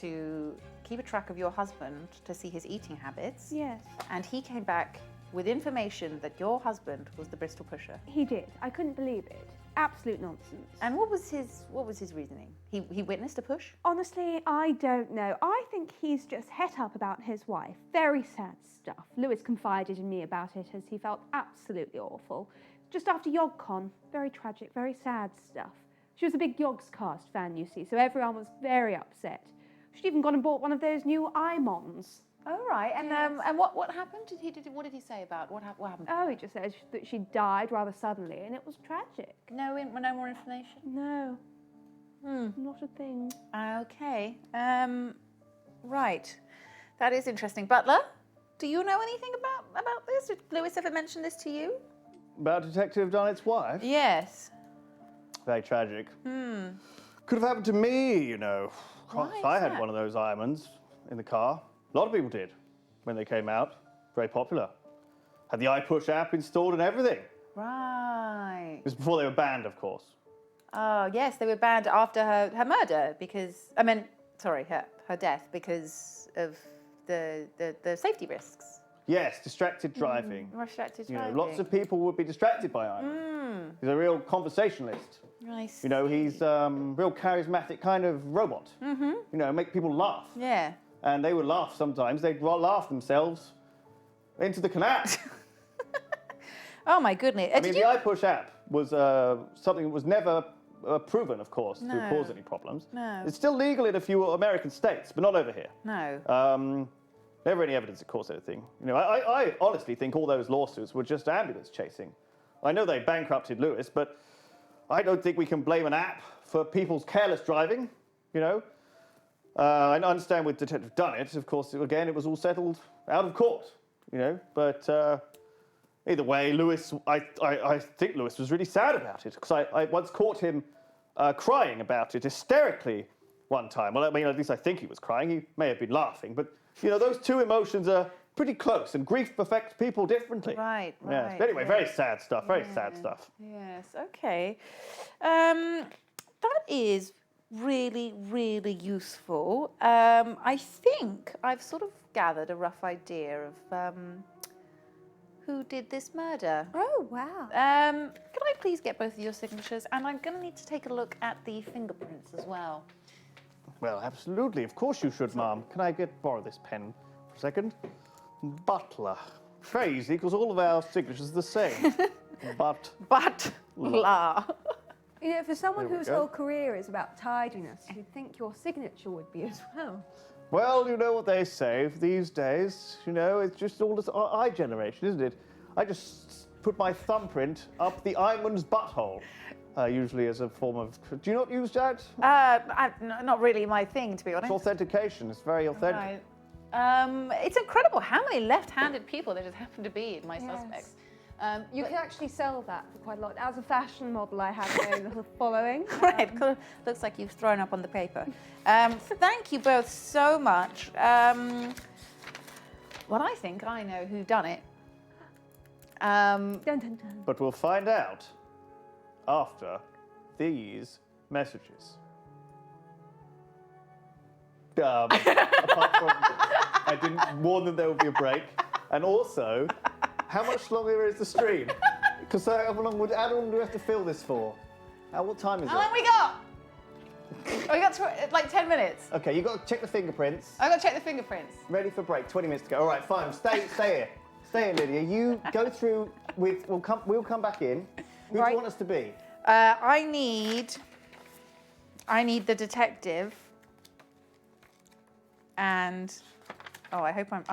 to keep a track of your husband to see his eating habits. Yes. And he came back with information that your husband was the Bristol Pusher. He did. I couldn't believe it. Absolute nonsense. And what was his reasoning? He witnessed a push? Honestly, I don't know. I think he's just het up about his wife. Very sad stuff. Lewis confided in me about it as he felt absolutely awful. Just after YogCon. Very tragic, very sad stuff. She was a big Yogscast fan, you see, so everyone was very upset. She'd even gone and bought one of those new imons. Oh, right. And what happened? What did he say about what happened? Oh, he just said that she died rather suddenly, and it was tragic. No more information? No. Not a thing. Okay. Right. That is interesting. Butler, do you know anything about this? Did Lewis ever mention this to you? About Detective Dunnett's wife? Yes. Very tragic. Could have happened to me, you know. If I had one of those diamonds in the car. A lot of people did when they came out. Very popular. Had the iPush app installed and everything. Right. It was before they were banned, of course. Oh, yes, they were banned after her murder her death because of the safety risks. Yes, distracted driving. Distracted You know, driving. lots of people would be distracted by Ivan. He's a real conversationalist. Nice. You know, he's a real charismatic kind of robot. You know, make people laugh. Yeah. And they would laugh sometimes. They'd laugh themselves into the canal. Oh my goodness. I mean, the iPush app was something that was never proven, of course, to cause any problems. No. It's still legal in a few American states, but not over here. No. Never any evidence it caused anything. You know, I honestly think all those lawsuits were just ambulance chasing. I know they bankrupted Lewis, but I don't think we can blame an app for people's careless driving, you know. I understand with Detective Dunnett, of course, again, it was all settled out of court, you know. But either way, Lewis, I think Lewis was really sad about it, because I once caught him crying about it hysterically one time. Well, I mean, at least I think he was crying. He may have been laughing, but, you know, those two emotions are pretty close, and grief affects people differently. Right. Yes. But anyway, very sad stuff, very sad stuff. Yes, okay. That is really, really useful. I think I've sort of gathered a rough idea of who did this murder. Oh, wow. Can I please get both of your signatures? And I'm going to need to take a look at the fingerprints as well. Well, absolutely. Of course you should, Ma'am. Can I borrow this pen for a second? Butler. Crazy, because all of our signatures are the same. Butler. You know, for someone There we whose go. whole career is about tidiness, you'd think your signature would be as well. Well, you know what they say these days. You know, it's just all this eye generation, isn't it? I just put my thumbprint up the Iman's butthole, usually as a form of. Do you not use that? Not really my thing, to be honest. It's authentication. It's very authentic. Right. It's incredible how many left-handed people there just happen to be in my suspects. You can actually sell that for quite a lot. As a fashion model, I have my own little following. Right, cool. Looks like you've thrown up on the paper. Thank you both so much. Well, I think I know who done it. Dun, dun, dun. But we'll find out after these messages. Apart from, I didn't warn them there would be a break, and also, how much longer is the stream? Because how long do we have to fill this for? What time is How it? long we got? We got like 10 minutes. Okay, you got to check the fingerprints. I got to check the fingerprints. Ready for break? 20 minutes to go. All right, fine. Stay here. Stay here, Lydia. You go through with. We'll come back in. Who do you want us to be? I need the detective. And I hope I'm.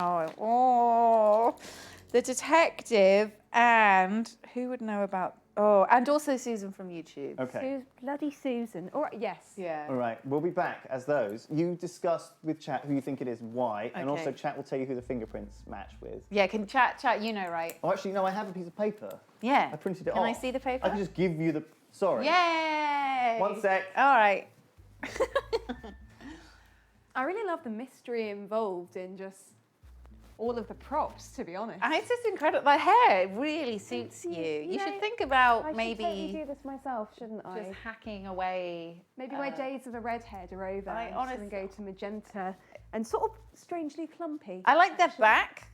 The detective and who would know about? And also Susan from YouTube. Okay. Bloody Susan. All right, yes. Yeah. All right, we'll be back as those. You discuss with chat who you think it is and why, and also Okay. chat will tell you who the fingerprints match with. Yeah, can chat, you know, right? Oh, actually, no, I have a piece of paper. Yeah. I printed it Can off. I see the paper? I can just give you the. Sorry. Yay! 1 sec. All right. I really love the mystery involved in just all of the props, to be honest. And it's just incredible. The hair really suits you. You know, should think about I should maybe totally do this myself, shouldn't I? just hacking away. Maybe my days of a redhead are over. I I'm just honestly- gonna go to magenta and sort of strangely clumpy. I like that back.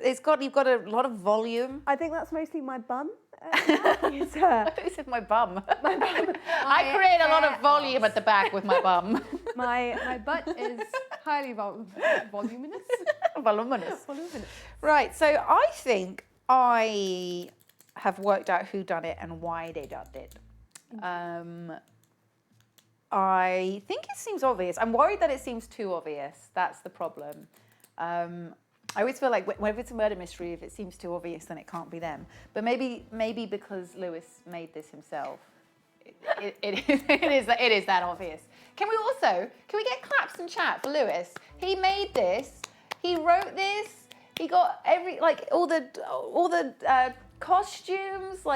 You've got a lot of volume. I think that's mostly my bum. It's, Who said my bum? I create a lot of volume at the back with my bum. my butt is highly voluminous. Voluminous. Voluminous. Right, so I think I have worked out who done it and why they done it. I think it seems obvious. I'm worried that it seems too obvious. That's the problem. I always feel like whenever it's a murder mystery, if it seems too obvious, then it can't be them. But maybe because Lewis made this himself, it is that obvious. Can we get claps and chat for Lewis? He made this. He wrote this. He got all the costumes,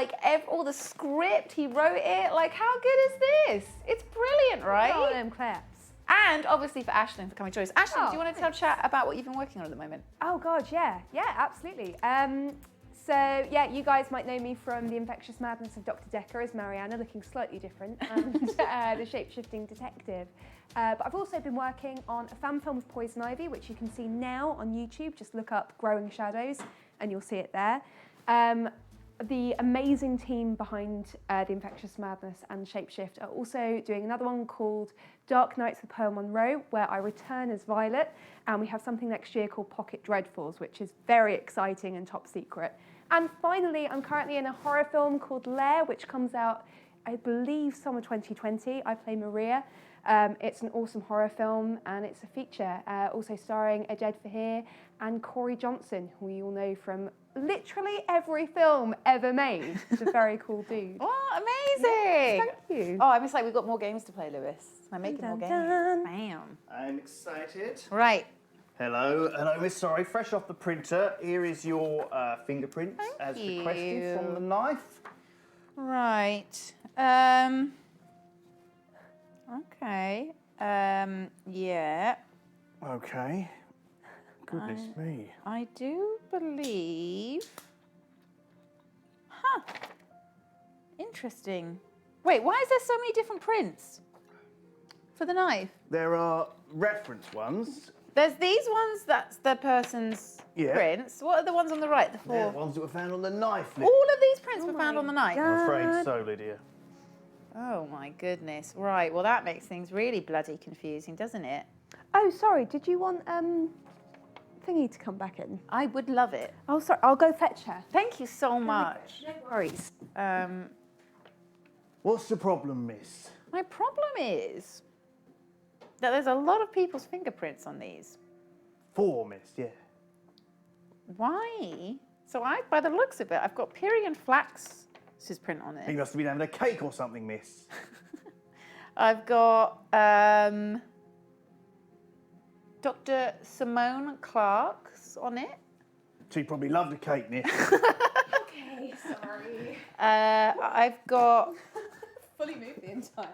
all the script. He wrote it. Like, how good is this? It's brilliant, right? All them claps. And obviously for Ashlyn for coming to us. Ashlyn, do you want to tell chat about what you've been working on at the moment? Oh God, yeah, absolutely. You guys might know me from The Infectious Madness of Dr. Decker as Mariana, looking slightly different, and The Shape-Shifting Detective. But I've also been working on a fan film with Poison Ivy, which you can see now on YouTube. Just look up Growing Shadows and you'll see it there. The amazing team behind The Infectious Madness and Shapeshift are also doing another one called Dark Nights with Pearl Monroe, where I return as Violet, and we have something next year called Pocket Dreadfuls, which is very exciting and top secret. And finally, I'm currently in a horror film called Lair, which comes out, I believe, summer 2020. I play Maria. It's an awesome horror film, and it's a feature, also starring Ajed Fahir and Corey Johnson, who you all know from literally every film ever made. He's a very cool dude. Oh, amazing! Thank you. Oh, I'm excited. We've got more games to play, Lewis. I'm making more Dun, games. dun. Bam. I'm excited. Right. Hello, Miss. Sorry, fresh off the printer. Here is your fingerprints as Thank requested you. from the knife. Right. Okay. Yeah. Okay. Goodness me. I do believe. Huh. Interesting. Wait, why is there so many different prints for the knife? There are reference ones. There's these ones, that's the person's Yeah. prints. What are the ones on the right? The They're four. the ones that were found on the knife. All of these prints were found on the knife. I'm afraid so, Lydia. Oh my goodness. Right, well that makes things really bloody confusing, doesn't it? Oh, sorry. Did you want Thingy to come back in? I would love it. Oh, sorry. I'll go fetch her. Thank you so much. No worries. What's the problem, miss? My problem is that there's a lot of people's fingerprints on these. 4, miss, yeah. Why? So by the looks of it, I've got Pyrian Flax's print on He it. must have been having a cake or something, miss. I've got Dr. Simone Clark's on it. She probably loved a cake, miss. Okay, sorry. I've got Fully moved the entire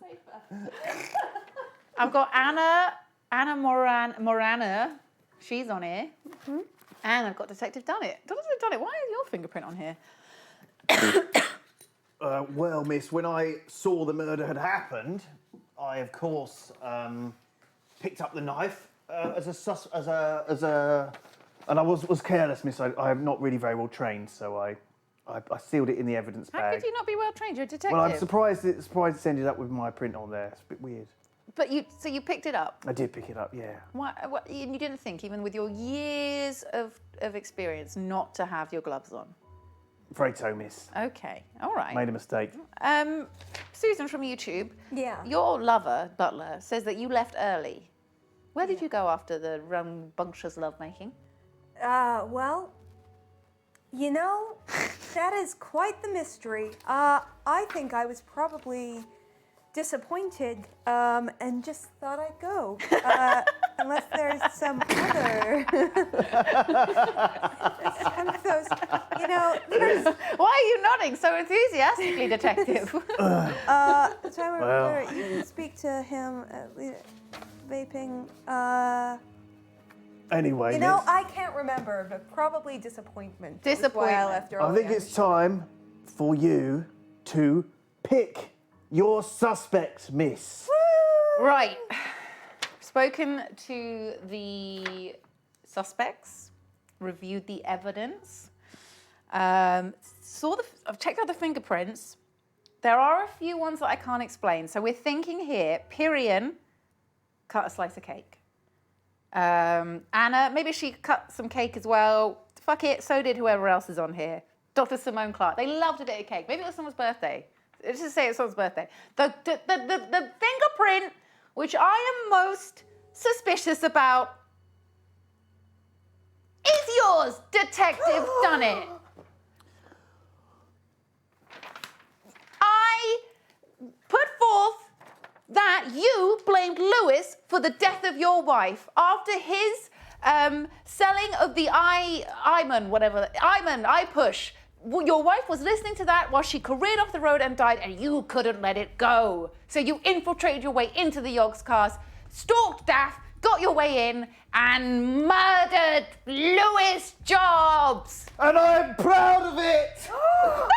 sofa. I've got Anna Morana. She's on here. And I've got Detective Dunnett. Detective Dunnett, why is your fingerprint on here? Well, miss, when I saw the murder had happened, I, of course, picked up the knife and I was careless, miss. I'm not really very well trained, so I sealed it in the evidence How bag. could you not be well trained? You're a detective. Well, I'm surprised it's ended up with my print on there. It's a bit weird. But you picked it up. I did pick it up, yeah. Why? You didn't think, even with your years of experience, not to have your gloves on? Afraid so, miss. Okay, all right. Made a mistake. Susan from YouTube. Yeah. Your lover, Butler, says that you left early. Where did you go after the rambunctious lovemaking? Well, you know, that is quite the mystery. I think I was probably disappointed and just thought I'd go. Unless there's some other. It's kind of those, you know, there's. Why are you nodding so enthusiastically, detective? So I remember you can speak to him vaping. Anyway, You know, miss, I can't remember, but probably disappointment. was why I Disappointment. left I early. think it's time for you to pick your suspect, miss. Right. Spoken to the suspects, reviewed the evidence, I've checked out the fingerprints. There are a few ones that I can't explain. So we're thinking here, Pyrian cut a slice of cake. Anna, maybe she cut some cake as well. Fuck it, so did whoever else is on here. Dr. Simone Clark, they loved a bit of cake. Maybe it was someone's birthday. Let's just say it's someone's birthday. The fingerprint which I am most suspicious about is yours, Detective Dunnett. I put forth that you blamed Lewis for the death of your wife after his selling of the iPush. Your wife was listening to that while she careered off the road and died, and you couldn't let it go. So you infiltrated your way into the Yogscast, stalked Daff, got your way in, and murdered Lewis Jobs. And I'm proud of it! Oh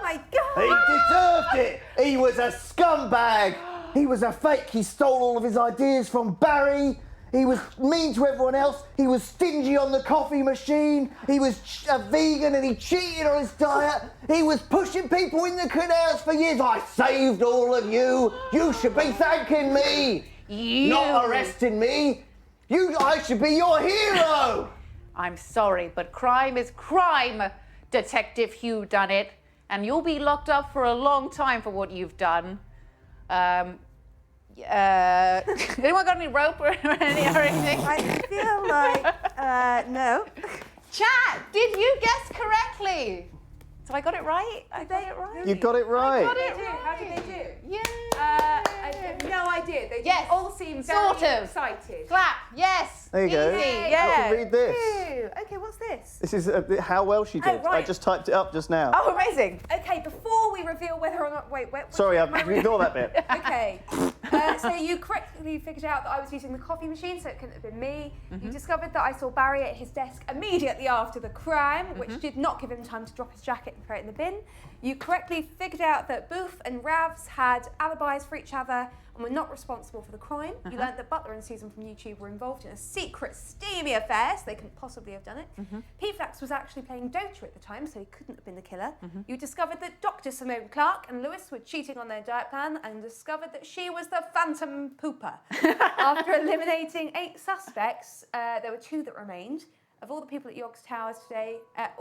my God! He deserved it! He was a scumbag! He was a fake. He stole all of his ideas from Barry. He was mean to everyone else. He was stingy on the coffee machine. He was a vegan and he cheated on his diet. He was pushing people in the canals for years. I saved all of you. You should be thanking me. Not arresting me. I should be your hero. I'm sorry, but crime is crime, Detective Hugh Dunnett, and you'll be locked up for a long time for what you've done. Anyone got any rope or anything? I feel like, no. Chat, did you guess correctly? So I got it right? I got it right? You got it right. Got it How did they do? Yeah. I have no idea. They Yes, all seem very sort of. excited. Clap, yes. There you go. Easy, I yeah. can read this. Ew. Okay, what's this? This is how well she did. right. I just typed it up just now. Oh, amazing. Okay, before we reveal whether or not... Wait, Sorry, ignore that bit. Okay, so you correctly figured out that I was using the coffee machine, so it couldn't have been me. You discovered that I saw Barry at his desk immediately after the crime, which did not give him time to drop his jacket and throw it in the bin. You correctly figured out that Booth and Ravs had alibis for each other and were not responsible for the crime. You learned that Butler and Susan from YouTube were involved in a secret, steamy affair, so they couldn't possibly have done it. P-Flax was actually playing Dota at the time, so he couldn't have been the killer. You discovered that Dr. Simone Clark and Lewis were cheating on their diet plan and discovered that she was the phantom pooper. After eliminating 8 suspects, there were 2 that remained. of all the people at Yogscast today, had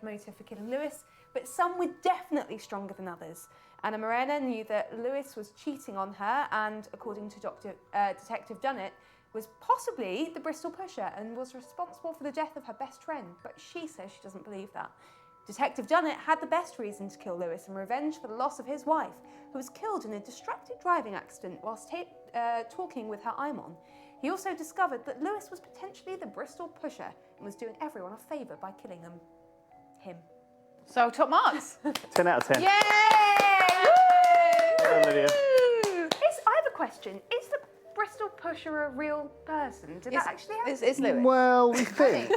motive for killing Lewis, but some were definitely stronger than others. Anna Morena knew that Lewis was cheating on her and, according to Detective Dunnett, was possibly the Bristol pusher and was responsible for the death of her best friend, but she says she doesn't believe that. Detective Dunnett had the best reason to kill Lewis in revenge for the loss of his wife, who was killed in a distracted driving accident whilst talking with her IMON. He also discovered that Lewis was potentially the Bristol pusher and was doing everyone a favour by killing him. So, top marks. 10 out of 10. Yay! Well done, Lydia. I have a question. Is the Bristol pusher a real person? Did that actually happen? It's Lewis. Well, we think.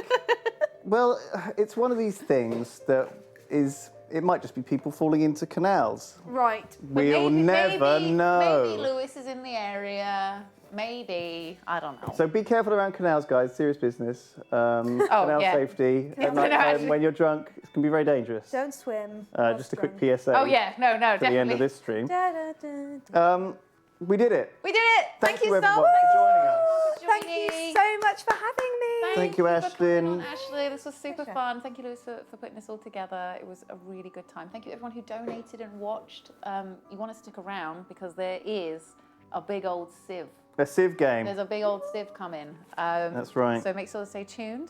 Well, it's one of these things that is. It might just be people falling into canals. Right. We'll never know. Maybe Lewis is in the area. Maybe. I don't know. So be careful around canals, guys. Serious business. Canal yeah. safety. At night time, when you're drunk, it can be very dangerous. Don't swim. Just a quick PSA. Oh, yeah. No, For definitely. the end of this stream. Da, da, da, da. We did it. We did it. Thank you so everyone much for joining us. Thank you so much for having me. Thank you, for coming on, Ashlyn. Ashley, this was super Pleasure. fun. Thank you, Lewis, for putting this all together. It was a really good time. Thank you, everyone who donated and watched. You want to stick around because there is a big old sieve. A Civ game. There's a big old sieve coming. That's right. So make sure to stay tuned.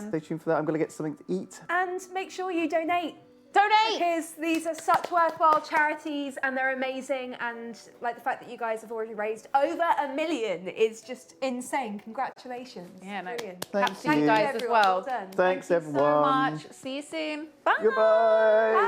Stay tuned for that. I'm going to get something to eat. And make sure you donate. Donate! Because these are such worthwhile charities and they're amazing, and like the fact that you guys have already raised over $1 million is just insane. Congratulations. Yeah, no. Brilliant. Thank Caps to you you. guys as Everyone, well. done. Thanks, So everyone. much. See you soon. Bye. Goodbye.